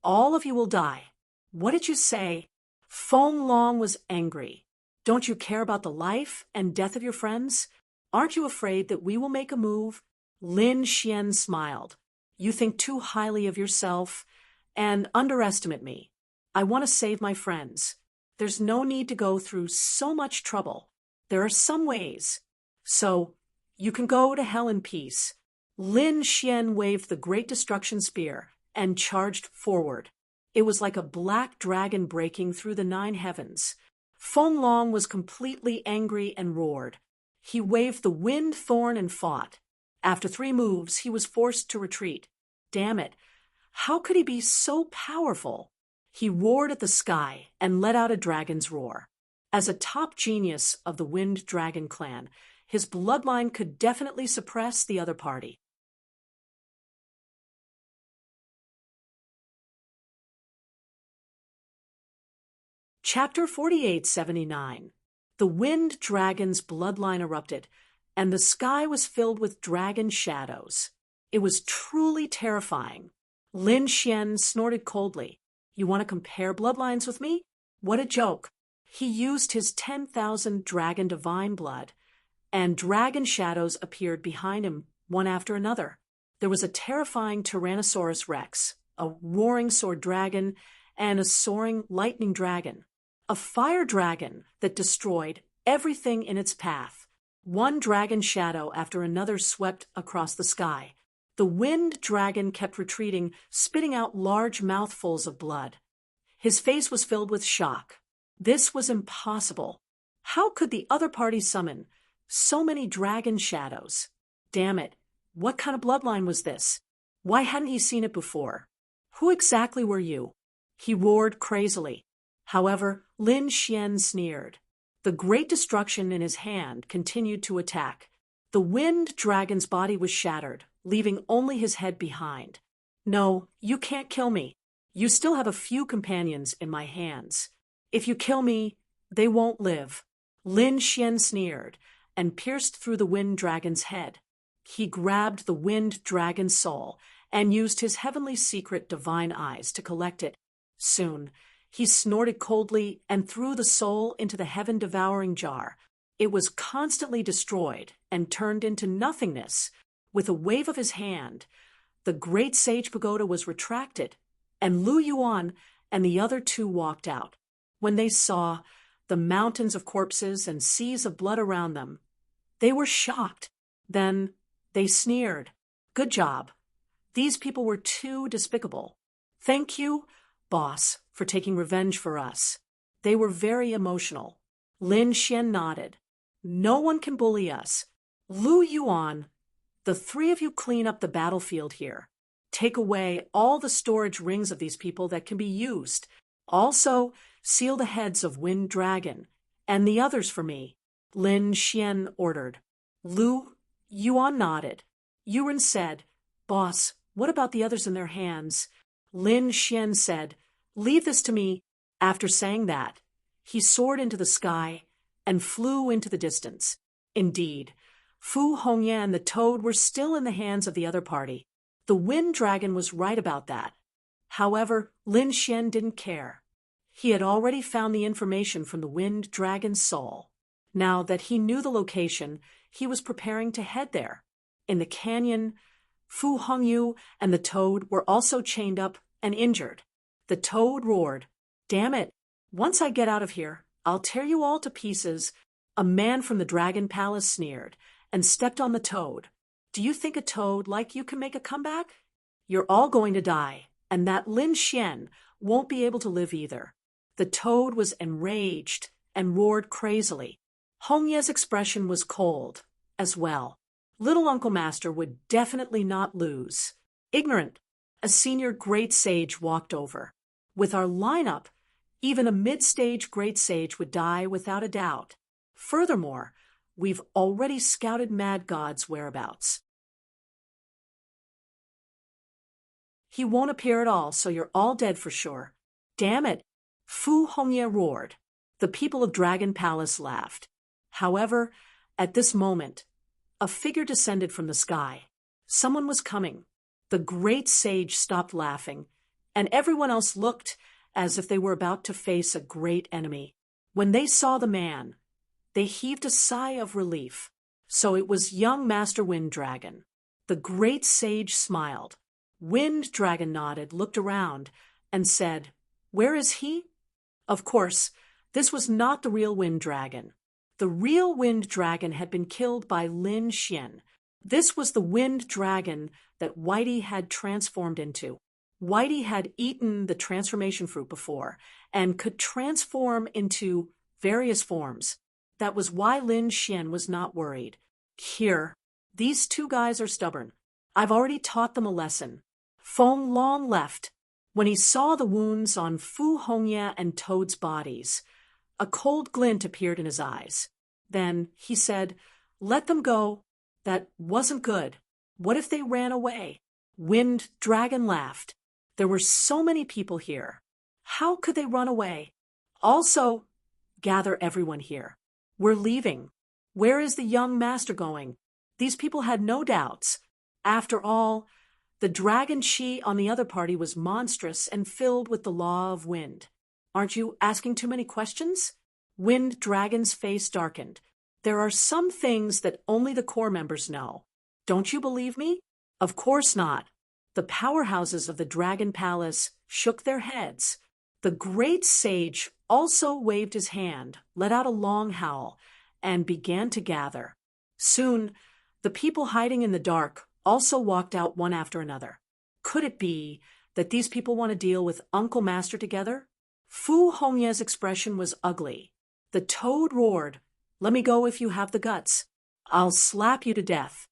all of you will die. What did you say? Feng Long was angry. Don't you care about the life and death of your friends? Aren't you afraid that we will make a move? Lin Xian smiled. You think too highly of yourself and underestimate me. I want to save my friends. There's no need to go through so much trouble. There are some ways. So, you can go to hell in peace. Lin Xian waved the Great Destruction Spear and charged forward. It was like a black dragon breaking through the 9 heavens. Feng Long was completely angry and roared. He waved the wind thorn and fought. After 3 moves, he was forced to retreat. Damn it! How could he be so powerful? He roared at the sky and let out a dragon's roar. As a top genius of the Wind Dragon clan, his bloodline could definitely suppress the other party. Chapter 4879. The Wind Dragon's bloodline erupted, and the sky was filled with dragon shadows. It was truly terrifying. Lin Xian snorted coldly. You want to compare bloodlines with me? What a joke. He used his 10,000 dragon divine blood, and dragon shadows appeared behind him, one after another. There was a terrifying Tyrannosaurus Rex, a roaring sword dragon, and a soaring lightning dragon. A fire dragon that destroyed everything in its path. One dragon shadow after another swept across the sky. The wind dragon kept retreating, spitting out large mouthfuls of blood. His face was filled with shock. This was impossible. How could the other party summon so many dragon shadows? Damn it, what kind of bloodline was this? Why hadn't he seen it before? Who exactly were you? He roared crazily. However, Lin Xian sneered. The great destruction in his hand continued to attack. The wind dragon's body was shattered, leaving only his head behind. No, you can't kill me. You still have a few companions in my hands. If you kill me, they won't live. Lin Xian sneered and pierced through the wind dragon's head. He grabbed the wind dragon's soul and used his heavenly secret divine eyes to collect it. Soon, he snorted coldly and threw the soul into the heaven-devouring jar. It was constantly destroyed and turned into nothingness. With a wave of his hand, the great sage pagoda was retracted, and Lu Yuan and the other two walked out. When they saw the mountains of corpses and seas of blood around them, they were shocked. Then they sneered. Good job. These people were too despicable. Thank you, boss, for taking revenge for us. They were very emotional. Lin Xian nodded. No one can bully us. Lu Yuan, the three of you clean up the battlefield here. Take away all the storage rings of these people that can be used. Also, seal the heads of Wind Dragon and the others for me, Lin Xian ordered. Lu Yuan nodded. Yuren said, Boss, what about the others in their hands? Lin Xian said, Leave this to me. After saying that, he soared into the sky and flew into the distance. Indeed, Fu Hongye and the toad were still in the hands of the other party. The wind dragon was right about that. However, Lin Xian didn't care. He had already found the information from the wind dragon's soul. Now that he knew the location, he was preparing to head there. In the canyon, Fu Hongyu and the toad were also chained up and injured. The toad roared, Damn it! Once I get out of here, I'll tear you all to pieces. A man from the dragon palace sneered and stepped on the toad. Do you think a toad like you can make a comeback? You're all going to die, and that Lin Xian won't be able to live either. The toad was enraged and roared crazily. Hongye's expression was cold, as well. Little Uncle Master would definitely not lose. Ignorant. A senior great sage walked over. With our lineup, even a mid-stage great sage would die without a doubt. Furthermore, we've already scouted Mad God's whereabouts. He won't appear at all, so you're all dead for sure. Damn it! Fu Hongye roared. The people of Dragon Palace laughed. However, at this moment, a figure descended from the sky. Someone was coming. The great sage stopped laughing, and everyone else looked as if they were about to face a great enemy. When they saw the man, they heaved a sigh of relief. So it was young Master Wind Dragon. The great sage smiled. Wind Dragon nodded, looked around, and said, Where is he? Of course, this was not the real Wind Dragon. The real Wind Dragon had been killed by Lin Xian. This was the Wind Dragon that Whitey had transformed into. Whitey had eaten the transformation fruit before and could transform into various forms. That was why Lin Xian was not worried. Here, these two guys are stubborn. I've already taught them a lesson. Feng Long left. When he saw the wounds on Fu Hongye and Toad's bodies, a cold glint appeared in his eyes. Then he said, Let them go. That wasn't good. What if they ran away? Wind Dragon laughed. There were so many people here. How could they run away? Also, gather everyone here. We're leaving. Where is the young master going? These people had no doubts. After all, The dragon Qi on the other party was monstrous and filled with the law of wind. Aren't you asking too many questions? Wind Dragon's face darkened. There are some things that only the core members know. Don't you believe me? Of course not. The powerhouses of the Dragon Palace shook their heads. The great sage also waved his hand, let out a long howl, and began to gather. Soon, the people hiding in the dark also walked out one after another. Could it be that these people want to deal with Uncle Master together? Fu Hongye's expression was ugly. The toad roared, "Let me go if you have the guts. I'll slap you to death."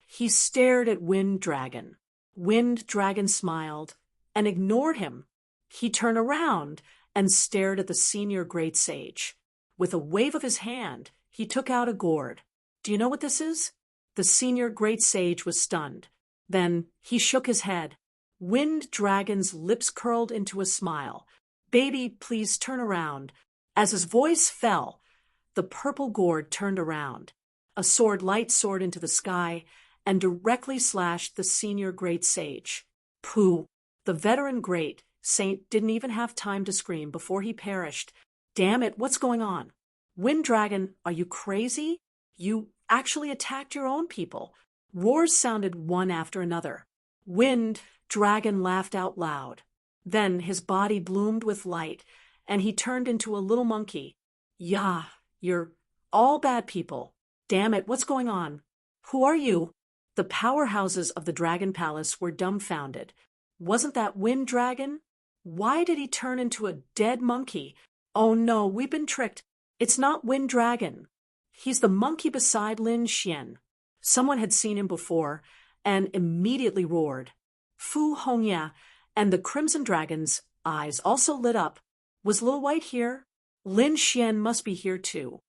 He stared at Wind Dragon. Wind Dragon smiled and ignored him. He turned around and stared at the senior great sage. With a wave of his hand, he took out a gourd. "Do you know what this is?" The senior great sage was stunned. Then he shook his head. Wind Dragon's lips curled into a smile. "Baby, please turn around." As his voice fell, the purple gourd turned around. A light soared into the sky and directly slashed the senior great sage. Pooh! The veteran great saint didn't even have time to scream before he perished. "Damn it, what's going on? Wind Dragon, are you crazy? You actually attacked your own people." Roars sounded one after another. Wind Dragon laughed out loud. Then his body bloomed with light, and he turned into a little monkey. "Yeah, you're all bad people. Damn it, what's going on? Who are you?" The powerhouses of the Dragon Palace were dumbfounded. Wasn't that Wind Dragon? Why did he turn into a dead monkey? "Oh no, we've been tricked. It's not Wind Dragon. He's the monkey beside Lin Xian." Someone had seen him before and immediately roared. Fu Hongye and the Crimson Dragon's eyes also lit up. Was Little White here? Lin Xian must be here too.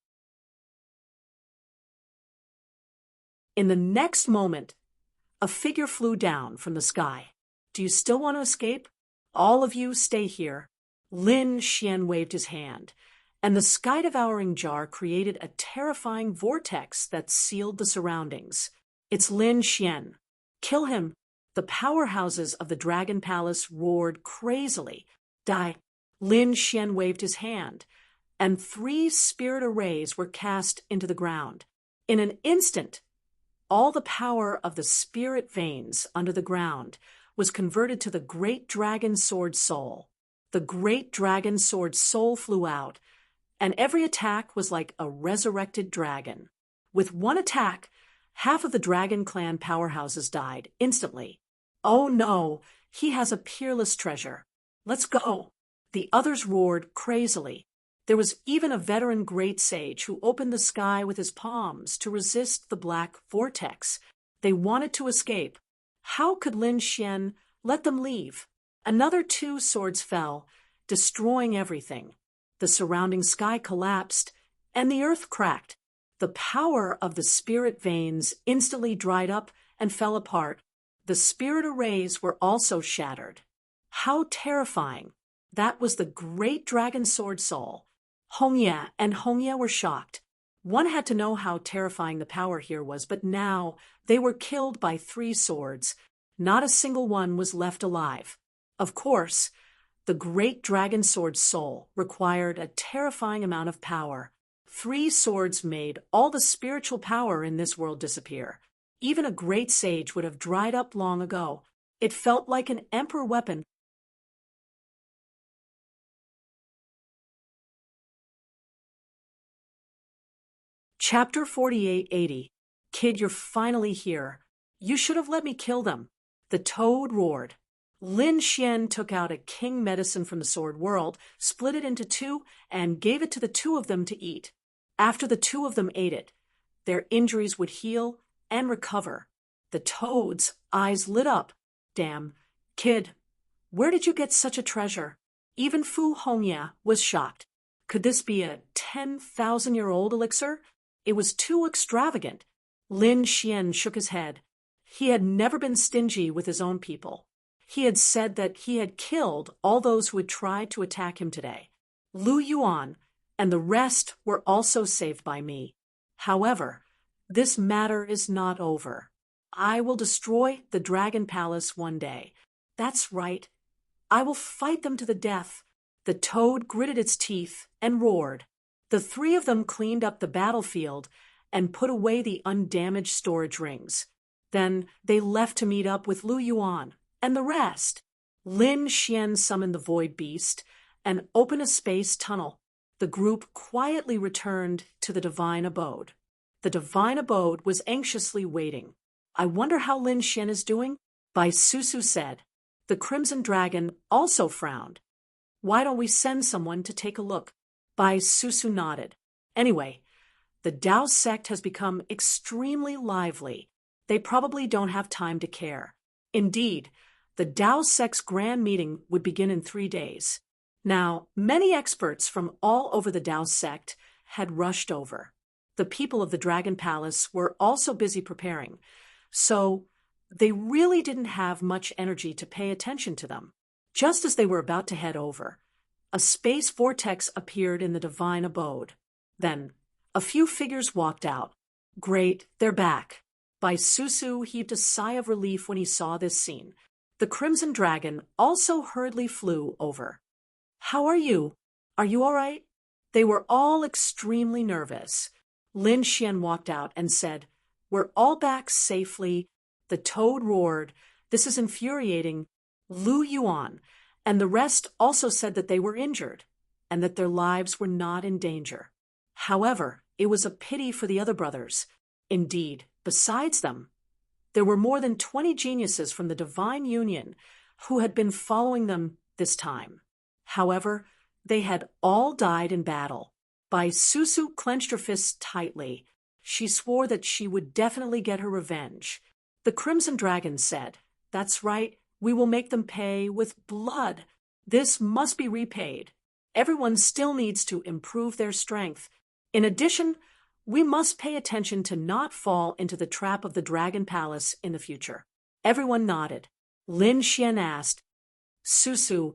In the next moment, a figure flew down from the sky. "Do you still want to escape? All of you stay here." Lin Xian waved his hand, and the sky-devouring jar created a terrifying vortex that sealed the surroundings. "It's Lin Xian. Kill him!" The powerhouses of the Dragon Palace roared crazily. "Die!" Lin Xian waved his hand, and 3 spirit arrays were cast into the ground. In an instant, all the power of the spirit veins under the ground was converted to the great dragon sword soul. The great dragon sword soul flew out, and every attack was like a resurrected dragon. With one attack, half of the Dragon Clan powerhouses died instantly. "Oh no, he has a peerless treasure. Let's go." The others roared crazily. There was even a veteran great sage who opened the sky with his palms to resist the black vortex. They wanted to escape. How could Lin Xian let them leave? Another 2 swords fell, destroying everything. The surrounding sky collapsed, and the earth cracked. The power of the spirit veins instantly dried up and fell apart. The spirit arrays were also shattered. How terrifying! That was the great dragon sword soul. Hongye and Hongye were shocked. One had to know how terrifying the power here was, but now they were killed by 3 swords. Not a single one was left alive. Of course, the great dragon sword soul required a terrifying amount of power. 3 swords made all the spiritual power in this world disappear. Even a great sage would have dried up long ago. It felt like an emperor weapon. Chapter 4880. Kid, you're finally here. You should have let me kill them. The toad roared. Lin Xian took out a king medicine from the sword world, split it into 2, and gave it to the 2 of them to eat. After the 2 of them ate it, their injuries would heal and recover. The toad's eyes lit up. "Damn, kid, where did you get such a treasure?" Even Fu Hongye was shocked. Could this be a 10,000-year-old elixir? It was too extravagant. Lin Xian shook his head. He had never been stingy with his own people. He had said that he had killed all those who had tried to attack him today. Lu Yuan and the rest were also saved by me. However, this matter is not over. I will destroy the Dragon Palace one day. That's right. I will fight them to the death. The toad gritted its teeth and roared. The three of them cleaned up the battlefield and put away the undamaged storage rings. Then they left to meet up with Lu Yuan and the rest. Lin Xian summoned the Void Beast and opened a space tunnel. The group quietly returned to the Divine Abode. The Divine Abode was anxiously waiting. I wonder how Lin Xian is doing? Bai Susu said. The Crimson Dragon also frowned. Why don't we send someone to take a look? Bai Susu nodded. Anyway, the Dao sect has become extremely lively. They probably don't have time to care. Indeed, the Dao sect's grand meeting would begin in 3 days. Now, many experts from all over the Dao sect had rushed over. The people of the Dragon Palace were also busy preparing, so they really didn't have much energy to pay attention to them. Just as they were about to head over, a space vortex appeared in the Divine Abode. Then, a few figures walked out. Great, they're back. Bai Susu heaved a sigh of relief when he saw this scene. The Crimson Dragon also hurriedly flew over. How are you? Are you all right? They were all extremely nervous. Lin Xian walked out and said, We're all back safely. The toad roared, This is infuriating. Lu Yuan and the rest also said that they were injured and that their lives were not in danger. However, it was a pity for the other brothers. Indeed, besides them, there were more than 20 geniuses from the Divine Union who had been following them this time. However, they had all died in battle. Bai Susu clenched her fists tightly. She swore that she would definitely get her revenge. The Crimson Dragon said, That's right, we will make them pay with blood. This must be repaid. Everyone still needs to improve their strength. In addition, we must pay attention to not fall into the trap of the Dragon Palace in the future. Everyone nodded. Lin Xian asked, Susu,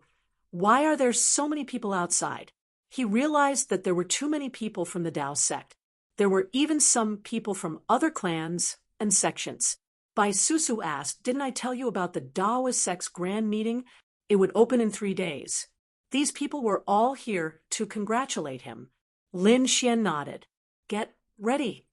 why are there so many people outside? He realized that there were too many people from the Dao sect. There were even some people from other clans and sections. Bai Susu asked, Didn't I tell you about the Daoist sect's grand meeting? It would open in 3 days. These people were all here to congratulate him. Lin Xian nodded. Get ready.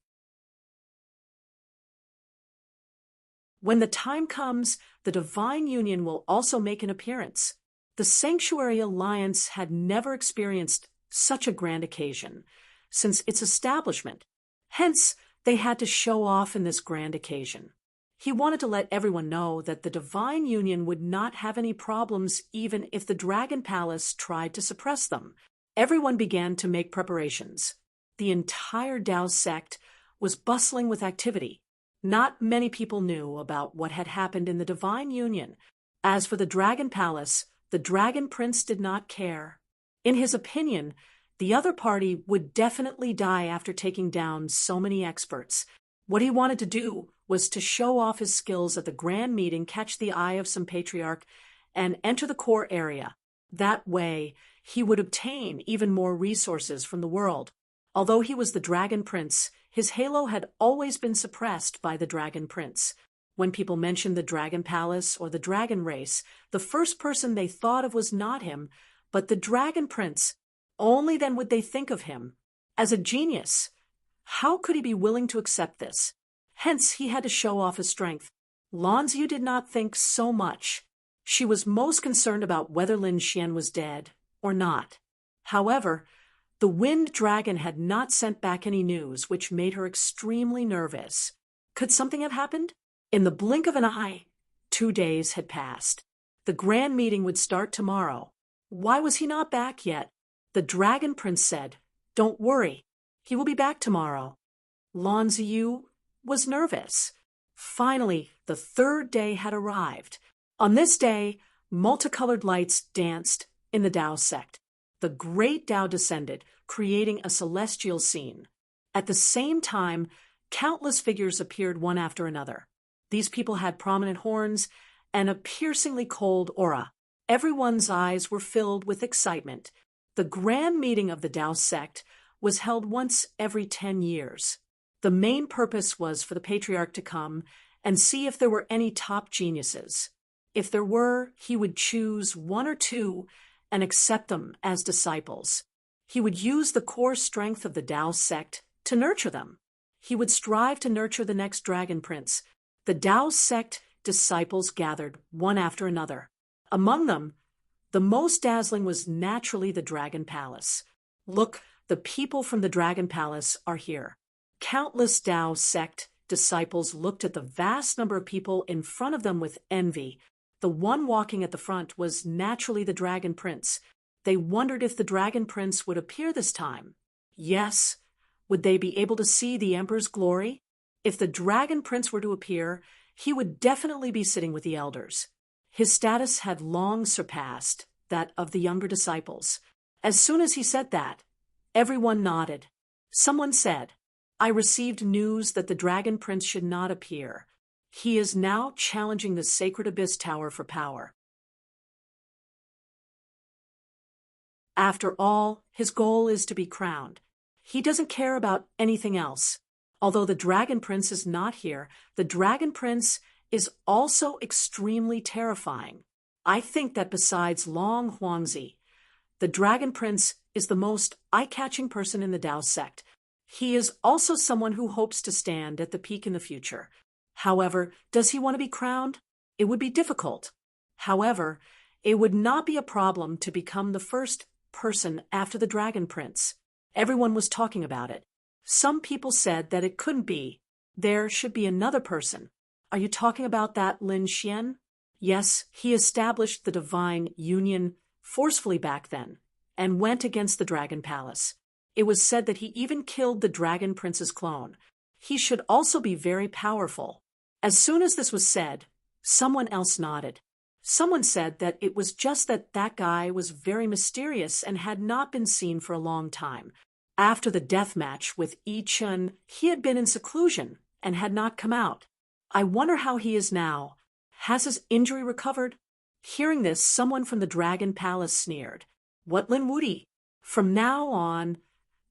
When the time comes, the Divine Union will also make an appearance. The Sanctuary Alliance had never experienced such a grand occasion since its establishment. Hence, they had to show off in this grand occasion. He wanted to let everyone know that the Divine Union would not have any problems even if the Dragon Palace tried to suppress them. Everyone began to make preparations. The entire Dao sect was bustling with activity. Not many people knew about what had happened in the Divine Union. As for the Dragon Palace, the Dragon Prince did not care. In his opinion, the other party would definitely die after taking down so many experts. What he wanted to do was to show off his skills at the grand meeting, catch the eye of some patriarch, and enter the core area. That way, he would obtain even more resources from the world. Although he was the Dragon Prince, his halo had always been suppressed by the Dragon Prince. When people mentioned the Dragon Palace or the Dragon Race, the first person they thought of was not him, but the Dragon Prince. Only then would they think of him as a genius. How could he be willing to accept this? Hence, he had to show off his strength. Lanziu did not think so much. She was most concerned about whether Lin Xian was dead or not. However, the Wind Dragon had not sent back any news, which made her extremely nervous. Could something have happened? In the blink of an eye, 2 days had passed. The grand meeting would start tomorrow. Why was he not back yet? The Dragon Prince said, Don't worry, he will be back tomorrow. Lanziu was nervous. Finally, the 3rd day had arrived. On this day, multicolored lights danced in the Dao sect. The great Dao descended, creating a celestial scene. At the same time, countless figures appeared one after another. These people had prominent horns and a piercingly cold aura. Everyone's eyes were filled with excitement. The grand meeting of the Dao sect was held once every 10 years. The main purpose was for the patriarch to come and see if there were any top geniuses. If there were, he would choose one or two and accept them as disciples. He would use the core strength of the Tao sect to nurture them. He would strive to nurture the next dragon prince. The Tao sect disciples gathered one after another. Among them, the most dazzling was naturally the Dragon Palace. Look, the people from the Dragon Palace are here. Countless Tao sect disciples looked at the vast number of people in front of them with envy. The one walking at the front was naturally the Dragon Prince. They wondered if the Dragon Prince would appear this time. Yes. Would they be able to see the Emperor's glory? If the Dragon Prince were to appear, he would definitely be sitting with the elders. His status had long surpassed that of the younger disciples. As soon as he said that, everyone nodded. Someone said, "I received news that the Dragon Prince should not appear. He is now challenging the Sacred Abyss Tower for power. After all, his goal is to be crowned. He doesn't care about anything else. Although the Dragon Prince is not here, the Dragon Prince is also extremely terrifying. I think that besides Long Huangzi, the Dragon Prince is the most eye-catching person in the Tao sect. He is also someone who hopes to stand at the peak in the future. However, does he want to be crowned? It would be difficult. However, it would not be a problem to become the first person after the Dragon Prince. Everyone was talking about it. Some people said that it couldn't be. There should be another person. Are you talking about that Lin Xian? Yes, he established the divine union forcefully back then and went against the Dragon Palace. It was said that he even killed the Dragon Prince's clone. He should also be very powerful. As soon as this was said, someone else nodded. Someone said that it was just that that guy was very mysterious and had not been seen for a long time. After the death match with Yi Chun, he had been in seclusion and had not come out. I wonder how he is now. Has his injury recovered? Hearing this, someone from the Dragon Palace sneered. What Lin Wudi? From now on,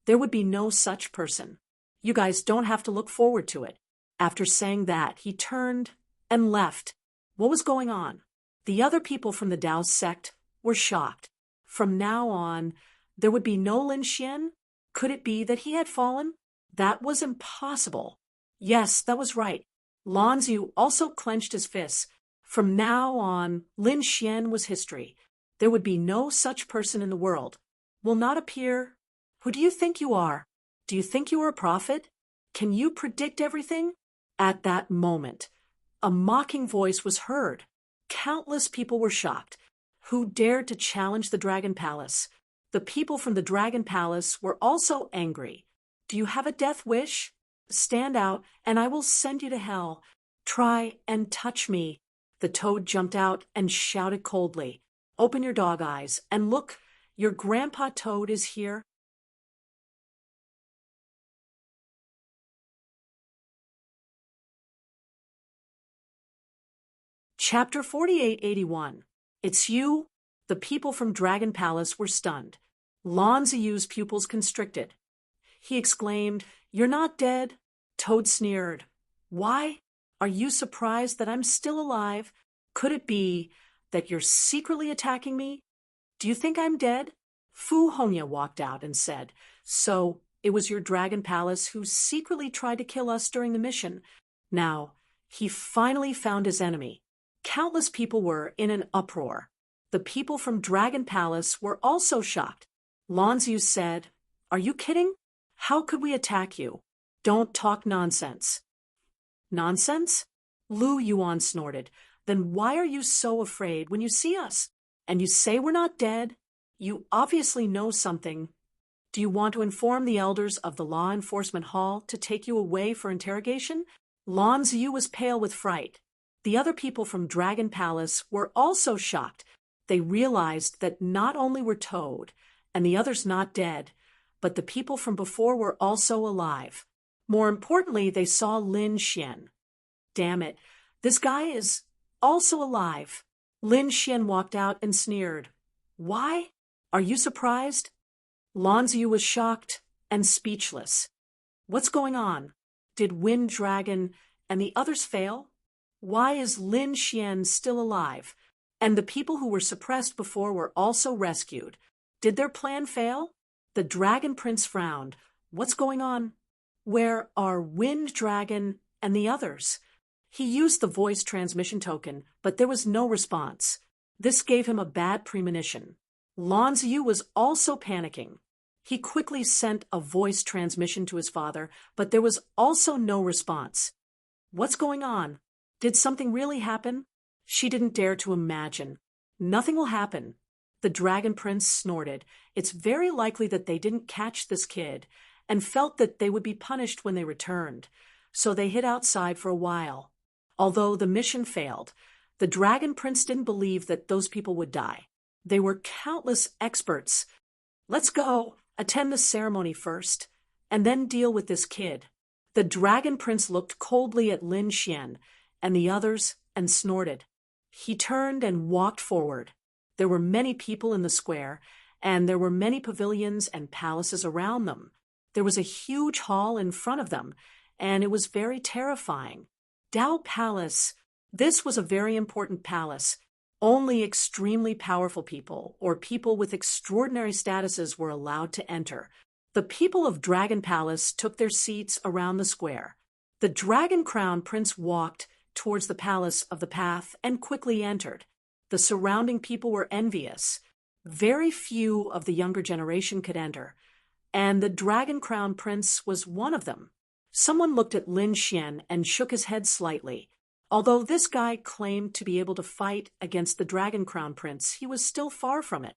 there would be no such person. You guys don't have to look forward to it. After saying that, he turned and left. What was going on? The other people from the Tao sect were shocked. From now on, there would be no Lin Xian? Could it be that he had fallen? That was impossible. Yes, that was right. Lan Xiu also clenched his fists. From now on, Lin Xian was history. There would be no such person in the world. Will not appear. Who do you think you are? Do you think you are a prophet? Can you predict everything? At that moment, a mocking voice was heard. Countless people were shocked. Who dared to challenge the Dragon Palace? The people from the Dragon Palace were also angry. Do you have a death wish? Stand out, and I will send you to hell. Try and touch me. The toad jumped out and shouted coldly. Open your dog eyes and look, your Grandpa Toad is here. Chapter 4881. It's you? The people from Dragon Palace were stunned. Lan Ziyu's pupils constricted. He exclaimed, You're not dead? Toad sneered. Why? Are you surprised that I'm still alive? Could it be that you're secretly attacking me? Do you think I'm dead? Fu Hongya walked out and said, So it was your Dragon Palace who secretly tried to kill us during the mission. Now, he finally found his enemy. Countless people were in an uproar. The people from Dragon Palace were also shocked. Lan Xiu said, Are you kidding? How could we attack you? Don't talk nonsense. Nonsense? Lu Yuan snorted. Then why are you so afraid when you see us? And you say we're not dead? You obviously know something. Do you want to inform the elders of the Law Enforcement Hall to take you away for interrogation? Lan Xiu was pale with fright. The other people from Dragon Palace were also shocked. They realized that not only were Toad and the others not dead, but the people from before were also alive. More importantly, they saw Lin Xian. Damn it, this guy is also alive. Lin Xian walked out and sneered. Why? Are you surprised? Lan Xiu was shocked and speechless. What's going on? Did Wind Dragon and the others fail? Why is Lin Xian still alive? And the people who were suppressed before were also rescued. Did their plan fail? The Dragon Prince frowned. What's going on? Where are Wind Dragon and the others? He used the voice transmission token, but there was no response. This gave him a bad premonition. Lan Ziyu was also panicking. He quickly sent a voice transmission to his father, but there was also no response. What's going on? Did something really happen? She didn't dare to imagine. Nothing will happen. The Dragon Prince snorted. It's very likely that they didn't catch this kid, and felt that they would be punished when they returned. So they hid outside for a while. Although the mission failed, the Dragon Prince didn't believe that those people would die. They were countless experts. Let's go, attend the ceremony first, and then deal with this kid. The Dragon Prince looked coldly at Lin Xian and the others and snorted. He turned and walked forward. There were many people in the square, and there were many pavilions and palaces around them. There was a huge hall in front of them, and it was very terrifying. Dao Palace. This was a very important palace. Only extremely powerful people, or people with extraordinary statuses, were allowed to enter. The people of Dragon Palace took their seats around the square. The Dragon Crown Prince walked towards the Palace of the Path and quickly entered. The surrounding people were envious. Very few of the younger generation could enter, and the Dragon Crown Prince was one of them. Someone looked at Lin Xian and shook his head slightly. Although this guy claimed to be able to fight against the Dragon Crown Prince, he was still far from it.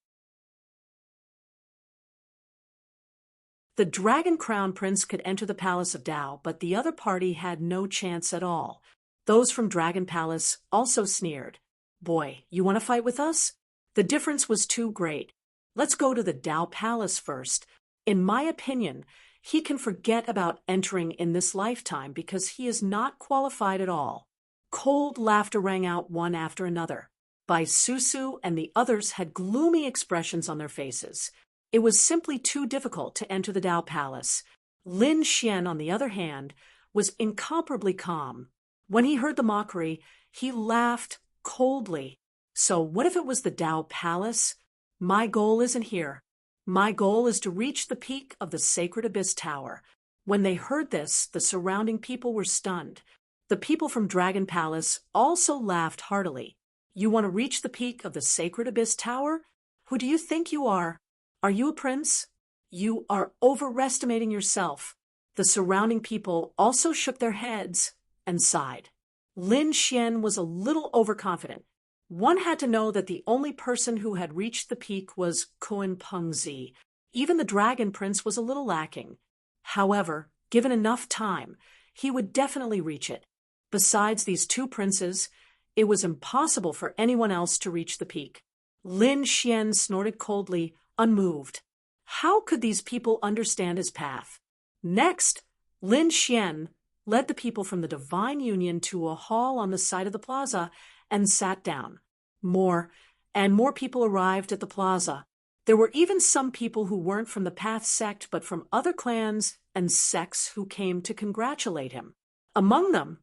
The Dragon Crown Prince could enter the Palace of Dao, but the other party had no chance at all. Those from Dragon Palace also sneered. Boy, you want to fight with us? The difference was too great. Let's go to the Dao Palace first. In my opinion, he can forget about entering in this lifetime because he is not qualified at all. Cold laughter rang out one after another. Bai Susu and the others had gloomy expressions on their faces. It was simply too difficult to enter the Dao Palace. Lin Xian, on the other hand, was incomparably calm. When he heard the mockery, he laughed coldly. So what if it was the Dao Palace? My goal isn't here. My goal is to reach the peak of the Sacred Abyss Tower. When they heard this, the surrounding people were stunned. The people from Dragon Palace also laughed heartily. You want to reach the peak of the Sacred Abyss Tower? Who do you think you are? Are you a prince? You are overestimating yourself. The surrounding people also shook their heads and sighed. Lin Xian was a little overconfident. One had to know that the only person who had reached the peak was Kun Pengzi. Even the Dragon Prince was a little lacking. However, given enough time, he would definitely reach it. Besides these two princes, it was impossible for anyone else to reach the peak. Lin Xian snorted coldly, unmoved. How could these people understand his path? Next, Lin Xian led the people from the Divine Union to a hall on the side of the plaza and sat down. More and more people arrived at the plaza. There were even some people who weren't from the Path sect but from other clans and sects who came to congratulate him. Among them,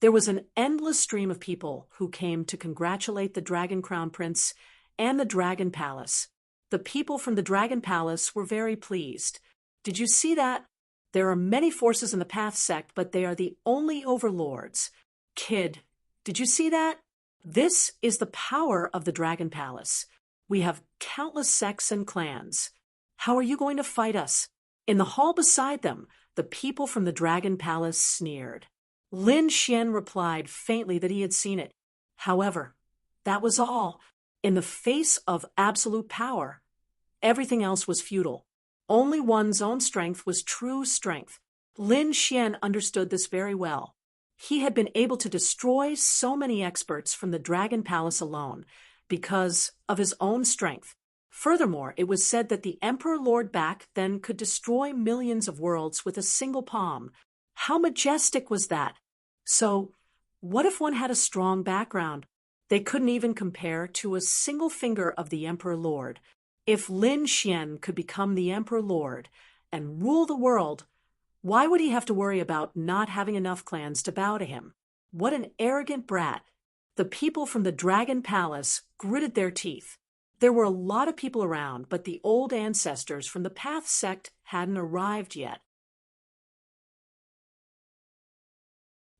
there was an endless stream of people who came to congratulate the Dragon Crown Prince and the Dragon Palace. The people from the Dragon Palace were very pleased. Did you see that? There are many forces in the Path sect, but they are the only overlords. Kid, did you see that? This is the power of the Dragon Palace. We have countless sects and clans. How are you going to fight us? In the hall beside them, the people from the Dragon Palace sneered. Lin Xian replied faintly that he had seen it. However, that was all. In the face of absolute power, everything else was futile. Only one's own strength was true strength. Lin Xian understood this very well. He had been able to destroy so many experts from the Dragon Palace alone because of his own strength. Furthermore, it was said that the Emperor Lord back then could destroy millions of worlds with a single palm. How majestic was that? So, what if one had a strong background? They couldn't even compare to a single finger of the Emperor Lord. If Lin Xian could become the Emperor Lord and rule the world, why would he have to worry about not having enough clans to bow to him? What an arrogant brat. The people from the Dragon Palace gritted their teeth. There were a lot of people around, but the old ancestors from the Path sect hadn't arrived yet.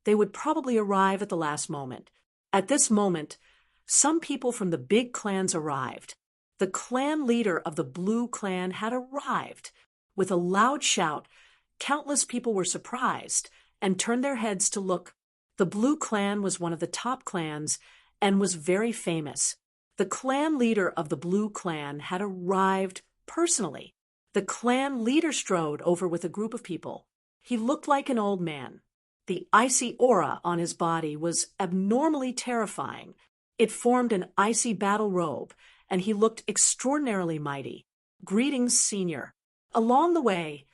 They would probably arrive at the last moment. At this moment, some people from the big clans arrived. The clan leader of the Blue Clan had arrived. With a loud shout, countless people were surprised and turned their heads to look. The Blue Clan was one of the top clans and was very famous. The clan leader of the Blue Clan had arrived personally. The clan leader strode over with a group of people. He looked like an old man. The icy aura on his body was abnormally terrifying. It formed an icy battle robe, and he looked extraordinarily mighty. Greetings, Senior. Along the way,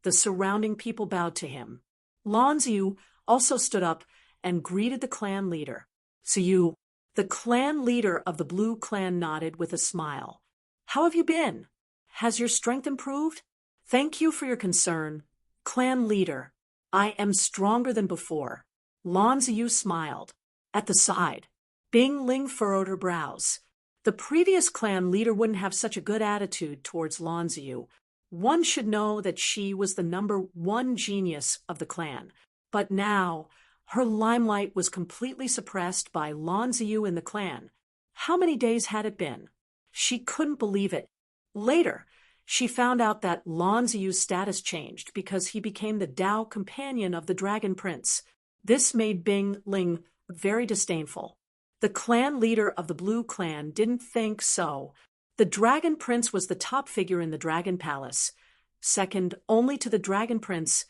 the surrounding people bowed to him. Lanziu also stood up and greeted the clan leader. Siyu, the clan leader of the Blue Clan, nodded with a smile. How have you been? Has your strength improved? Thank you for your concern. Clan leader, I am stronger than before. Lanziu smiled. At the side, Bing Ling furrowed her brows. The previous clan leader wouldn't have such a good attitude towards Lanziu. One should know that she was the #1 genius of the clan. But now, her limelight was completely suppressed by Lanziu in the clan. How many days had it been? She couldn't believe it. Later, she found out that Lanziu's status changed because he became the Dao companion of the Dragon Prince. This made Bing Ling very disdainful. The clan leader of the Blue Clan didn't think so. The Dragon Prince was the top figure in the Dragon Palace, second only to the Dragon Prince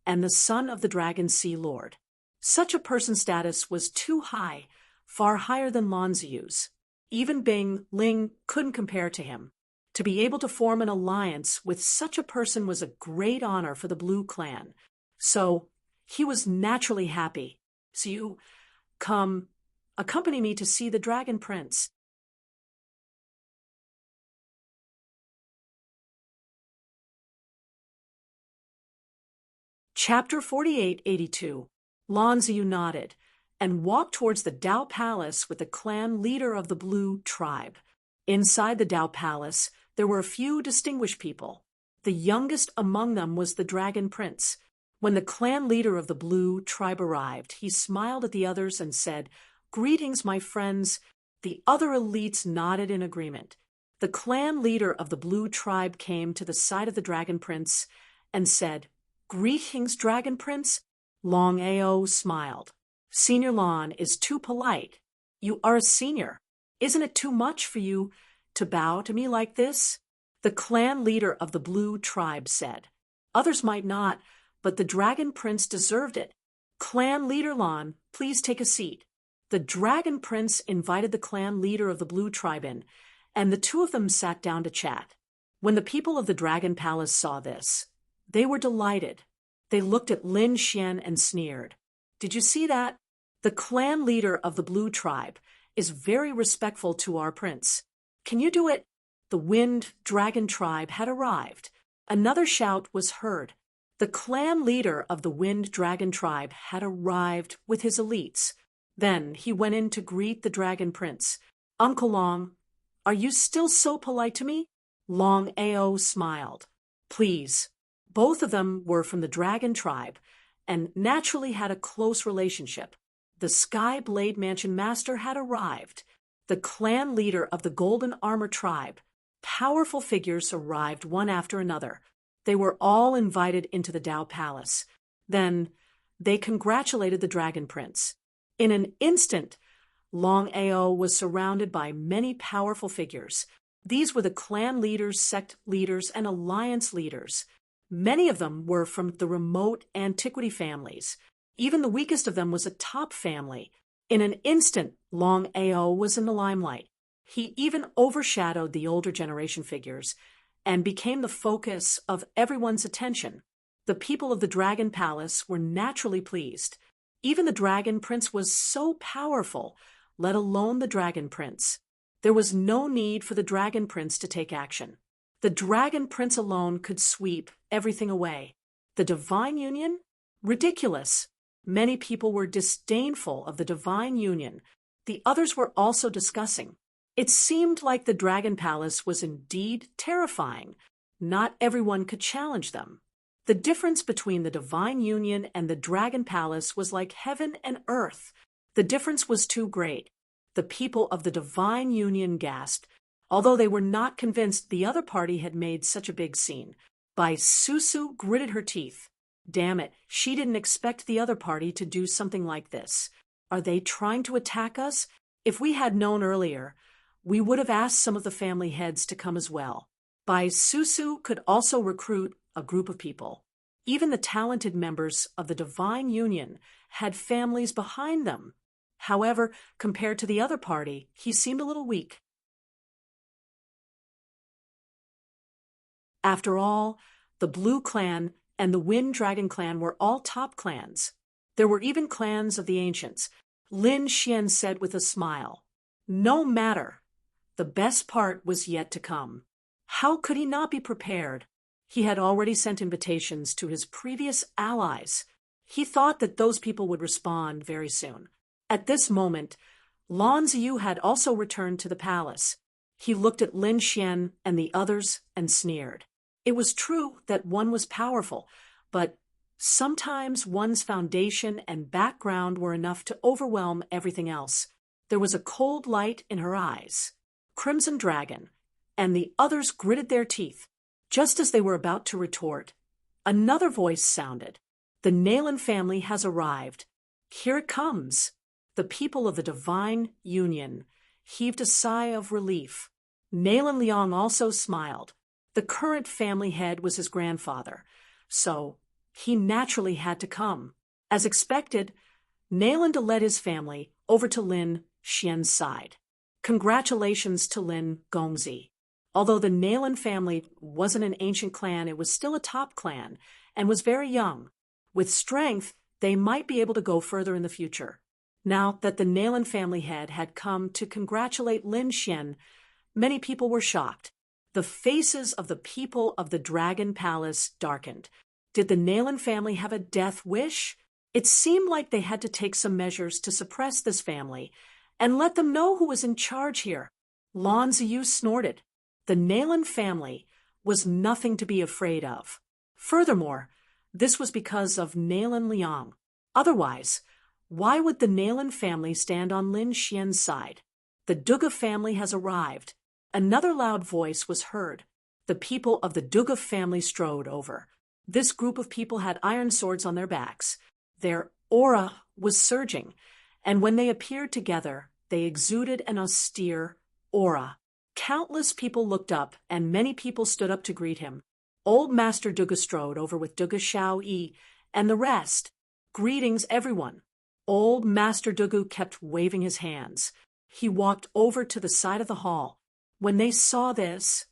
and the son of the Dragon Sea Lord. Such a person's status was too high, far higher than Lanziu's. Even Bing Ling couldn't compare to him. To be able to form an alliance with such a person was a great honor for the Blue Clan. So he was naturally happy. So you come, accompany me to see the Dragon Prince. Chapter 4882. Lanziu nodded and walked towards the Dao Palace with the clan leader of the Blue tribe. Inside the Dao Palace, there were a few distinguished people. The youngest among them was the Dragon Prince. When the clan leader of the Blue tribe arrived, he smiled at the others and said, "Greetings, my friends." The other elites nodded in agreement. The clan leader of the Blue tribe came to the side of the Dragon Prince and said, "Greetings, Dragon Prince." Long Ao smiled. "Senior Lan is too polite. You are a senior. Isn't it too much for you to bow to me like this?" The clan leader of the Blue tribe said. "Others might not, but the Dragon Prince deserved it. Clan leader Lan, please take a seat." The Dragon Prince invited the clan leader of the Blue tribe in, and the two of them sat down to chat. When the people of the Dragon Palace saw this, they were delighted. They looked at Lin Xian and sneered. "Did you see that? The clan leader of the Blue tribe is very respectful to our prince. Can you do it?" The Wind Dragon tribe had arrived. Another shout was heard. The clan leader of the Wind Dragon tribe had arrived with his elites. Then he went in to greet the Dragon Prince. "Uncle Long, are you still so polite to me?" Long Ao smiled. "Please." Both of them were from the Dragon tribe and naturally had a close relationship. The Sky Blade Mansion Master had arrived. The clan leader of the Golden Armor tribe. Powerful figures arrived one after another. They were all invited into the Dao Palace. Then they congratulated the Dragon Prince. In an instant, Long Ao was surrounded by many powerful figures. These were the clan leaders, sect leaders, and alliance leaders. Many of them were from the remote antiquity families. Even the weakest of them was a top family. In an instant, Long Ao was in the limelight. He even overshadowed the older generation figures and became the focus of everyone's attention. The people of the Dragon Palace were naturally pleased. Even the Dragon Prince was so powerful, let alone the Dragon Prince. There was no need for the Dragon Prince to take action. The Dragon Prince alone could sweep everything away. The Divine Union? Ridiculous. Many people were disdainful of the divine union. The others were also discussing. It seemed like the Dragon Palace was indeed terrifying. Not everyone could challenge them. The difference between the divine union and the Dragon Palace was like heaven and earth. The difference was too great. The people of the divine union gasped, although they were not convinced the other party had made such a big scene. Bai Susu gritted her teeth. Damn it, she didn't expect the other party to do something like this. Are they trying to attack us? If we had known earlier, we would have asked some of the family heads to come as well. Bai Susu could also recruit a group of people. Even the talented members of the Divine Union had families behind them. However, compared to the other party, he seemed a little weak. After all, the Blue Clan and the Wind Dragon Clan were all top clans. There were even clans of the ancients. Lin Xian said with a smile. No matter. The best part was yet to come. How could he not be prepared? He had already sent invitations to his previous allies. He thought that those people would respond very soon. At this moment, Lan Ziyu had also returned to the palace. He looked at Lin Xian and the others and sneered. It was true that one was powerful, but sometimes one's foundation and background were enough to overwhelm everything else. There was a cold light in her eyes. Crimson Dragon, and the others gritted their teeth. Just as they were about to retort, another voice sounded. The Nalan family has arrived. Here it comes. The people of the Divine Union heaved a sigh of relief. Nalan Liang also smiled. The current family head was his grandfather, so he naturally had to come. As expected, Nalan led his family over to Lin Xian's side. Congratulations to Lin Gongzi. Although the Nalan family wasn't an ancient clan, it was still a top clan and was very young. With strength, they might be able to go further in the future. Now that the Nalan family head had come to congratulate Lin Xian, many people were shocked. The faces of the people of the Dragon Palace darkened. Did the Nalan family have a death wish? It seemed like they had to take some measures to suppress this family and let them know who was in charge here. Lan Ziyu snorted. The Nalan family was nothing to be afraid of. Furthermore, this was because of Nalan Liang. Otherwise, why would the Nalan family stand on Lin Xian's side? The Duga family has arrived. Another loud voice was heard. The people of the Duga family strode over. This group of people had iron swords on their backs. Their aura was surging, and when they appeared together, they exuded an austere aura. Countless people looked up, and many people stood up to greet him. Old Master Duga strode over with Duga Xiao Yi and the rest. Greetings, everyone. Old Master Dugu kept waving his hands. He walked over to the side of the hall. When they saw this,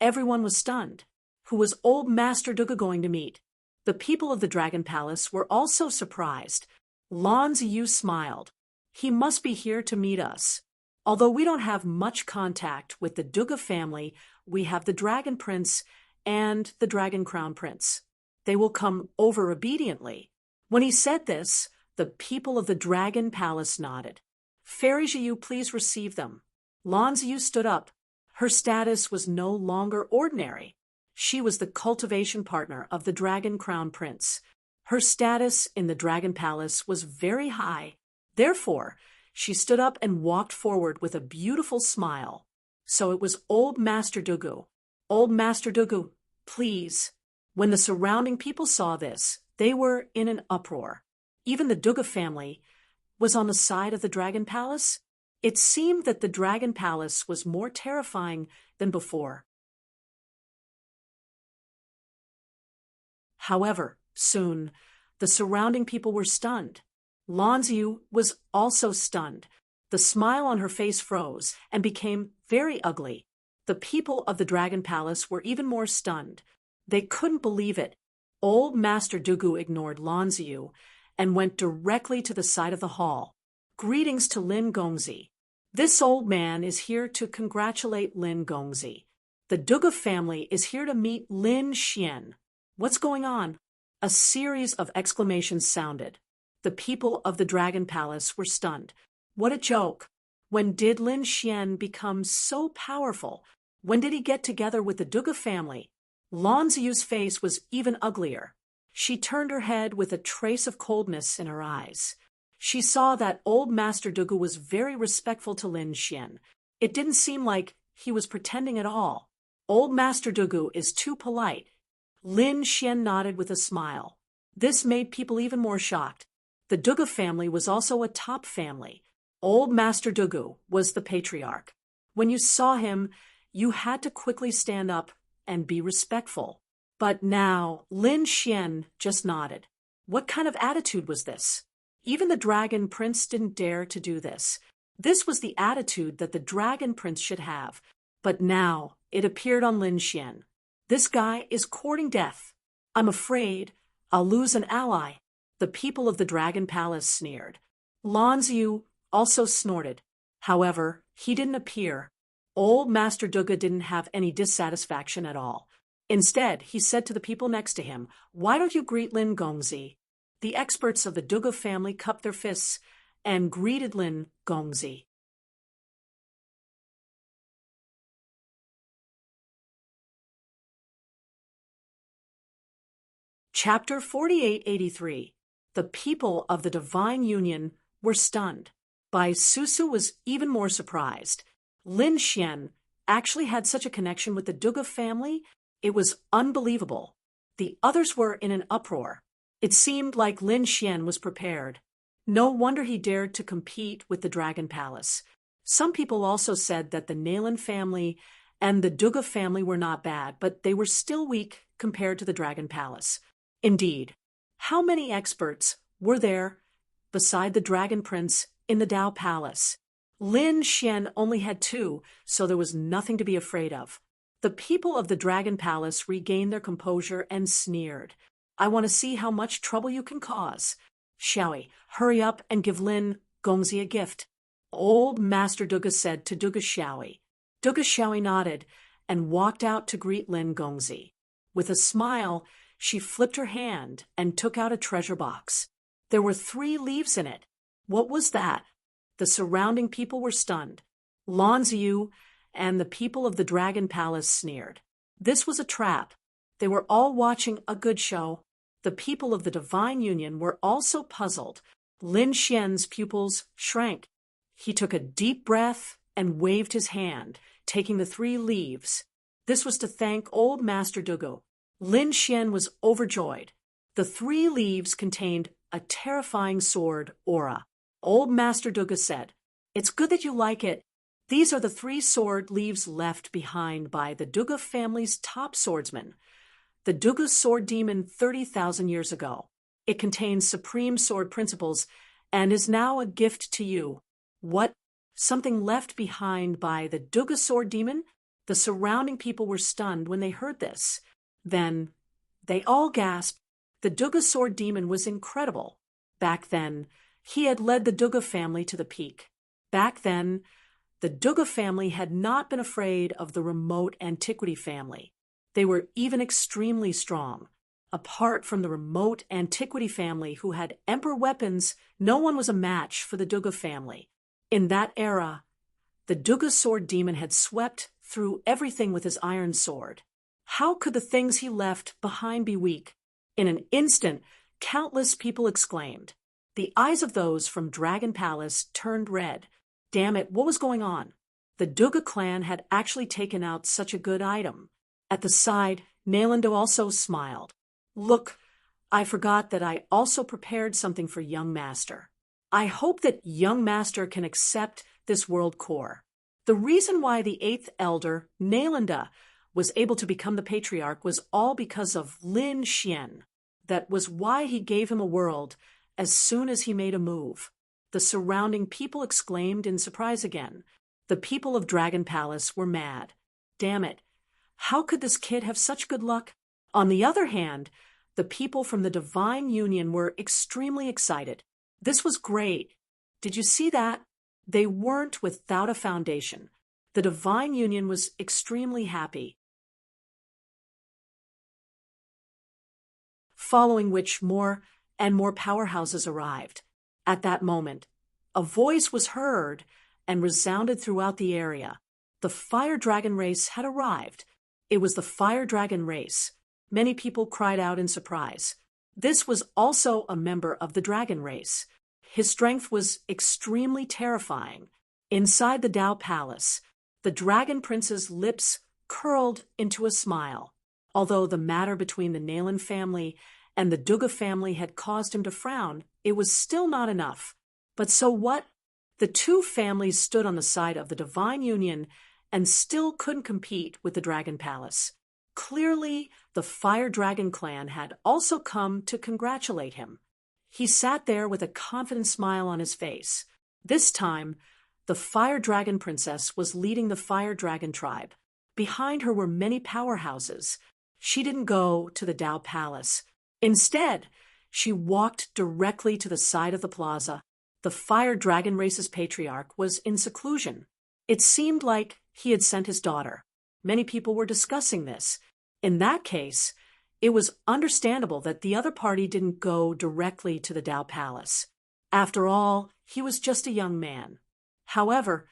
everyone was stunned. Who was Old Master Duga going to meet? The people of the Dragon Palace were also surprised. Lan Ziyu smiled. He must be here to meet us. Although we don't have much contact with the Duga family, we have the Dragon Prince and the Dragon Crown Prince. They will come over obediently. When he said this, the people of the Dragon Palace nodded. Fairy Jiyu, please receive them. Lan Ziyu stood up. Her status was no longer ordinary. She was the cultivation partner of the Dragon Crown Prince. Her status in the Dragon Palace was very high. Therefore, she stood up and walked forward with a beautiful smile. So it was Old Master Dugu. Old Master Dugu, please. When the surrounding people saw this, they were in an uproar. Even the Duga family was on the side of the Dragon Palace. It seemed that the Dragon Palace was more terrifying than before. However, soon, the surrounding people were stunned. Lan Ziyu was also stunned. The smile on her face froze and became very ugly. The people of the Dragon Palace were even more stunned. They couldn't believe it. Old Master Dugu ignored Lan Ziyu and went directly to the side of the hall. Greetings to Lin Gongzi. This old man is here to congratulate Lin Gongzi. The Duga family is here to meet Lin Xian. What's going on? A series of exclamations sounded. The people of the Dragon Palace were stunned. What a joke! When did Lin Xian become so powerful? When did he get together with the Duga family? Lan Ziyu's face was even uglier. She turned her head with a trace of coldness in her eyes. She saw that old Master Duga was very respectful to Lin Xian. It didn't seem like he was pretending at all. Old Master Duga is too polite. Lin Xian nodded with a smile. This made people even more shocked. The Duga family was also a top family. Old Master Duga was the patriarch. When you saw him, you had to quickly stand up and be respectful. But now, Lin Xian just nodded. What kind of attitude was this? Even the Dragon Prince didn't dare to do this. This was the attitude that the Dragon Prince should have. But now, it appeared on Lin Xian. This guy is courting death. I'm afraid I'll lose an ally. The people of the Dragon Palace sneered. Lan Ziyu also snorted. However, he didn't appear. Old Master Duga didn't have any dissatisfaction at all. Instead, he said to the people next to him, "Why don't you greet Lin Gongzi?" The experts of the Duga family cupped their fists and greeted Lin Gongzi. Chapter 4883. The people of the Divine Union were stunned. Bai Susu was even more surprised. Lin Xian actually had such a connection with the Duga family. It was unbelievable. The others were in an uproar. It seemed like Lin Xian was prepared. No wonder he dared to compete with the Dragon Palace. Some people also said that the Nalan family and the Duga family were not bad, but they were still weak compared to the Dragon Palace. Indeed, how many experts were there beside the Dragon Prince in the Dao Palace? Lin Xian only had 2, so there was nothing to be afraid of. The people of the Dragon Palace regained their composure and sneered. I want to see how much trouble you can cause. Xiaoi, hurry up and give Lin Gongzi a gift. Old Master Duga said to Duga Xiaoi. Duga Xiaoi nodded and walked out to greet Lin Gongzi. With a smile, she flipped her hand and took out a treasure box. There were 3 leaves in it. What was that? The surrounding people were stunned. Lan Ziyu and the people of the Dragon Palace sneered. This was a trap. They were all watching a good show. The people of the Divine Union were also puzzled. Lin Xian's pupils shrank. He took a deep breath and waved his hand, taking the 3 leaves. This was to thank old Master Duga. Lin Xian was overjoyed. The 3 leaves contained a terrifying sword aura. Old Master Duga said, "It's good that you like it. These are the 3 sword leaves left behind by the Duga family's top swordsman, the Duga sword demon 30,000 years ago. It contains supreme sword principles and is now a gift to you." What? Something left behind by the Duga sword demon? The surrounding people were stunned when they heard this. Then they all gasped. The Duga sword demon was incredible. Back then, he had led the Duga family to the peak. Back then, the Duga family had not been afraid of the remote antiquity family. They were even extremely strong. Apart from the remote antiquity family who had emperor weapons, no one was a match for the Duga family. In that era, the Duga sword demon had swept through everything with his iron sword. How could the things he left behind be weak? In an instant, countless people exclaimed. The eyes of those from Dragon Palace turned red. Damn it, what was going on? The Duga clan had actually taken out such a good item. At the side, Nalando also smiled. Look, I forgot that I also prepared something for young master. I hope that young master can accept this world core. The reason why the 8th elder, Nalanda, was able to become the patriarch was all because of Lin Xian. That was why he gave him a world as soon as he made a move. The surrounding people exclaimed in surprise again. The people of Dragon Palace were mad. Damn it. How could this kid have such good luck? On the other hand, the people from the Divine Union were extremely excited. This was great. Did you see that? They weren't without a foundation. The Divine Union was extremely happy. Following which more and more powerhouses arrived. At that moment, a voice was heard and resounded throughout the area. The fire dragon race had arrived. It was the fire dragon race. Many people cried out in surprise. This was also a member of the dragon race. His strength was extremely terrifying. Inside the Dao Palace, the dragon prince's lips curled into a smile. Although the matter between the Nalan family and the Duga family had caused him to frown, it was still not enough. But so what? The two families stood on the side of the divine union and still couldn't compete with the Dragon Palace. Clearly, the Fire Dragon clan had also come to congratulate him. He sat there with a confident smile on his face. This time, the Fire Dragon Princess was leading the Fire Dragon tribe. Behind her were many powerhouses. She didn't go to the Dao Palace. Instead, she walked directly to the side of the plaza. The Fire Dragon race's patriarch was in seclusion. It seemed like he had sent his daughter. Many people were discussing this. In that case, it was understandable that the other party didn't go directly to the Dao Palace. After all, he was just a young man. However,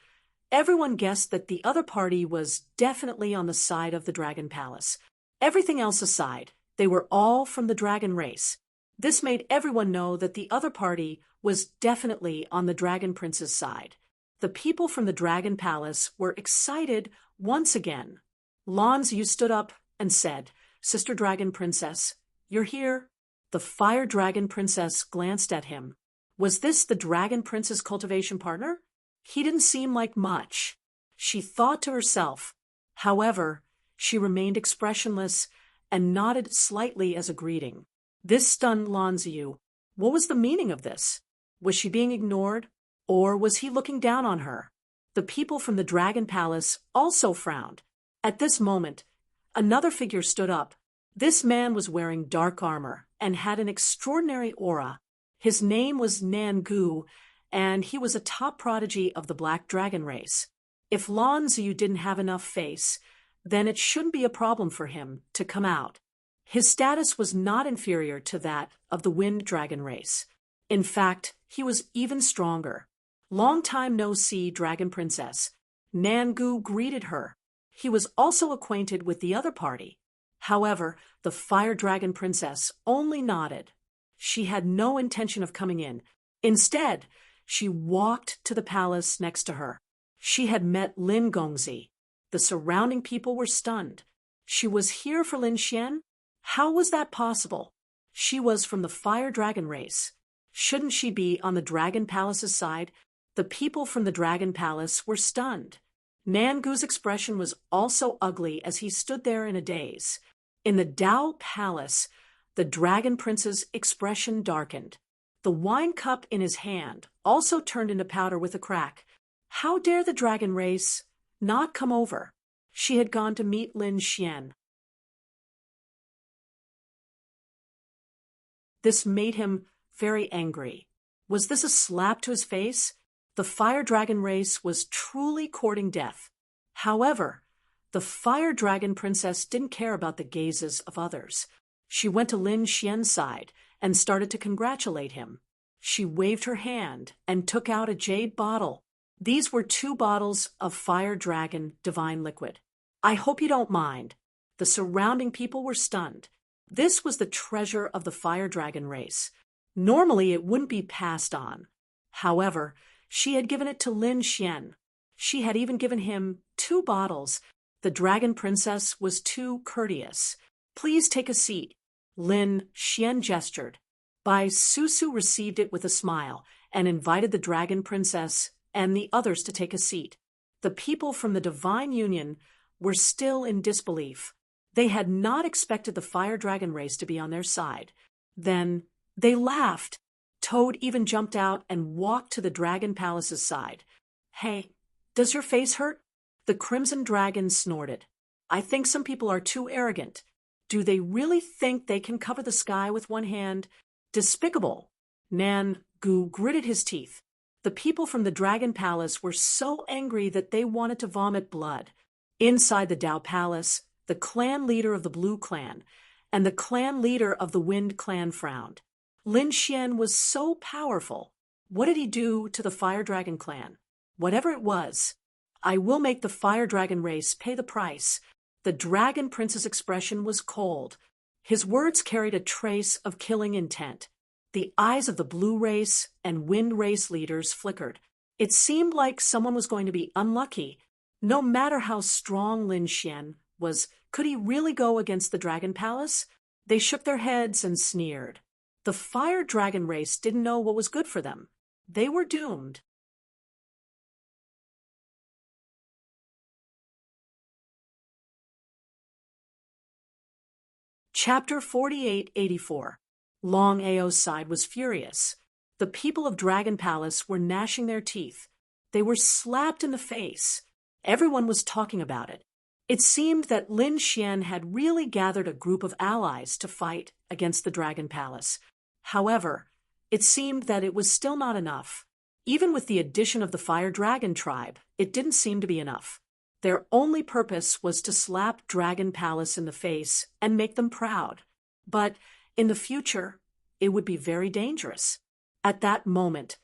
everyone guessed that the other party was definitely on the side of the Dragon Palace. Everything else aside, they were all from the dragon race. This made everyone know that the other party was definitely on the Dragon Prince's side. The people from the Dragon Palace were excited once again. Lanzu stood up and said, "Sister Dragon Princess, you're here." The Fire Dragon Princess glanced at him. Was this the Dragon Prince's cultivation partner? He didn't seem like much. She thought to herself. However, she remained expressionless and nodded slightly as a greeting. This stunned Lanzu. What was the meaning of this? Was she being ignored? Or was he looking down on her? The people from the Dragon Palace also frowned. At this moment, another figure stood up. This man was wearing dark armor and had an extraordinary aura. His name was Nangu, and he was a top prodigy of the Black Dragon race. If Lanzu didn't have enough face, then it shouldn't be a problem for him to come out. His status was not inferior to that of the Wind Dragon race. In fact, he was even stronger. Long time no see, Dragon Princess. Nangu greeted her. He was also acquainted with the other party. However, the Fire Dragon Princess only nodded. She had no intention of coming in. Instead, she walked to the palace next to her. She had met Lin Gongzi. The surrounding people were stunned. She was here for Lin Xian? How was that possible? She was from the Fire Dragon race. Shouldn't she be on the Dragon Palace's side? The people from the Dragon Palace were stunned. Nangu's expression was also ugly as he stood there in a daze. In the Dao Palace, the Dragon Prince's expression darkened. The wine cup in his hand also turned into powder with a crack. How dare the dragon race not come over? She had gone to meet Lin Xian. This made him very angry. Was this a slap to his face? The Fire Dragon race was truly courting death. However, the Fire Dragon Princess didn't care about the gazes of others. She went to Lin Xian's side and started to congratulate him. She waved her hand and took out a jade bottle. These were 2 bottles of Fire Dragon divine liquid. I hope you don't mind. The surrounding people were stunned. This was the treasure of the Fire Dragon race. Normally, it wouldn't be passed on. However, she had given it to Lin Xian. She had even given him 2 bottles. The Dragon Princess was too courteous. "Please take a seat." Lin Xian gestured. Bai Susu received it with a smile and invited the Dragon Princess and the others to take a seat. The people from the Divine Union were still in disbelief. They had not expected the Fire Dragon race to be on their side. Then they laughed. Toad even jumped out and walked to the Dragon Palace's side. "Hey, does your face hurt?" The Crimson Dragon snorted. "I think some people are too arrogant. Do they really think they can cover the sky with one hand? Despicable." Nangu gritted his teeth. The people from the Dragon Palace were so angry that they wanted to vomit blood. Inside the Dao Palace, the clan leader of the Blue Clan and the clan leader of the Wind Clan frowned. Lin Xian was so powerful. What did he do to the Fire Dragon clan? Whatever it was, I will make the Fire Dragon race pay the price. The Dragon Prince's expression was cold. His words carried a trace of killing intent. The eyes of the Blue Race and Wind Race leaders flickered. It seemed like someone was going to be unlucky. No matter how strong Lin Xian was, could he really go against the Dragon Palace? They shook their heads and sneered. The Fire Dragon race didn't know what was good for them. They were doomed. Chapter 4884. Long Ao's side was furious. The people of Dragon Palace were gnashing their teeth. They were slapped in the face. Everyone was talking about it. It seemed that Lin Xian had really gathered a group of allies to fight against the Dragon Palace. However, it seemed that it was still not enough. Even with the addition of the Fire Dragon tribe, it didn't seem to be enough. Their only purpose was to slap Dragon Palace in the face and make them proud. But in the future, it would be very dangerous. At that moment,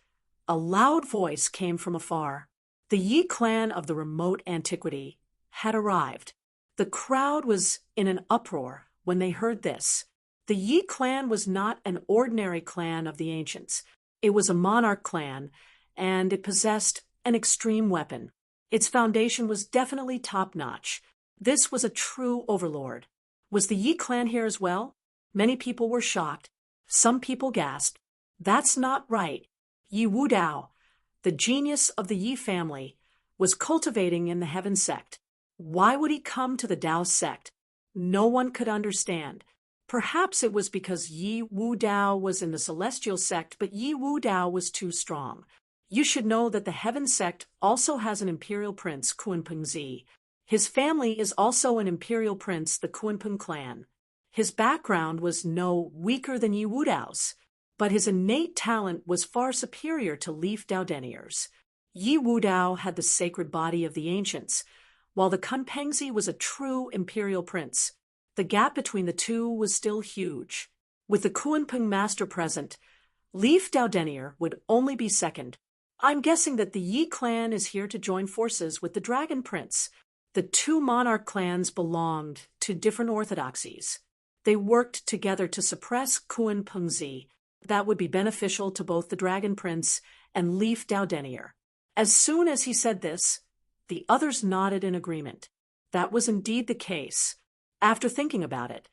a loud voice came from afar. The Yi clan of the remote antiquity had arrived. The crowd was in an uproar when they heard this. The Yi clan was not an ordinary clan of the ancients. It was a monarch clan, and it possessed an extreme weapon. Its foundation was definitely top-notch. This was a true overlord. Was the Yi clan here as well? Many people were shocked. Some people gasped. That's not right. Yi Wudao, the genius of the Yi family, was cultivating in the Heaven sect. Why would he come to the Dao sect? No one could understand. Perhaps it was because Yi Wudao was in the Celestial sect, but Yi Wudao was too strong. You should know that the Heaven sect also has an imperial prince, Kunpengzi. His family is also an imperial prince, the Kunpeng clan. His background was no weaker than Yi Wudao's, but his innate talent was far superior to Leaf Dao Denier's. Yi Wudao had the sacred body of the ancients, while the Kunpengzi was a true imperial prince. The gap between the two was still huge. With the Kunpeng master present, Leaf Dao Denier would only be second. I'm guessing that the Yi clan is here to join forces with the Dragon Prince. The two monarch clans belonged to different orthodoxies. They worked together to suppress Kunpengzi. That would be beneficial to both the Dragon Prince and Leaf Dao Denier. As soon as he said this, the others nodded in agreement. That was indeed the case. After thinking about it,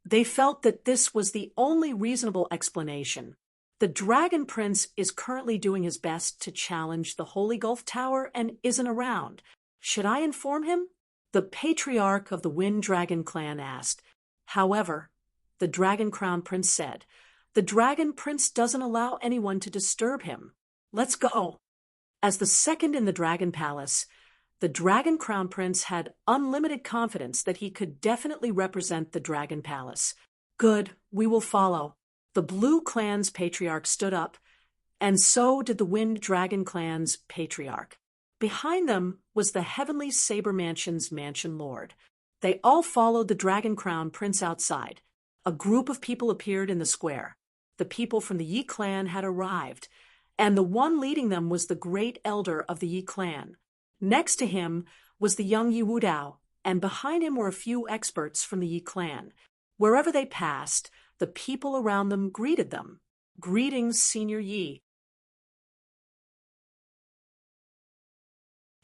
they felt that this was the only reasonable explanation. The Dragon Prince is currently doing his best to challenge the Holy Gulf Tower and isn't around. Should I inform him? The patriarch of the Wind Dragon clan asked. However, the Dragon Crown Prince said, the Dragon Prince doesn't allow anyone to disturb him. Let's go. As the second in the Dragon Palace, the Dragon Crown Prince had unlimited confidence that he could definitely represent the Dragon Palace. Good, we will follow. The Blue Clan's patriarch stood up, and so did the Wind Dragon Clan's patriarch. Behind them was the Heavenly Saber Mansion's mansion lord. They all followed the Dragon Crown Prince outside. A group of people appeared in the square. The people from the Yi clan had arrived, and the one leading them was the great elder of the Yi clan. Next to him was the young Yi Wudao, and behind him were a few experts from the Yi clan. Wherever they passed, the people around them greeted them. Greetings, Senior Yi.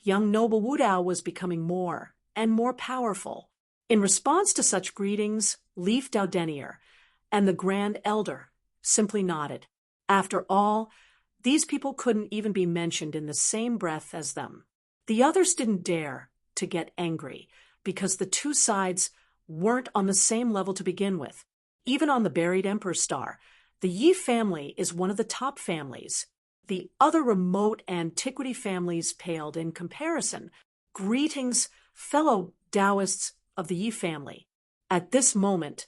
Young noble Wudao was becoming more and more powerful. In response to such greetings, Leaf Dao Denier and the Grand Elder simply nodded. After all, these people couldn't even be mentioned in the same breath as them. The others didn't dare to get angry because the two sides weren't on the same level to begin with. Even on the buried Emperor Star, the Yi family is one of the top families. The other remote antiquity families paled in comparison. Greetings, fellow Taoists of the Yi family. At this moment,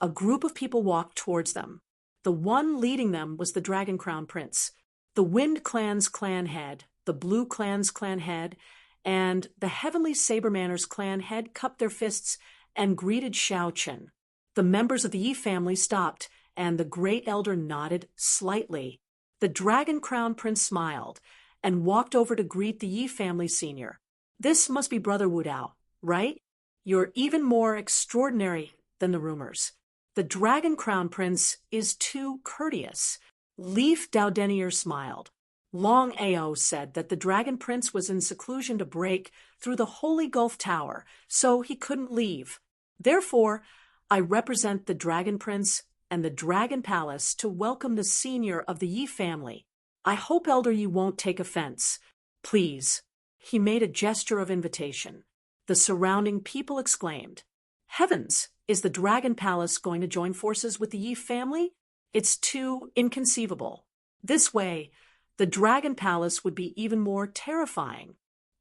a group of people walked towards them. The one leading them was the Dragon Crown Prince. The Wind Clan's clan head, the Blue Clan's clan head, and the Heavenly Saber Manor's clan head cupped their fists and greeted Xiao Chen. The members of the Yi family stopped and the great elder nodded slightly. The Dragon Crown Prince smiled and walked over to greet the Yi family senior. This must be Brother Wu Dao, right? You're even more extraordinary than the rumors. The Dragon Crown Prince is too courteous. Leaf Dao Denier smiled. Long Ao said that the Dragon Prince was in seclusion to break through the Holy Gulf Tower, so he couldn't leave. Therefore, I represent the Dragon Prince and the Dragon Palace to welcome the senior of the Yi family. I hope, Elder, you won't take offense. Please. He made a gesture of invitation. The surrounding people exclaimed, Heavens! Is the Dragon Palace going to join forces with the Yi family? It's too inconceivable. This way, the Dragon Palace would be even more terrifying.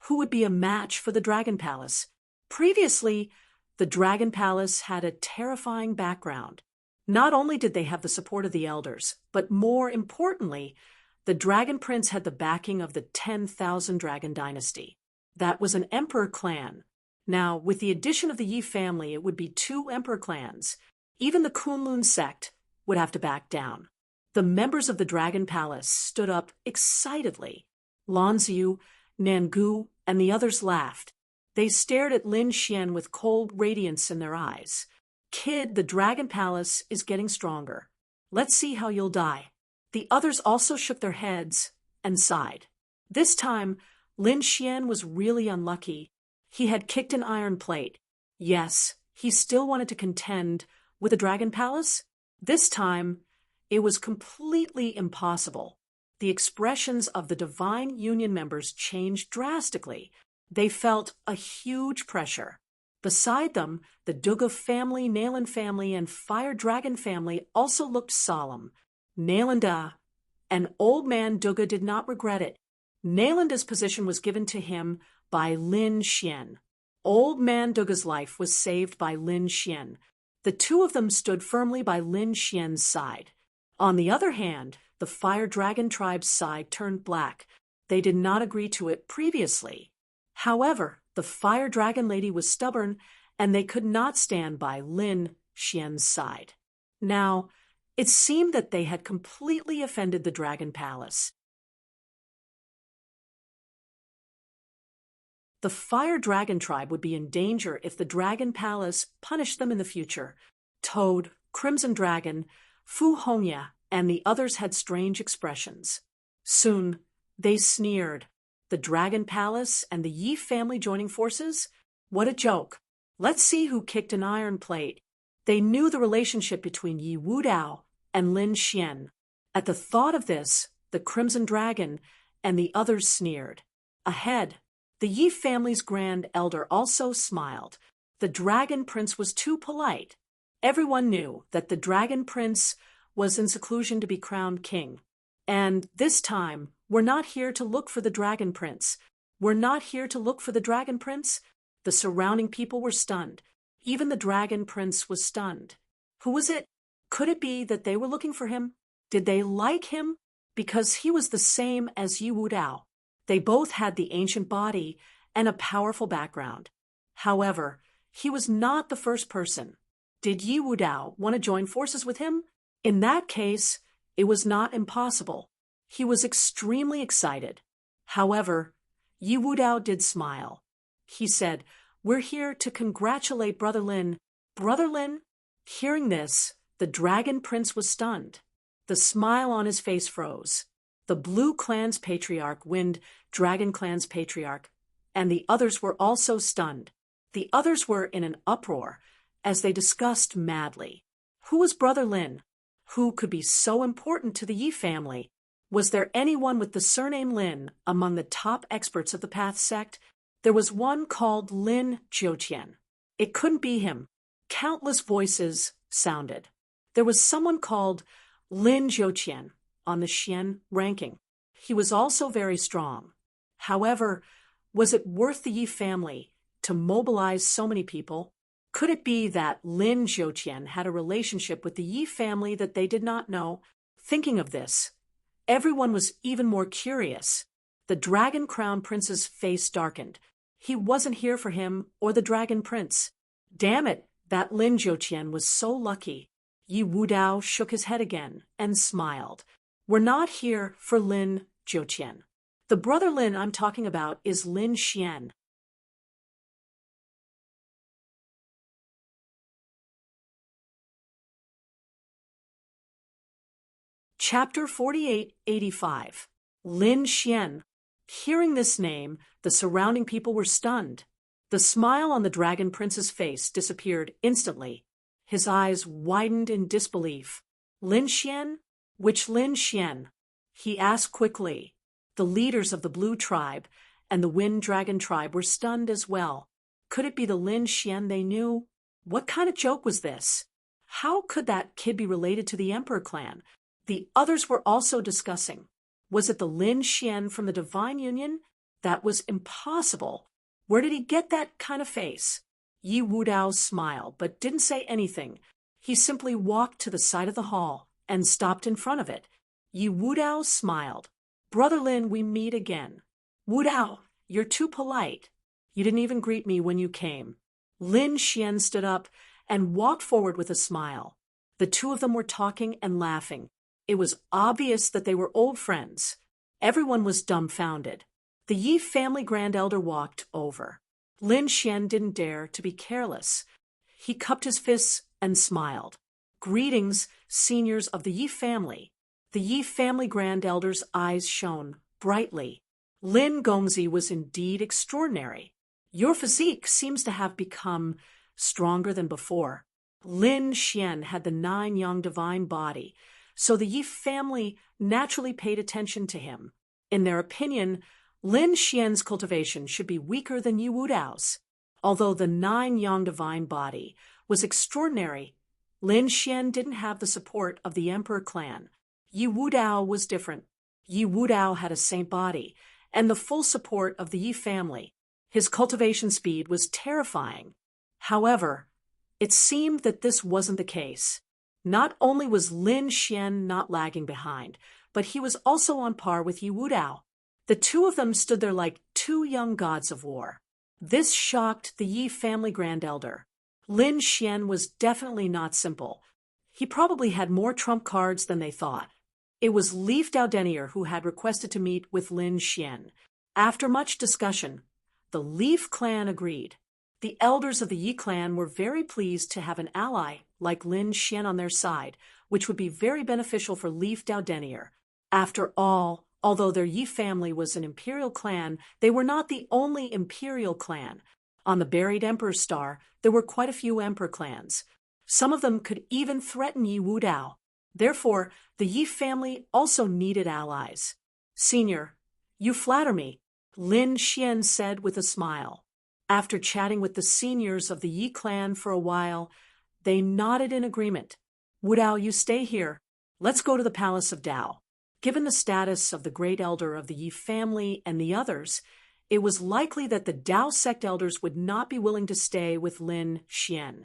Who would be a match for the Dragon Palace? Previously, the Dragon Palace had a terrifying background. Not only did they have the support of the elders, but more importantly, the Dragon Prince had the backing of the 10,000 Dragon Dynasty. That was an emperor clan. Now, with the addition of the Yi family, it would be 2 emperor clans. Even the Kunlun sect would have to back down. The members of the Dragon Palace stood up excitedly. Lan Xiu, Nangu, and the others laughed. They stared at Lin Xian with cold radiance in their eyes. Kid, the Dragon Palace is getting stronger. Let's see how you'll die. The others also shook their heads and sighed. This time, Lin Xian was really unlucky. He had kicked an iron plate. Yes, he still wanted to contend with the Dragon Palace. This time, it was completely impossible. The expressions of the Divine Union members changed drastically. They felt a huge pressure. Beside them, the Duga family, Nalan family, and Fire Dragon family also looked solemn. Nalanda, an old man Duga, did not regret it. Nalanda's position was given to him by Lin Xian. Old man Duga's life was saved by Lin Xian. The 2 of them stood firmly by Lin Xian's side. On the other hand, the Fire Dragon tribe's side turned black. They did not agree to it previously. However, the Fire Dragon lady was stubborn, and they could not stand by Lin Xian's side. Now, it seemed that they had completely offended the Dragon Palace. The Fire Dragon tribe would be in danger if the Dragon Palace punished them in the future. Toad, Crimson Dragon, Fu Hongya, and the others had strange expressions. Soon, they sneered. The Dragon Palace and the Yi family joining forces? What a joke. Let's see who kicked an iron plate. They knew the relationship between Yi Wudao and Lin Xian. At the thought of this, the Crimson Dragon and the others sneered. Ahead, the Yi family's grand elder also smiled. The Dragon Prince was too polite. Everyone knew that the Dragon Prince was in seclusion to be crowned king. And this time, we're not here to look for the Dragon Prince. We're not here to look for the Dragon Prince. The surrounding people were stunned. Even the Dragon Prince was stunned. Who was it? Could it be that they were looking for him? Did they like him? Because he was the same as Yi Wudao. They both had the ancient body and a powerful background. However, he was not the first person. Did Yi Wudao want to join forces with him? In that case, it was not impossible. He was extremely excited. However, Yi Wudao did smile. He said, "We're here to congratulate Brother Lin." Brother Lin? Hearing this, the Dragon Prince was stunned. The smile on his face froze. The Blue Clan's patriarch, Wind Dragon Clan's patriarch, and the others were also stunned. The others were in an uproar as they discussed madly. Who was Brother Lin? Who could be so important to the Yi family? Was there anyone with the surname Lin among the top experts of the Path sect? There was one called Lin Jiutian. It couldn't be him. Countless voices sounded. There was someone called Lin Jiutian on the Xian ranking. He was also very strong. However, was it worth the Yi family to mobilize so many people? Could it be that Lin Jiutian had a relationship with the Yi family that they did not know? Thinking of this, everyone was even more curious. The Dragon Crown Prince's face darkened. He wasn't here for him or the Dragon Prince. Damn it, that Lin Jiutian was so lucky. Yi Wudao shook his head again and smiled. We're not here for Lin Jiutian. The brother Lin I'm talking about is Lin Xian. Chapter 4885. Lin Xian. Hearing this name, the surrounding people were stunned. The smile on the Dragon Prince's face disappeared instantly. His eyes widened in disbelief. Lin Xian? Which Lin Xian? He asked quickly. The leaders of the Blue Tribe and the Wind Dragon Tribe were stunned as well. Could it be the Lin Xian they knew? What kind of joke was this? How could that kid be related to the Emperor clan? The others were also discussing. Was it the Lin Xian from the Divine Union? That was impossible. Where did he get that kind of face? Yi Wudao smiled, but didn't say anything. He simply walked to the side of the hall and stopped in front of it. Yi Wudao smiled. Brother Lin, we meet again. Wudao, you're too polite. You didn't even greet me when you came. Lin Xian stood up and walked forward with a smile. The two of them were talking and laughing. It was obvious that they were old friends. Everyone was dumbfounded. The Yi family grand elder walked over. Lin Xian didn't dare to be careless. He cupped his fists and smiled. Greetings, seniors of the Yi family. The Yi family grand elder's eyes shone brightly. Lin Gongzi was indeed extraordinary. Your physique seems to have become stronger than before. Lin Xian had the 9-yang divine body, so the Yi family naturally paid attention to him. In their opinion, Lin Xian's cultivation should be weaker than Yi Wudao's. Although the 9-yang divine body was extraordinary, Lin Xian didn't have the support of the Emperor clan. Yi Wudao was different. Yi Wudao had a saint body and the full support of the Yi family. His cultivation speed was terrifying. However, it seemed that this wasn't the case. Not only was Lin Xian not lagging behind, but he was also on par with Yi Wudao. The two of them stood there like two young gods of war. This shocked the Yi family grand elder. Lin Xian was definitely not simple. He probably had more trump cards than they thought. It was Leaf Daudenier who had requested to meet with Lin Xian. After much discussion, the Leaf clan agreed. The elders of the Yi clan were very pleased to have an ally like Lin Xian on their side, which would be very beneficial for Leaf Daudenier. After all, although their Yi family was an imperial clan, they were not the only imperial clan. On the buried Emperor Star, there were quite a few emperor clans. Some of them could even threaten Yi Wudao. Therefore, the Yi family also needed allies. Senior, you flatter me, Lin Xian said with a smile. After chatting with the seniors of the Yi clan for a while, they nodded in agreement. Wudao, you stay here. Let's go to the Palace of Dao. Given the status of the great elder of the Yi family and the others, it was likely that the Dao sect elders would not be willing to stay with Lin Xian.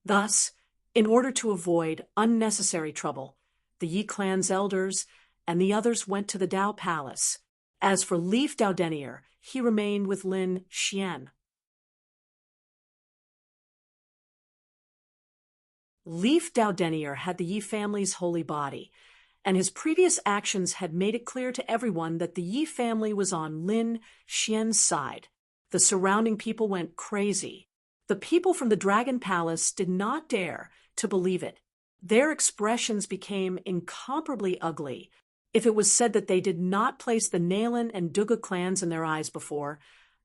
Thus, in order to avoid unnecessary trouble, the Yi clan's elders and the others went to the Dao Palace. As for Leaf Daudenier, he remained with Lin Xian. Leaf Daudenier had the Yi family's holy body, and his previous actions had made it clear to everyone that the Yi family was on Lin Xian's side. The surrounding people went crazy. The people from the Dragon Palace did not dare to believe it. Their expressions became incomparably ugly. If it was said that they did not place the Nalan and Duga clans in their eyes before,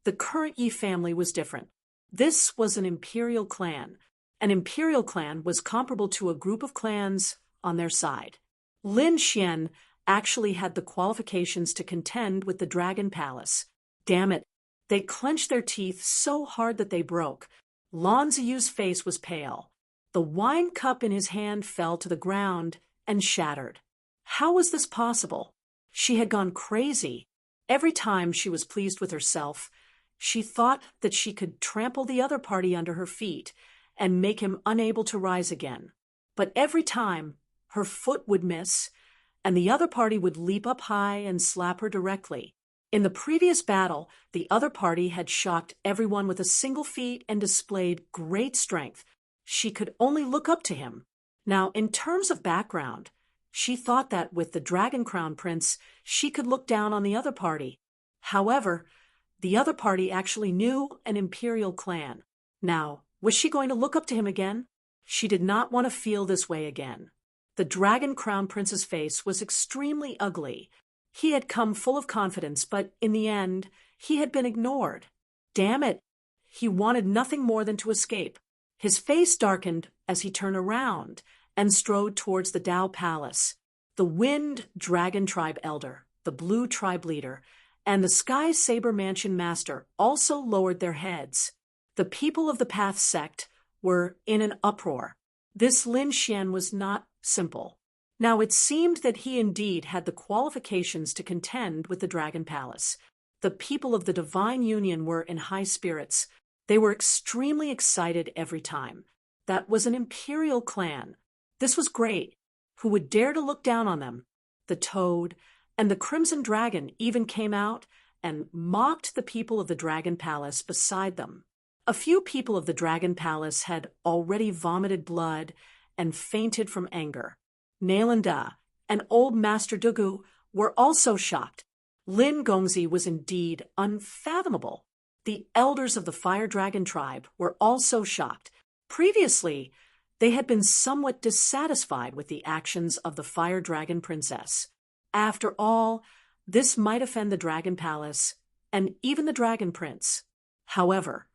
the current Yi family was different. This was an imperial clan. An imperial clan was comparable to a group of clans on their side. Lin Xian actually had the qualifications to contend with the Dragon Palace. Damn it, they clenched their teeth so hard that they broke. Lan Ziyu's face was pale. The wine cup in his hand fell to the ground and shattered. How was this possible? She had gone crazy. Every time she was pleased with herself, she thought that she could trample the other party under her feet and make him unable to rise again. But every time, her foot would miss, and the other party would leap up high and slap her directly. In the previous battle, the other party had shocked everyone with a single feat and displayed great strength. She could only look up to him. Now, in terms of background, she thought that with the Dragon Crown Prince, she could look down on the other party. However, the other party actually knew an imperial clan. Now, was she going to look up to him again? She did not want to feel this way again. The Dragon Crown Prince's face was extremely ugly. He had come full of confidence, but in the end, he had been ignored. Damn it! He wanted nothing more than to escape. His face darkened as he turned around and strode towards the Dao Palace. The Wind Dragon Tribe Elder, the Blue Tribe Leader, and the Sky Saber Mansion Master also lowered their heads. The people of the Path sect were in an uproar. This Lin Xian was not simple. Now it seemed that he indeed had the qualifications to contend with the Dragon Palace. The people of the Divine Union were in high spirits. They were extremely excited every time. That was an imperial clan. This was great. Who would dare to look down on them? The Toad and the Crimson Dragon even came out and mocked the people of the Dragon Palace beside them. A few people of the Dragon Palace had already vomited blood and fainted from anger. Nalanda and Old Master Dugu were also shocked. Lin Gongzi was indeed unfathomable. The elders of the Fire Dragon tribe were also shocked. Previously, they had been somewhat dissatisfied with the actions of the Fire Dragon Princess. After all, this might offend the Dragon Palace and even the Dragon Prince. However,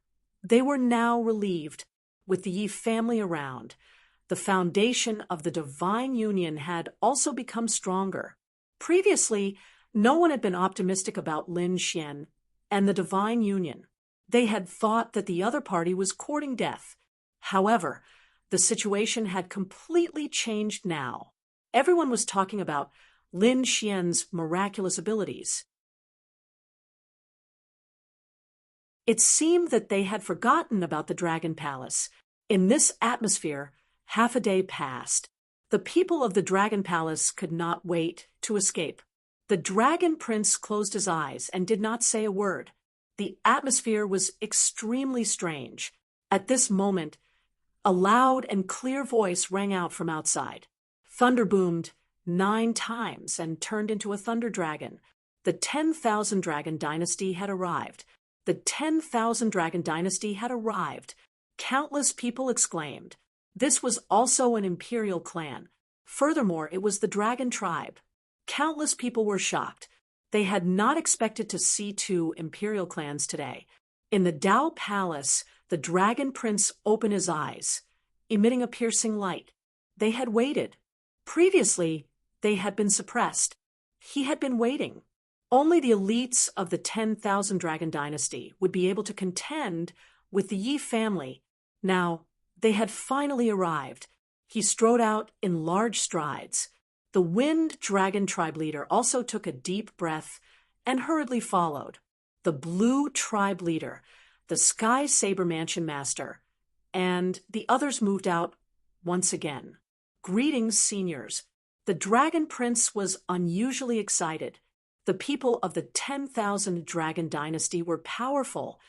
they were now relieved. With the Yi family around, the foundation of the Divine Union had also become stronger. Previously, no one had been optimistic about Lin Xian and the Divine Union. They had thought that the other party was courting death. However, the situation had completely changed now. Everyone was talking about Lin Xian's miraculous abilities. It seemed that they had forgotten about the Dragon Palace. In this atmosphere, half a day passed. The people of the Dragon Palace could not wait to escape. The Dragon Prince closed his eyes and did not say a word. The atmosphere was extremely strange. At this moment, a loud and clear voice rang out from outside. Thunder boomed 9 times and turned into a thunder dragon. The 10,000 Dragon Dynasty had arrived. The 10,000 Dragon Dynasty had arrived. Countless people exclaimed. This was also an imperial clan. Furthermore, it was the Dragon Tribe. Countless people were shocked. They had not expected to see 2 imperial clans today. In the Dao Palace, the Dragon Prince opened his eyes, emitting a piercing light. They had waited. Previously, they had been suppressed. He had been waiting. Only the elites of the 10,000 Dragon Dynasty would be able to contend with the Yi family. Now, they had finally arrived. He strode out in large strides. The Wind Dragon Tribe Leader also took a deep breath and hurriedly followed. The Blue Tribe Leader, the Sky Saber Mansion Master, and the others moved out once again. Greetings, seniors. The Dragon Prince was unusually excited. The people of the 10,000 Dragon Dynasty were powerful,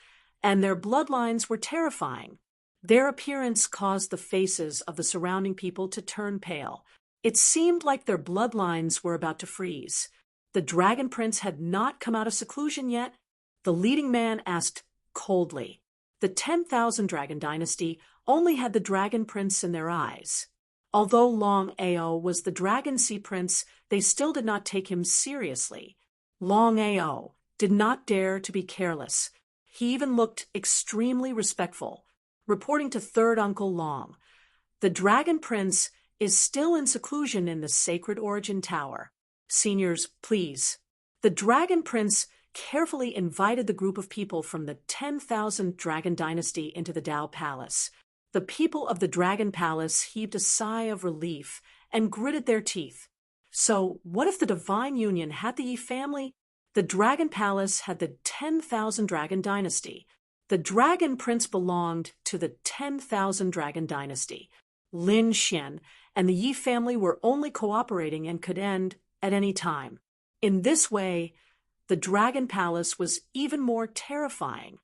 and their bloodlines were terrifying. Their appearance caused the faces of the surrounding people to turn pale. It seemed like their bloodlines were about to freeze. The Dragon Prince had not come out of seclusion yet. The leading man asked coldly. The 10,000 Dragon Dynasty only had the Dragon Prince in their eyes. Although Long Ao was the Dragon Sea Prince, they still did not take him seriously. Long Ao did not dare to be careless. He even looked extremely respectful, reporting to Third Uncle Long. The Dragon Prince is still in seclusion in the Sacred Origin Tower. Seniors, please. The Dragon Prince carefully invited the group of people from the 10,000 Dragon Dynasty into the Dao Palace. The people of the Dragon Palace heaved a sigh of relief and gritted their teeth. So, what if the Divine Union had the Yi family? The Dragon Palace had the 10,000 Dragon Dynasty. The Dragon Prince belonged to the 10,000 Dragon Dynasty. Lin Xian and the Yi family were only cooperating and could end at any time. In this way, the Dragon Palace was even more terrifying.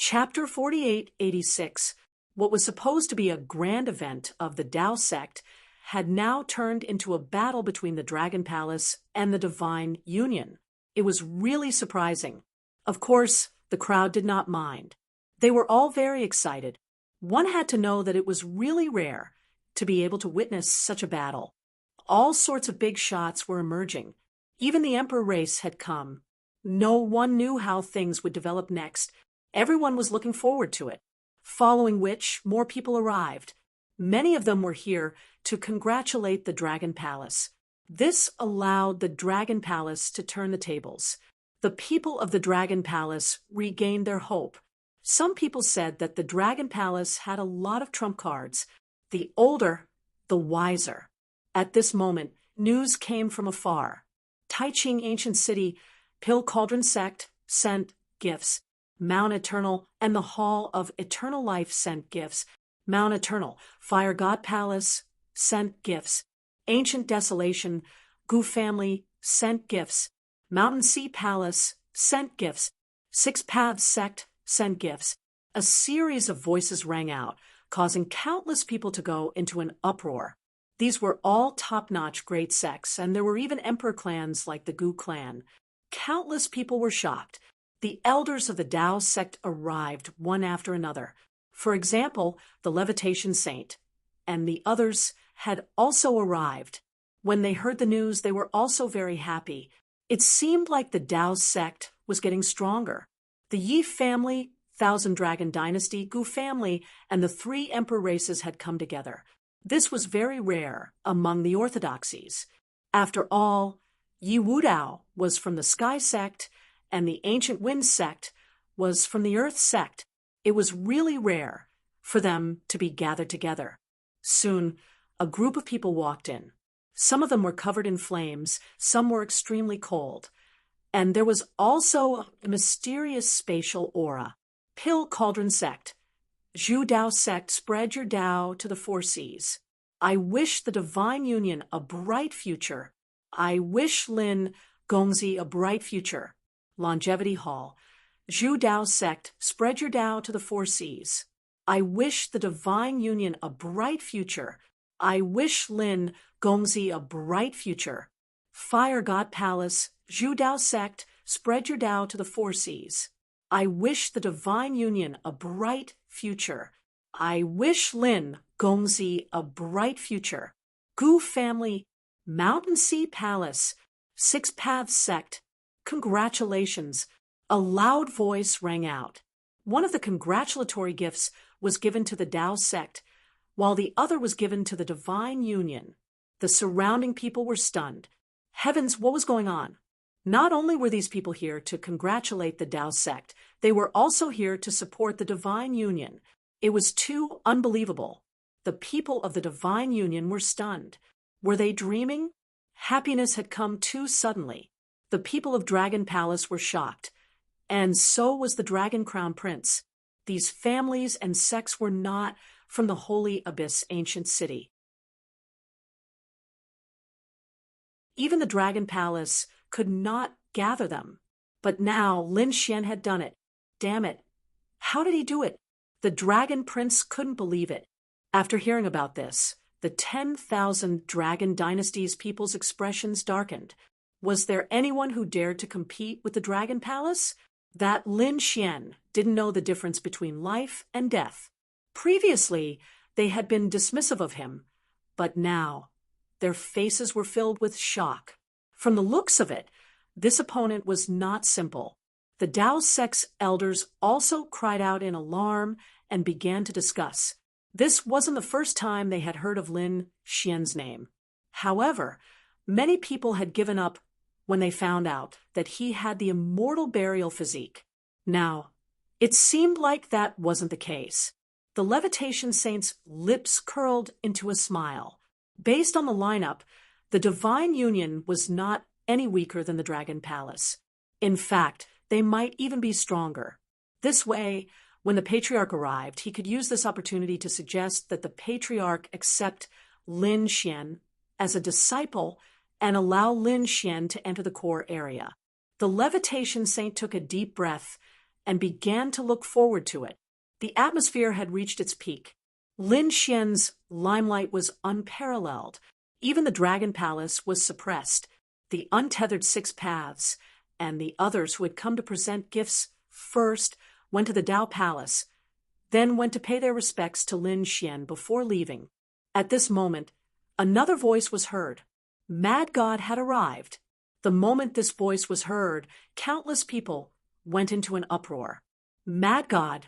Chapter 4886, what was supposed to be a grand event of the Tao sect, had now turned into a battle between the Dragon Palace and the Divine Union. It was really surprising. Of course, the crowd did not mind. They were all very excited. One had to know that it was really rare to be able to witness such a battle. All sorts of big shots were emerging. Even the emperor race had come. No one knew how things would develop next. Everyone was looking forward to it. Following which, more people arrived. Many of them were here to congratulate the Dragon Palace. This allowed the Dragon Palace to turn the tables. The people of the Dragon Palace regained their hope. Some people said that the Dragon Palace had a lot of trump cards. The older, the wiser. At this moment, news came from afar. Taiching Ancient City, Pill Cauldron Sect sent gifts. Mount Eternal and the Hall of Eternal Life sent gifts. Mount Eternal, Fire God Palace sent gifts. Ancient Desolation, Gu Family sent gifts. Mountain Sea Palace sent gifts. Six Paths Sect sent gifts. A series of voices rang out, causing countless people to go into an uproar. These were all top-notch great sects, and there were even emperor clans like the Gu clan. Countless people were shocked. The elders of the Tao sect arrived one after another. For example, the Levitation Saint and the others had also arrived. When they heard the news, they were also very happy. It seemed like the Tao sect was getting stronger. The Yi family, Thousand Dragon Dynasty, Gu family, and the three emperor races had come together. This was very rare among the orthodoxies. After all, Yi Wudao was from the Sky sect, and the Ancient Wind sect was from the Earth sect. It was really rare for them to be gathered together. Soon, a group of people walked in. Some of them were covered in flames, some were extremely cold. And there was also a mysterious spatial aura. Pill Cauldron Sect. Zhu Dao Sect, spread your Dao to the four seas. I wish the Divine Union a bright future. I wish Lin Gongzi a bright future. Longevity Hall. Zhu Dao Sect, spread your Dao to the four seas. I wish the Divine Union a bright future. I wish Lin Gongzi a bright future. Fire God Palace, Zhu Dao Sect, spread your Dao to the four seas. I wish the Divine Union a bright future. I wish Lin Gongzi a bright future. Gu Family, Mountain Sea Palace, Six Paths Sect, congratulations. A loud voice rang out. One of the congratulatory gifts was given to the Tao sect, while the other was given to the Divine Union. The surrounding people were stunned. Heavens, what was going on? Not only were these people here to congratulate the Tao sect, they were also here to support the Divine Union. It was too unbelievable. The people of the Divine Union were stunned. Were they dreaming? Happiness had come too suddenly. The people of Dragon Palace were shocked. And so was the Dragon Crown Prince. These families and sects were not from the Holy Abyss Ancient City. Even the Dragon Palace could not gather them. But now Lin Xian had done it. Damn it. How did he do it? The Dragon Prince couldn't believe it. After hearing about this, the 10,000 Dragon Dynasty's people's expressions darkened. Was there anyone who dared to compete with the Dragon Palace? That Lin Xian didn't know the difference between life and death. Previously, they had been dismissive of him, but now their faces were filled with shock. From the looks of it, this opponent was not simple. The Tao sect's elders also cried out in alarm and began to discuss. This wasn't the first time they had heard of Lin Xian's name. However, many people had given up when they found out that he had the immortal burial physique. Now, it seemed like that wasn't the case. The Levitation Saint's lips curled into a smile. Based on the lineup, the Divine Union was not any weaker than the Dragon Palace. In fact, they might even be stronger. This way, when the Patriarch arrived, he could use this opportunity to suggest that the Patriarch accept Lin Xian as a disciple and allow Lin Xian to enter the core area. The Levitation Saint took a deep breath and began to look forward to it. The atmosphere had reached its peak. Lin Xian's limelight was unparalleled. Even the Dragon Palace was suppressed. The untethered Six Paths and the others who had come to present gifts first went to the Dao Palace, then went to pay their respects to Lin Xian before leaving. At this moment, another voice was heard. Mad God had arrived. The moment this voice was heard, countless people went into an uproar. Mad God,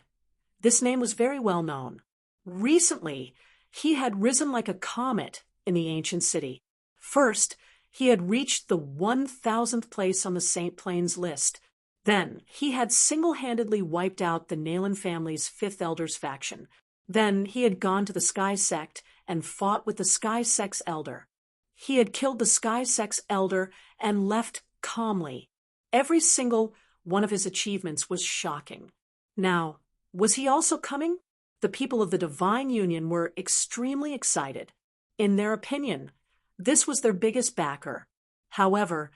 this name was very well known. Recently, he had risen like a comet in the ancient city. First, he had reached the 1,000th place on the St. Plains list. Then, he had single-handedly wiped out the Nalen family's Fifth Elder's faction. Then, he had gone to the Sky Sect and fought with the Sky Sect's elder. He had killed the Sky Sect's elder and left calmly. Every single one of his achievements was shocking. Now, was he also coming? The people of the Divine Union were extremely excited. In their opinion, this was their biggest backer. However,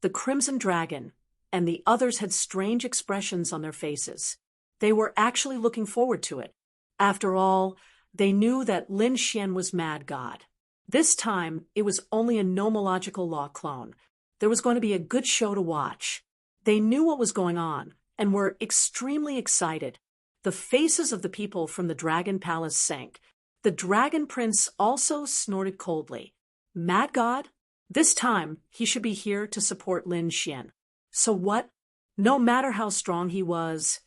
the Crimson Dragon and the others had strange expressions on their faces. They were actually looking forward to it. After all, they knew that Lin Xian was Mad God. This time, it was only a nomological law clone. There was going to be a good show to watch. They knew what was going on and were extremely excited. The faces of the people from the Dragon Palace sank. The Dragon Prince also snorted coldly. Mad God? This time, he should be here to support Lin Xian. So what? No matter how strong he was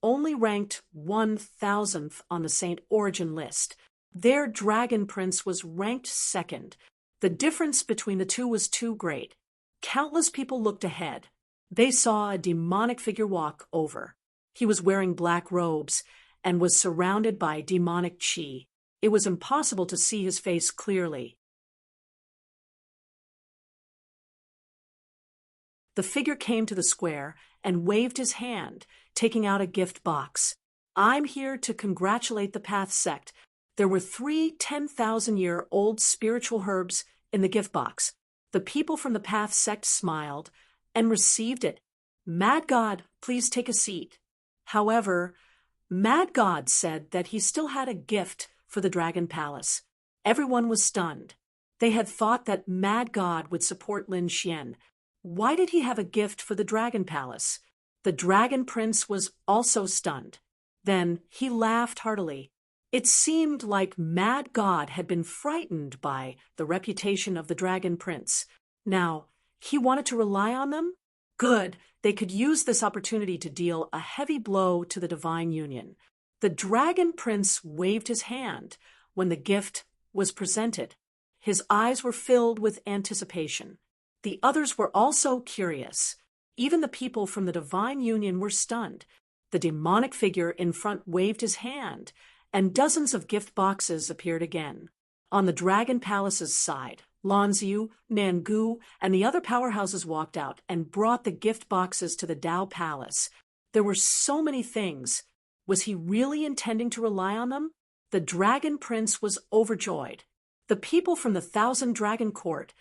only ranked 1,000th on the Saint Origin list. Their Dragon Prince was ranked second. The difference between the two was too great. Countless people looked ahead. They saw a demonic figure walk over. He was wearing black robes and was surrounded by demonic chi. It was impossible to see his face clearly. The figure came to the square and waved his hand, taking out a gift box. I'm here to congratulate the Path Sect. There were 3 10,000-year-old spiritual herbs in the gift box. The people from the Path Sect smiled and received it. Mad God, please take a seat. However, Mad God said that he still had a gift for the Dragon Palace. Everyone was stunned. They had thought that Mad God would support Lin Xian. Why did he have a gift for the Dragon Palace? The Dragon Prince was also stunned. Then he laughed heartily. It seemed like Mad God had been frightened by the reputation of the Dragon Prince. Now, he wanted to rely on them? Good, they could use this opportunity to deal a heavy blow to the Divine Union. The Dragon Prince waved his hand when the gift was presented. His eyes were filled with anticipation. The others were also curious. Even the people from the Divine Union were stunned. The demonic figure in front waved his hand, and dozens of gift boxes appeared again. On the Dragon Palace's side, Lanziu, Nangu, and the other powerhouses walked out and brought the gift boxes to the Dao Palace. There were so many things. Was he really intending to rely on them? The Dragon Prince was overjoyed. The people from the Thousand Dragon Court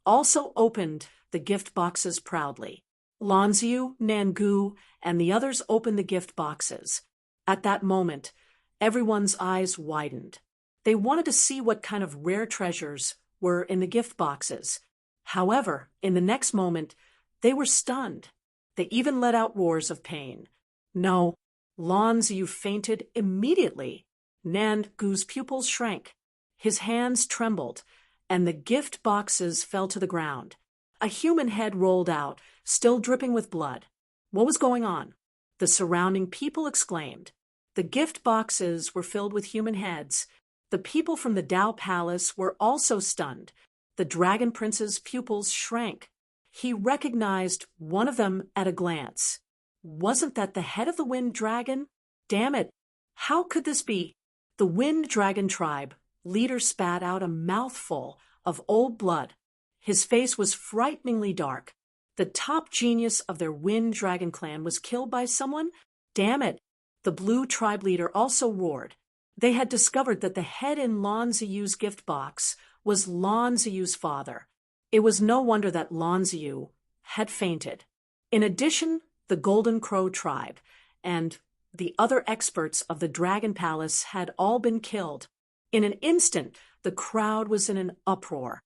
also opened the gift boxes proudly. Lanziu, Nangu, and the others opened the gift boxes. At that moment, everyone's eyes widened. They wanted to see what kind of rare treasures were in the gift boxes. However, in the next moment, they were stunned. They even let out roars of pain. No, Lanziu fainted immediately. Nangu's pupils shrank. His hands trembled, and the gift boxes fell to the ground. A human head rolled out, still dripping with blood. What was going on? The surrounding people exclaimed. The gift boxes were filled with human heads. The people from the Dao Palace were also stunned. The Dragon Prince's pupils shrank. He recognized one of them at a glance. Wasn't that the head of the Wind Dragon? Damn it! How could this be? The Wind Dragon tribe leader spat out a mouthful of old blood. His face was frighteningly dark. The top genius of their Wind Dragon clan was killed by someone? Damn it! The Blue tribe leader also roared. They had discovered that the head in Lan Ziyu's gift box was Lan Ziyu's father. It was no wonder that Lan Ziyu had fainted. In addition, the Golden Crow tribe and the other experts of the Dragon Palace had all been killed. In an instant, the crowd was in an uproar.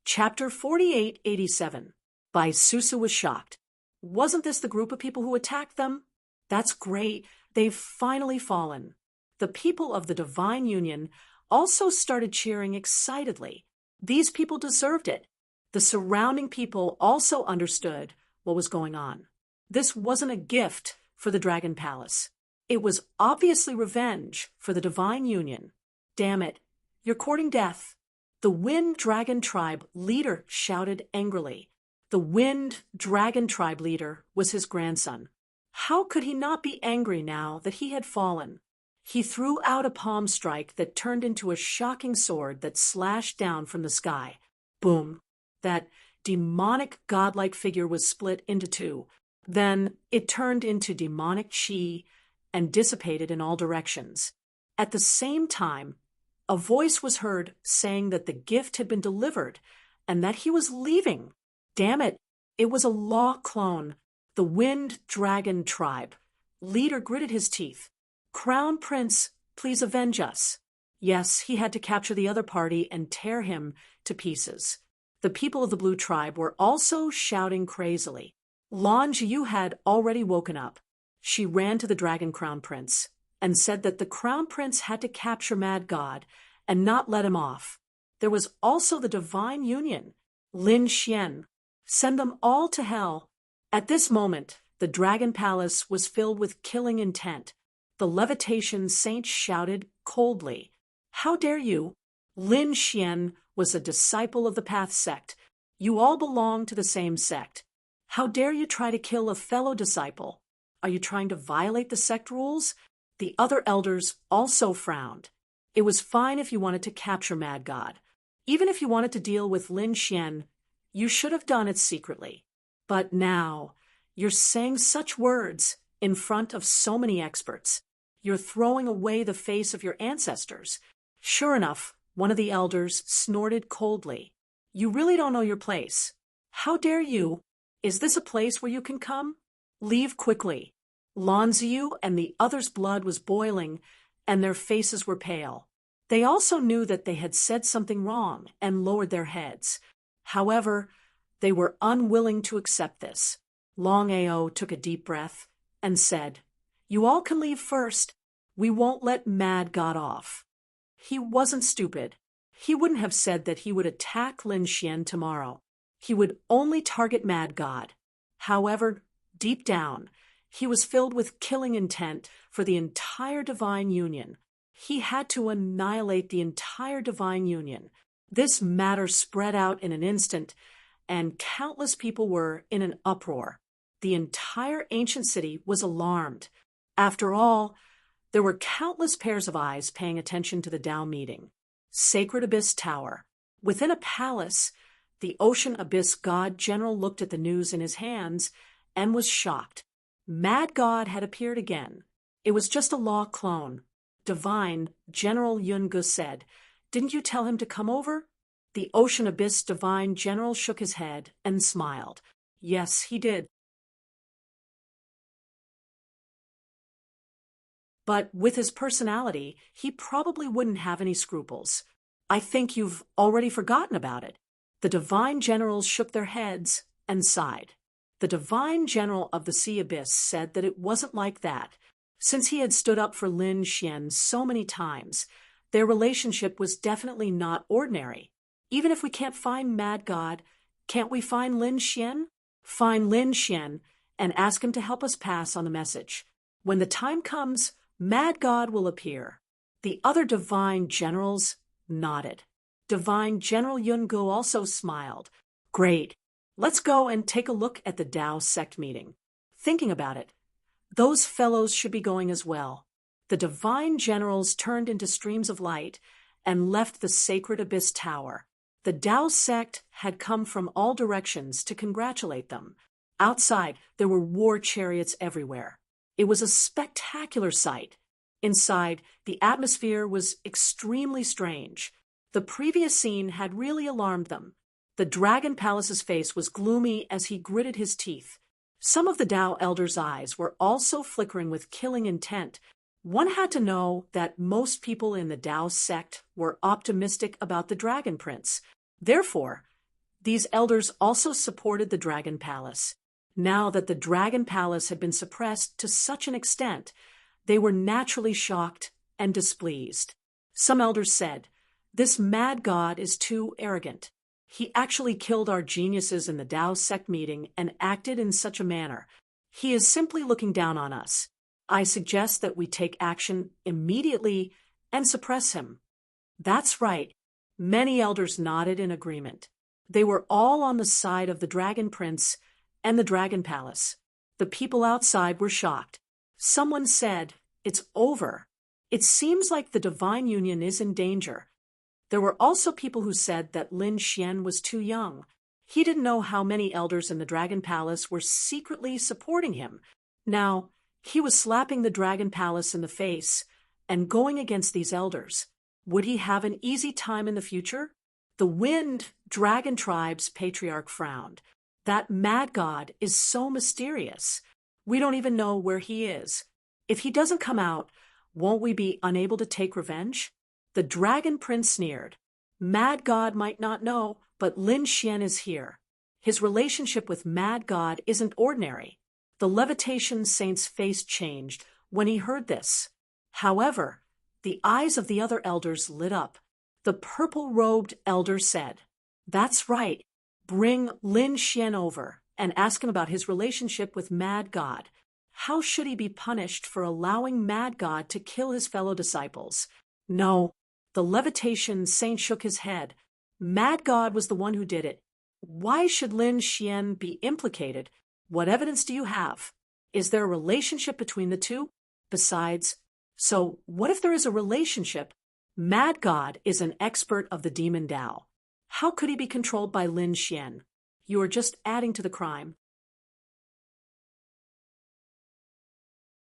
Chapter 4887 by Susa was shocked. Wasn't this the group of people who attacked them? That's great. They've finally fallen. The people of the Divine Union also started cheering excitedly. These people deserved it. The surrounding people also understood what was going on. This wasn't a gift for the Dragon Palace. It was obviously revenge for the Divine Union. Damn it, you're courting death. The Wind Dragon Tribe leader shouted angrily. The Wind Dragon Tribe leader was his grandson. How could he not be angry now that he had fallen? He threw out a palm strike that turned into a shocking sword that slashed down from the sky. Boom! That demonic godlike figure was split into two. Then it turned into demonic chi and dissipated in all directions. At the same time, a voice was heard saying that the gift had been delivered and that he was leaving. Damn it! It was a Law clone. The Wind Dragon Tribe. Leader gritted his teeth. Crown Prince, please avenge us. Yes, he had to capture the other party and tear him to pieces. The people of the Blue Tribe were also shouting crazily. Lan Jiu had already woken up. She ran to the Dragon Crown Prince and said that the Crown Prince had to capture Mad God and not let him off. There was also the Divine Union. Lin Xian. Send them all to hell. At this moment, the Dragon Palace was filled with killing intent. The Levitation Saint shouted coldly, "How dare you? Lin Xian was a disciple of the Path sect. You all belong to the same sect. How dare you try to kill a fellow disciple? Are you trying to violate the sect rules?" The other elders also frowned. It was fine if you wanted to capture Mad God. Even if you wanted to deal with Lin Xian, you should have done it secretly. But now, you're saying such words in front of so many experts. You're throwing away the face of your ancestors. Sure enough, one of the elders snorted coldly. You really don't know your place. How dare you? Is this a place where you can come? Leave quickly. Lan Ziyu and the others' blood was boiling, and their faces were pale. They also knew that they had said something wrong and lowered their heads. However, they were unwilling to accept this. Long Ao took a deep breath and said, "You all can leave first. We won't let Mad God off." He wasn't stupid. He wouldn't have said that he would attack Lin Xian tomorrow. He would only target Mad God. However, deep down, he was filled with killing intent for the entire Divine Union. He had to annihilate the entire Divine Union. This matter spread out in an instant, and countless people were in an uproar. The entire ancient city was alarmed. After all, there were countless pairs of eyes paying attention to the Tao meeting. Sacred Abyss Tower. Within a palace, the Ocean Abyss God General looked at the news in his hands and was shocked. Mad God had appeared again. It was just a Law clone. Divine General Yungu said, "Didn't you tell him to come over?" The Ocean Abyss Divine General shook his head and smiled. Yes, he did. But with his personality, he probably wouldn't have any scruples. I think you've already forgotten about it. The Divine Generals shook their heads and sighed. The Divine General of the Sea Abyss said that it wasn't like that. Since he had stood up for Lin Xian so many times, their relationship was definitely not ordinary. Even if we can't find Mad God, can't we find Lin Xian? Find Lin Xian and ask him to help us pass on the message. When the time comes, Mad God will appear. The other Divine Generals nodded. Divine General Yungu also smiled. Great. Let's go and take a look at the Tao sect meeting. Thinking about it, those fellows should be going as well. The Divine Generals turned into streams of light and left the Sacred Abyss Tower. The Tao sect had come from all directions to congratulate them. Outside, there were war chariots everywhere. It was a spectacular sight. Inside, the atmosphere was extremely strange. The previous scene had really alarmed them. The Dragon Palace's face was gloomy as he gritted his teeth. Some of the Tao elders' eyes were also flickering with killing intent. One had to know that most people in the Tao sect were optimistic about the Dragon Prince. Therefore, these elders also supported the Dragon Palace. Now that the Dragon Palace had been suppressed to such an extent, they were naturally shocked and displeased. Some elders said, "This mad god is too arrogant. He actually killed our geniuses in the Tao sect meeting and acted in such a manner. He is simply looking down on us. I suggest that we take action immediately and suppress him." That's right. Many elders nodded in agreement. They were all on the side of the Dragon Prince and the Dragon Palace. The people outside were shocked. Someone said, "It's over. It seems like the divine union is in danger." There were also people who said that Lin Xian was too young. He didn't know how many elders in the Dragon Palace were secretly supporting him. Now, he was slapping the Dragon Palace in the face and going against these elders. Would he have an easy time in the future? The Wind Dragon Tribe's patriarch frowned. That mad god is so mysterious. We don't even know where he is. If he doesn't come out, won't we be unable to take revenge? The Dragon Prince sneered. Mad God might not know, but Lin Xian is here. His relationship with Mad God isn't ordinary. The Levitation Saint's face changed when he heard this. However, the eyes of the other elders lit up. The purple-robed elder said, "That's right. Bring Lin Xian over and ask him about his relationship with Mad God. How should he be punished for allowing Mad God to kill his fellow disciples?" No. The Levitation Saint shook his head. Mad God was the one who did it. Why should Lin Xian be implicated? What evidence do you have? Is there a relationship between the two? Besides, so what if there is a relationship? Mad God is an expert of the demon Tao. How could he be controlled by Lin Xian? You are just adding to the crime.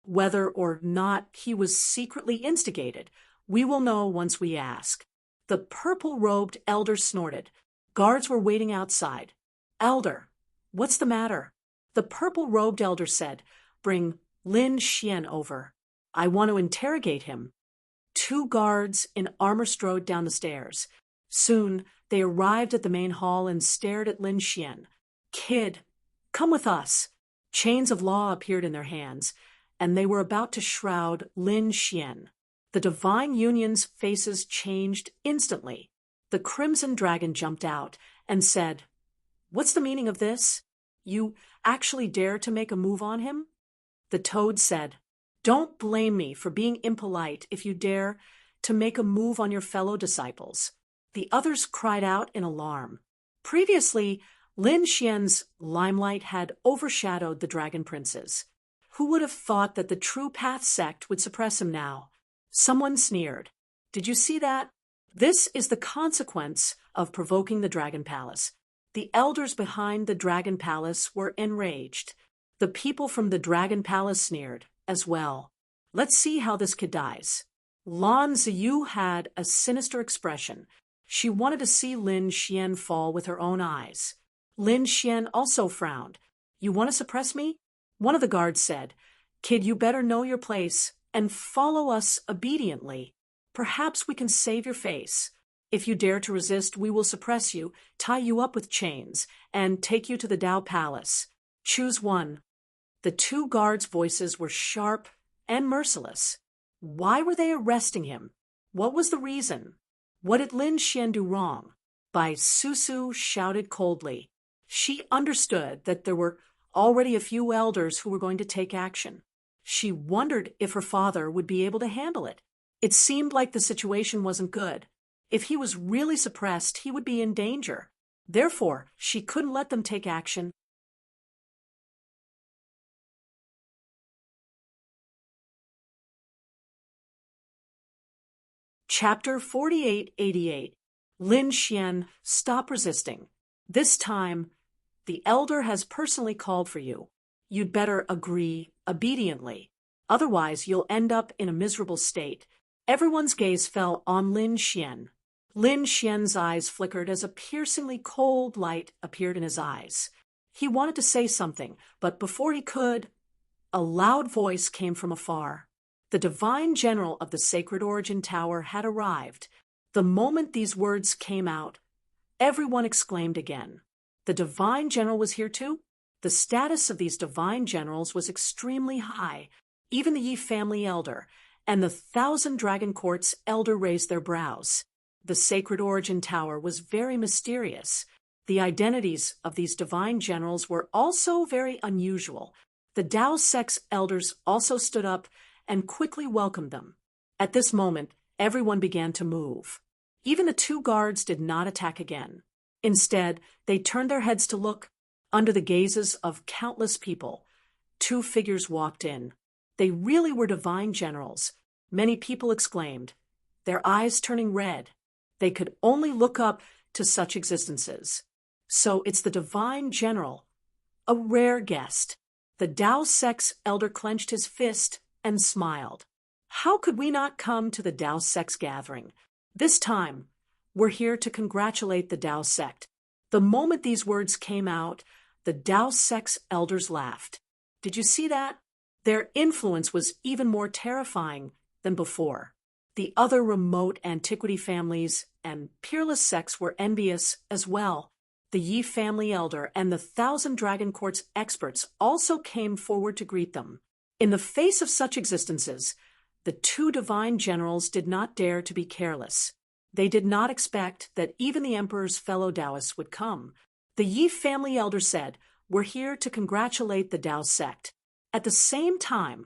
Whether or not he was secretly instigated, we will know once we ask. The purple-robed elder snorted. Guards were waiting outside. "Elder, what's the matter?" The purple-robed elder said, "Bring Lin Xian over. I want to interrogate him." 2 guards in armor strode down the stairs. Soon, they arrived at the main hall and stared at Lin Xian. "Kid, come with us." Chains of law appeared in their hands, and they were about to shroud Lin Xian. The Divine Union's faces changed instantly. The Crimson Dragon jumped out and said, "What's the meaning of this? You actually dare to make a move on him?" The Toad said, "Don't blame me for being impolite if you dare to make a move on your fellow disciples." The others cried out in alarm. Previously, Lin Xian's limelight had overshadowed the Dragon Prince's. Who would have thought that the True Path sect would suppress him now? Someone sneered. "Did you see that? This is the consequence of provoking the Dragon Palace." The elders behind the Dragon Palace were enraged. The people from the Dragon Palace sneered as well. "Let's see how this kid dies." Lan Ziyu had a sinister expression. She wanted to see Lin Xian fall with her own eyes. Lin Xian also frowned. "You want to suppress me?" One of the guards said, "Kid, you better know your place and follow us obediently. Perhaps we can save your face. If you dare to resist, we will suppress you, tie you up with chains, and take you to the Tao Palace. Choose one." The 2 guards' voices were sharp and merciless. Why were they arresting him? What was the reason? What did Lin Xian do wrong? Bai Susu shouted coldly. She understood that there were already a few elders who were going to take action. She wondered if her father would be able to handle it. It seemed like the situation wasn't good. If he was really suppressed, he would be in danger. Therefore, she couldn't let them take action. Chapter 4888. Lin Xian, stop resisting. This time, the elder has personally called for you. You'd better agree obediently. Otherwise, you'll end up in a miserable state. Everyone's gaze fell on Lin Xian. Lin Xian's eyes flickered as a piercingly cold light appeared in his eyes. He wanted to say something, but before he could, a loud voice came from afar. The divine general of the Sacred Origin Tower had arrived. The moment these words came out, everyone exclaimed again. The divine general was here too? The status of these divine generals was extremely high. Even the Yi family elder and the Thousand Dragon Court's elder raised their brows. The Sacred Origin Tower was very mysterious. The identities of these divine generals were also very unusual. The Dao sect's elders also stood up and quickly welcomed them. At this moment, everyone began to move. Even the two guards did not attack again. Instead, they turned their heads to look. Under the gazes of countless people, two figures walked in. They really were divine generals. Many people exclaimed, their eyes turning red. They could only look up to such existences. So it's the divine general, a rare guest. The Dao sect's elder clenched his fist and smiled. How could we not come to the Dao sect's gathering? This time, we're here to congratulate the Dao sect. The moment these words came out, the Dao sect's elders laughed. Did you see that? Their influence was even more terrifying than before. The other remote antiquity families and peerless sects were envious as well. The Yi family elder and the Thousand Dragon Court's experts also came forward to greet them. In the face of such existences, the two divine generals did not dare to be careless. They did not expect that even the emperor's fellow Taoists would come. The Yi family elder said, we're here to congratulate the Dao sect. At the same time,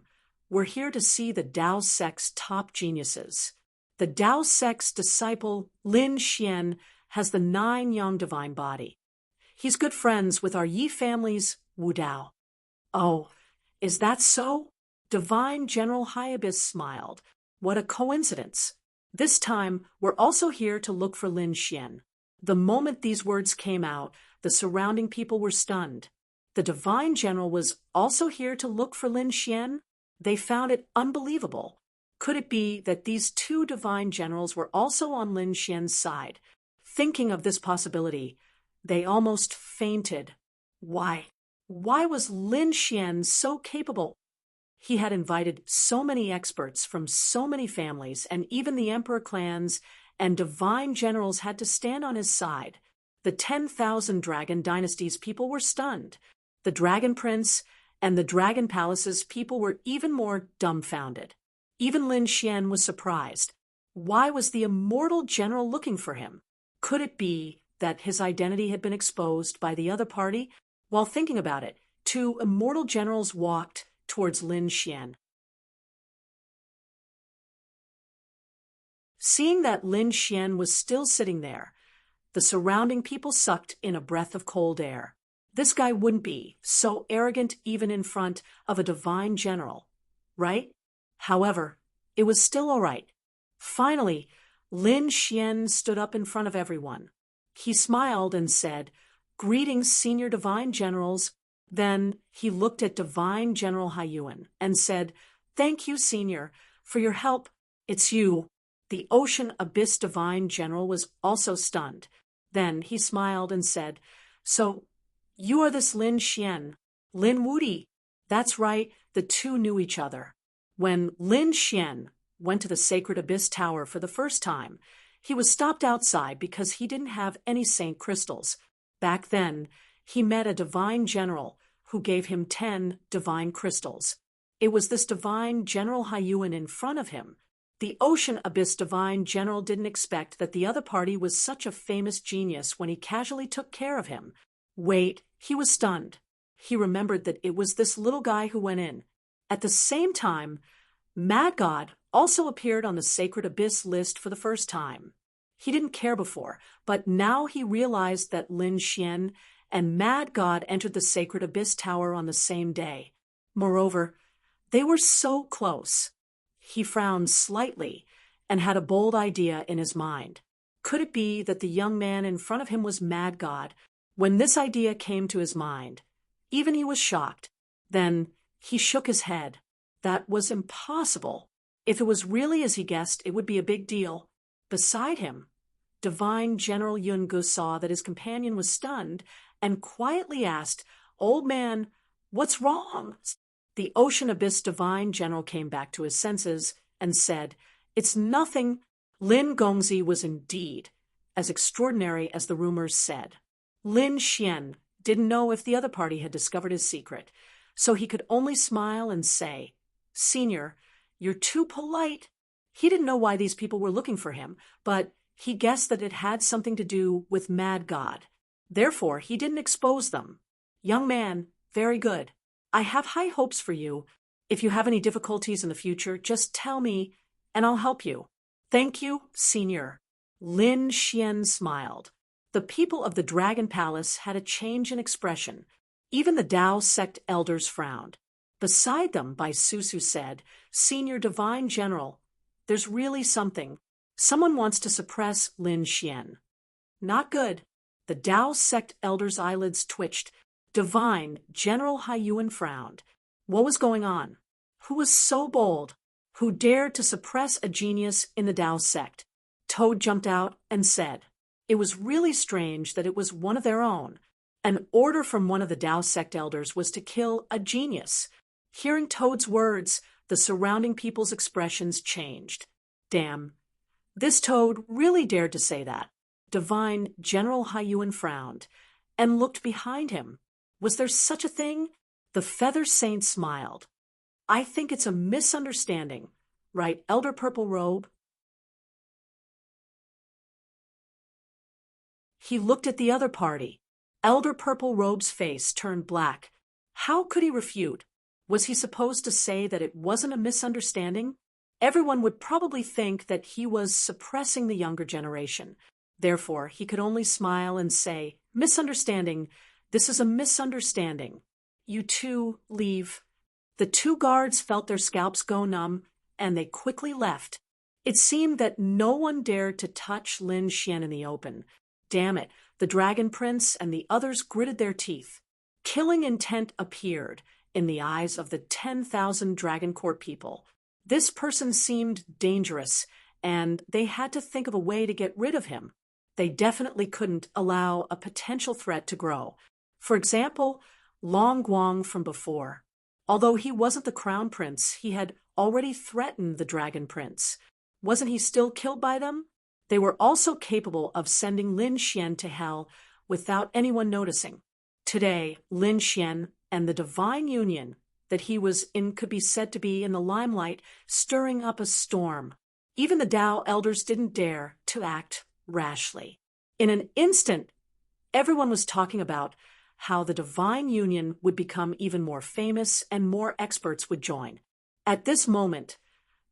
we're here to see the Dao sect's top geniuses. The Dao sect's disciple, Lin Xian, has the 9-yang divine body. He's good friends with our Yi family's Wu Dao. Oh, is that so? Divine General Hyabis smiled. What a coincidence. This time, we're also here to look for Lin Xian. The moment these words came out, the surrounding people were stunned. The divine general was also here to look for Lin Xian? They found it unbelievable. Could it be that these two divine generals were also on Lin Xian's side? Thinking of this possibility, they almost fainted. Why? Why was Lin Xian so capable? He had invited so many experts from so many families, and even the emperor clans and divine generals had to stand on his side. The 10,000 Dragon Dynasty's people were stunned. The Dragon Prince and the Dragon Palace's people were even more dumbfounded. Even Lin Xian was surprised. Why was the immortal general looking for him? Could it be that his identity had been exposed by the other party? While thinking about it, two immortal generals walked towards Lin Xian. Seeing that Lin Xian was still sitting there, the surrounding people sucked in a breath of cold air. This guy wouldn't be so arrogant even in front of a divine general, right? However, it was still all right. Finally, Lin Xian stood up in front of everyone. He smiled and said, "Greetings, senior divine generals." Then he looked at Divine General Haiyuan and said, "Thank you, senior, for your help. It's you." The Ocean Abyss Divine General was also stunned. Then he smiled and said, "So, you are this Lin Xian, Lin Wudi." That's right, the two knew each other. When Lin Xian went to the Sacred Abyss Tower for the first time, he was stopped outside because he didn't have any saint crystals. Back then, he met a divine general who gave him 10 divine crystals. It was this divine General Haiyuan in front of him. The Ocean Abyss Divine General didn't expect that the other party was such a famous genius when he casually took care of him. Wait, he was stunned. He remembered that it was this little guy who went in. At the same time, Mad God also appeared on the Sacred Abyss list for the first time. He didn't care before, but now he realized that Lin Xian and Mad God entered the Sacred Abyss Tower on the same day. Moreover, they were so close. He frowned slightly and had a bold idea in his mind. Could it be that the young man in front of him was Mad God? When this idea came to his mind, even he was shocked. Then he shook his head. That was impossible. If it was really as he guessed, it would be a big deal. Beside him, Divine General Yungu saw that his companion was stunned and quietly asked, "Old man, what's wrong?" The Ocean Abyss Divine General came back to his senses and said, "It's nothing." Lin Gongzi was indeed as extraordinary as the rumors said. Lin Xian didn't know if the other party had discovered his secret, so he could only smile and say, "Senior, you're too polite." He didn't know why these people were looking for him, but he guessed that it had something to do with Mad God. Therefore, he didn't expose them. "Young man, very good. I have high hopes for you. If you have any difficulties in the future, just tell me, and I'll help you." "Thank you, Senior." Lin Xian smiled. The people of the Dragon Palace had a change in expression. Even the Tao sect elders frowned. Beside them, Bai Susu said, "Senior Divine General, there's really something. Someone wants to suppress Lin Xian." "Not good." The Tao sect elders' eyelids twitched. Divine General Haiyuan frowned. What was going on? Who was so bold? Who dared to suppress a genius in the Tao sect? Toad jumped out and said, it was really strange that it was one of their own. An order from one of the Tao sect elders was to kill a genius. Hearing Toad's words, the surrounding people's expressions changed. Damn. This Toad really dared to say that. Divine General Haiyuan frowned and looked behind him. Was there such a thing? The Feather Saint smiled. "I think it's a misunderstanding, right, Elder Purple Robe?" He looked at the other party. Elder Purple Robe's face turned black. How could he refute? Was he supposed to say that it wasn't a misunderstanding? Everyone would probably think that he was suppressing the younger generation. Therefore, he could only smile and say, "Misunderstanding. This is a misunderstanding. You two leave." The two guards felt their scalps go numb, and they quickly left. It seemed that no one dared to touch Lin Xian in the open. Damn it, the Dragon Prince and the others gritted their teeth. Killing intent appeared in the eyes of the 10,000 Dragon Court people. This person seemed dangerous, and they had to think of a way to get rid of him. They definitely couldn't allow a potential threat to grow. For example, Long Guang from before. Although he wasn't the Crown Prince, he had already threatened the Dragon Prince. Wasn't he still killed by them? They were also capable of sending Lin Xian to hell without anyone noticing. Today, Lin Xian and the Divine Union that he was in could be said to be in the limelight, stirring up a storm. Even the Tao elders didn't dare to act rashly. In an instant, everyone was talking about how the Divine Union would become even more famous and more experts would join. At this moment,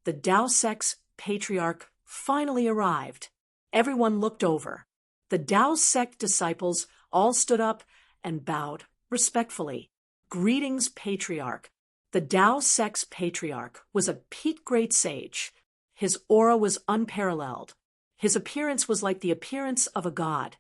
the Tao sect's patriarch finally arrived. Everyone looked over. The Tao sect disciples all stood up and bowed respectfully. "Greetings, patriarch." The Tao sect's patriarch was a Pete Great Sage. His aura was unparalleled. His appearance was like the appearance of a god,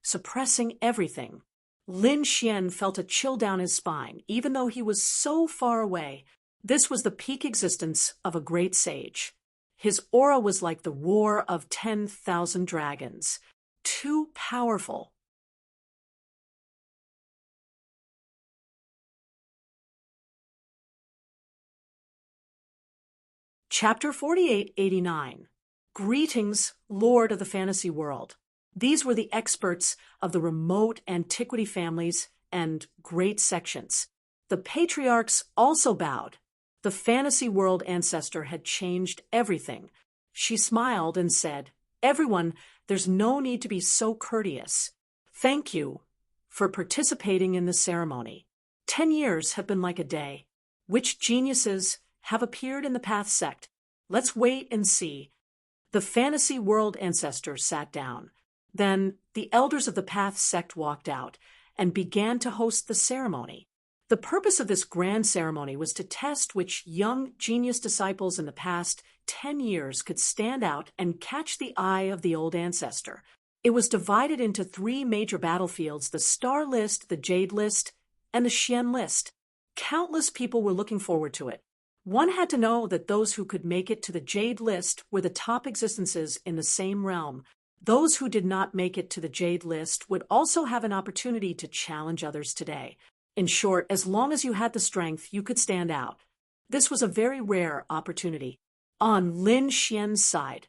suppressing everything. Lin Xian felt a chill down his spine, even though he was so far away. This was the peak existence of a great sage. His aura was like the roar of 10,000 dragons. Too powerful. Chapter 4889. Greetings, Lord of the Fantasy World. These were the experts of the remote antiquity families and great sections. The patriarchs also bowed. The fantasy world ancestor had changed everything. She smiled and said, "Everyone, there's no need to be so courteous. Thank you for participating in the ceremony. 10 years have been like a day. Which geniuses have appeared in the Path sect? Let's wait and see." The fantasy world ancestor sat down. Then the elders of the Path sect walked out and began to host the ceremony. The purpose of this grand ceremony was to test which young genius disciples in the past 10 years could stand out and catch the eye of the old ancestor. It was divided into 3 major battlefields: the Star List, the Jade List, and the Xian List. Countless people were looking forward to it. One had to know that those who could make it to the Jade List were the top existences in the same realm. Those who did not make it to the Jade list would also have an opportunity to challenge others today. In short, as long as you had the strength, you could stand out. This was a very rare opportunity. On Lin Xian's side,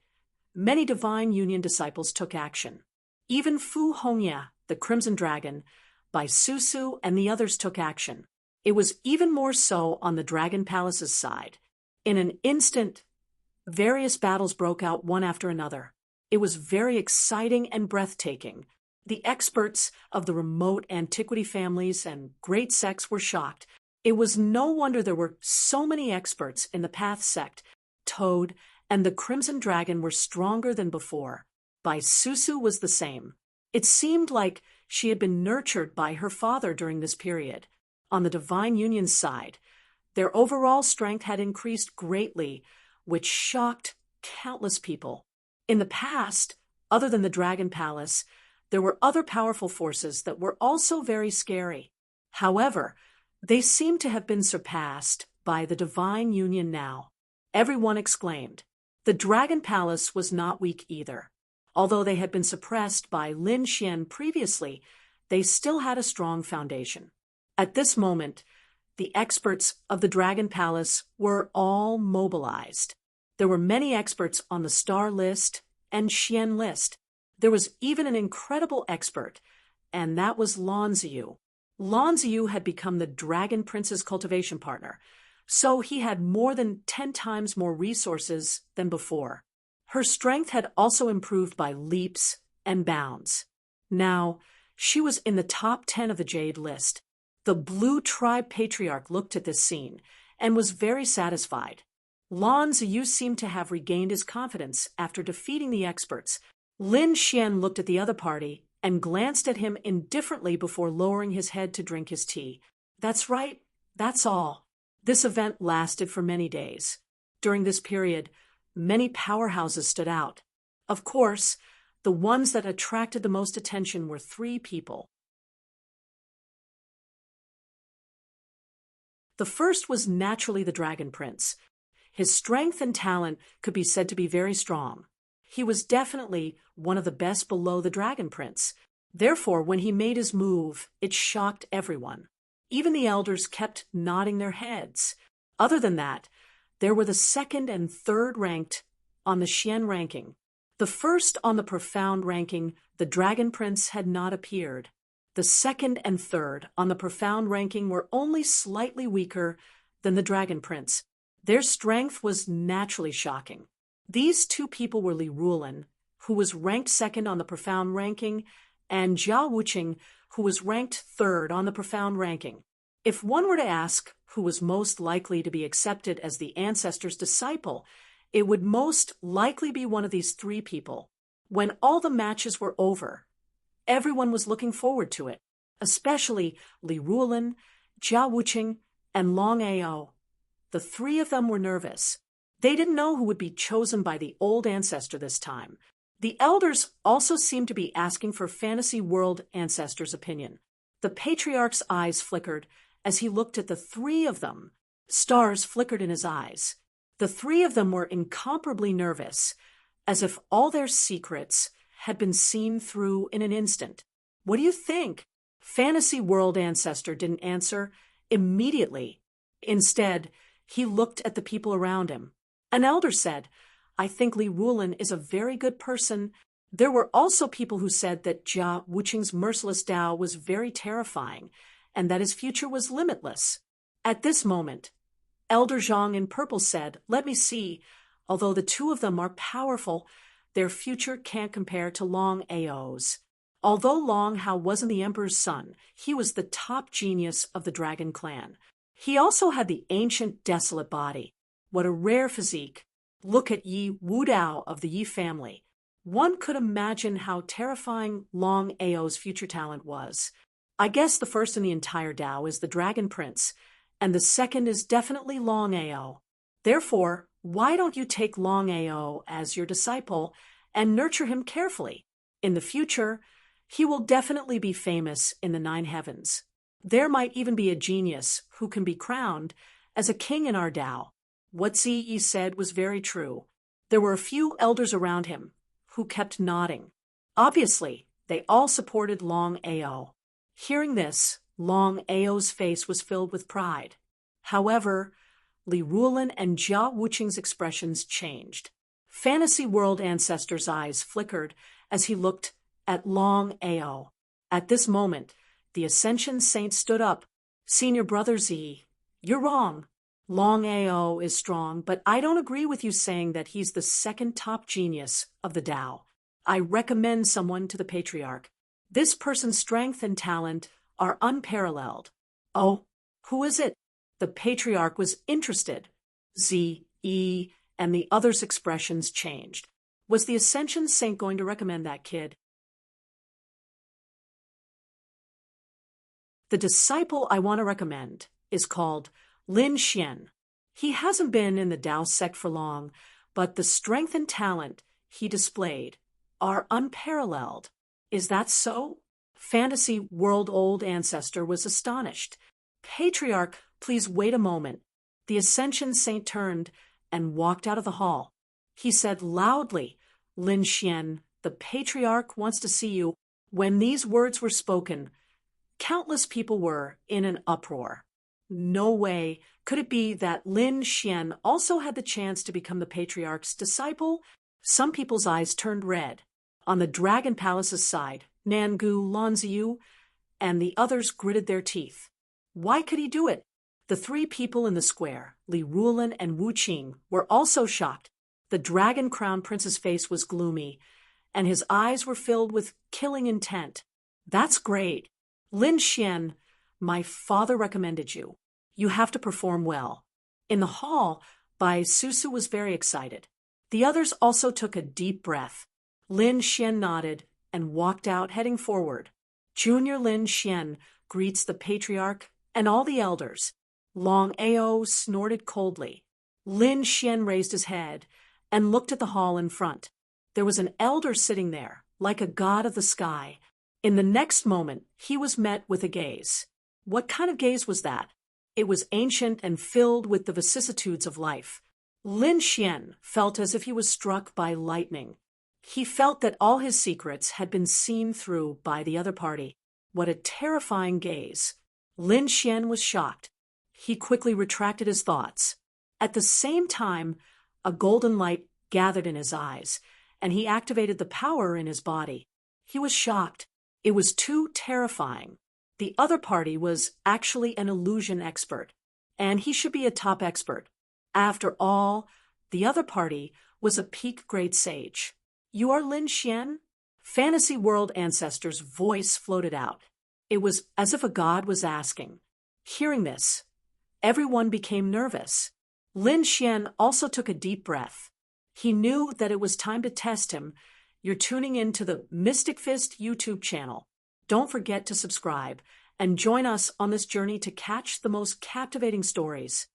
many Divine Union disciples took action. Even Fu Hongya, the Crimson Dragon, Bai Susu, and the others took action. It was even more so on the Dragon Palace's side. In an instant, various battles broke out one after another. It was very exciting and breathtaking. The experts of the remote antiquity families and great sects were shocked. It was no wonder there were so many experts in the Path sect. Toad and the Crimson Dragon were stronger than before. Bai Susu was the same. It seemed like she had been nurtured by her father during this period. On the Divine Union's side, their overall strength had increased greatly, which shocked countless people. In the past, other than the Dragon Palace, there were other powerful forces that were also very scary. However, they seemed to have been surpassed by the Divine Union now. Everyone exclaimed. The Dragon Palace was not weak either. Although they had been suppressed by Lin Xian previously, they still had a strong foundation. At this moment, the experts of the Dragon Palace were all mobilized. There were many experts on the Star list and Xian list. There was even an incredible expert, and that was Lan Ziyu. Lan Ziyu had become the Dragon Prince's cultivation partner, so he had more than 10 times more resources than before. Her strength had also improved by leaps and bounds. Now, she was in the top 10 of the Jade list. The Blue Tribe Patriarch looked at this scene and was very satisfied. Lan Ziyu seemed to have regained his confidence after defeating the experts. Lin Xian looked at the other party and glanced at him indifferently before lowering his head to drink his tea. That's right, that's all. This event lasted for many days. During this period, many powerhouses stood out. Of course, the ones that attracted the most attention were 3 people. The first was naturally the Dragon Prince. His strength and talent could be said to be very strong. He was definitely one of the best below the Dragon Prince. Therefore, when he made his move, it shocked everyone. Even the elders kept nodding their heads. Other than that, there were the 2nd and 3rd ranked on the Xian ranking. The first on the profound ranking, the Dragon Prince, had not appeared. The 2nd and 3rd on the profound ranking were only slightly weaker than the Dragon Prince. Their strength was naturally shocking. These 2 people were Li Ruolin, who was ranked 2nd on the profound ranking, and Jia Wuqing, who was ranked 3rd on the profound ranking. If one were to ask who was most likely to be accepted as the ancestor's disciple, it would most likely be one of these 3 people. When all the matches were over, everyone was looking forward to it, especially Li Ruolin, Jia Wuqing, and Long Ao. The 3 of them were nervous. They didn't know who would be chosen by the old ancestor this time. The elders also seemed to be asking for Fantasy World Ancestor's opinion. The Patriarch's eyes flickered as he looked at the 3 of them. Stars flickered in his eyes. The 3 of them were incomparably nervous, as if all their secrets had been seen through in an instant. What do you think? Fantasy World Ancestor didn't answer immediately. Instead, he looked at the people around him. An elder said, I think Li Ruolin is a very good person. There were also people who said that Jia Wuqing's merciless Tao was very terrifying, and that his future was limitless. At this moment, Elder Zhang in purple said, Let me see. Although the 2 of them are powerful, their future can't compare to Long Ao's. Although Long Hao wasn't the Emperor's son, he was the top genius of the Dragon Clan. He also had the ancient desolate body. What a rare physique. Look at Yi Wudao of the Yi family. One could imagine how terrifying Long Ao's future talent was. I guess the first in the entire Dao is the Dragon Prince, and the 2nd is definitely Long Ao. Therefore, why don't you take Long Ao as your disciple and nurture him carefully? In the future, he will definitely be famous in the 9 heavens. There might even be a genius who can be crowned as a king in our Dao. What Ziyi said was very true. There were a few elders around him who kept nodding. Obviously, they all supported Long Ao. Hearing this, Long Ao's face was filled with pride. However, Li Ruolin and Jia Wuqing's expressions changed. Fantasy World Ancestor's eyes flickered as he looked at Long Ao. At this moment, the Ascension Saint stood up. Senior Brother Z, you're wrong. Long Ao is strong, but I don't agree with you saying that he's the second top genius of the Tao. I recommend someone to the Patriarch. This person's strength and talent are unparalleled. Oh, who is it? The Patriarch was interested. Z, E, and the others' expressions changed. Was the Ascension Saint going to recommend that kid? The disciple I want to recommend is called Lin Xian. He hasn't been in the Tao sect for long, but the strength and talent he displayed are unparalleled. Is that so? Fantasy World Old Ancestor was astonished. Patriarch, please wait a moment. The Ascension Saint turned and walked out of the hall. He said loudly, Lin Xian, the Patriarch wants to see you. When these words were spoken, countless people were in an uproar. No way could it be that Lin Xian also had the chance to become the Patriarch's disciple? Some people's eyes turned red. On the Dragon Palace's side, Nangu, Lanziyu, and the others gritted their teeth. Why could he do it? The three people in the square, Li Ruolin and Wu Qing, were also shocked. The Dragon Crown Prince's face was gloomy, and his eyes were filled with killing intent. That's great. Lin Xian, my father recommended you. You have to perform well. In the hall, Bai Susu was very excited. The others also took a deep breath. Lin Xian nodded and walked out, heading forward. Junior Lin Xian greets the Patriarch and all the elders. Long Ao snorted coldly. Lin Xian raised his head and looked at the hall in front. There was an elder sitting there, like a god of the sky. In the next moment, he was met with a gaze. What kind of gaze was that? It was ancient and filled with the vicissitudes of life. Lin Xian felt as if he was struck by lightning. He felt that all his secrets had been seen through by the other party. What a terrifying gaze. Lin Xian was shocked. He quickly retracted his thoughts. At the same time, a golden light gathered in his eyes, and he activated the power in his body. He was shocked. It was too terrifying. The other party was actually an illusion expert, and he should be a top expert. After all, the other party was a peak-grade sage. You are Lin Xian? Fantasy World Ancestor's voice floated out. It was as if a god was asking. Hearing this, everyone became nervous. Lin Xian also took a deep breath. He knew that it was time to test him. You're tuning in to the Mystic Fist YouTube channel. Don't forget to subscribe and join us on this journey to catch the most captivating stories.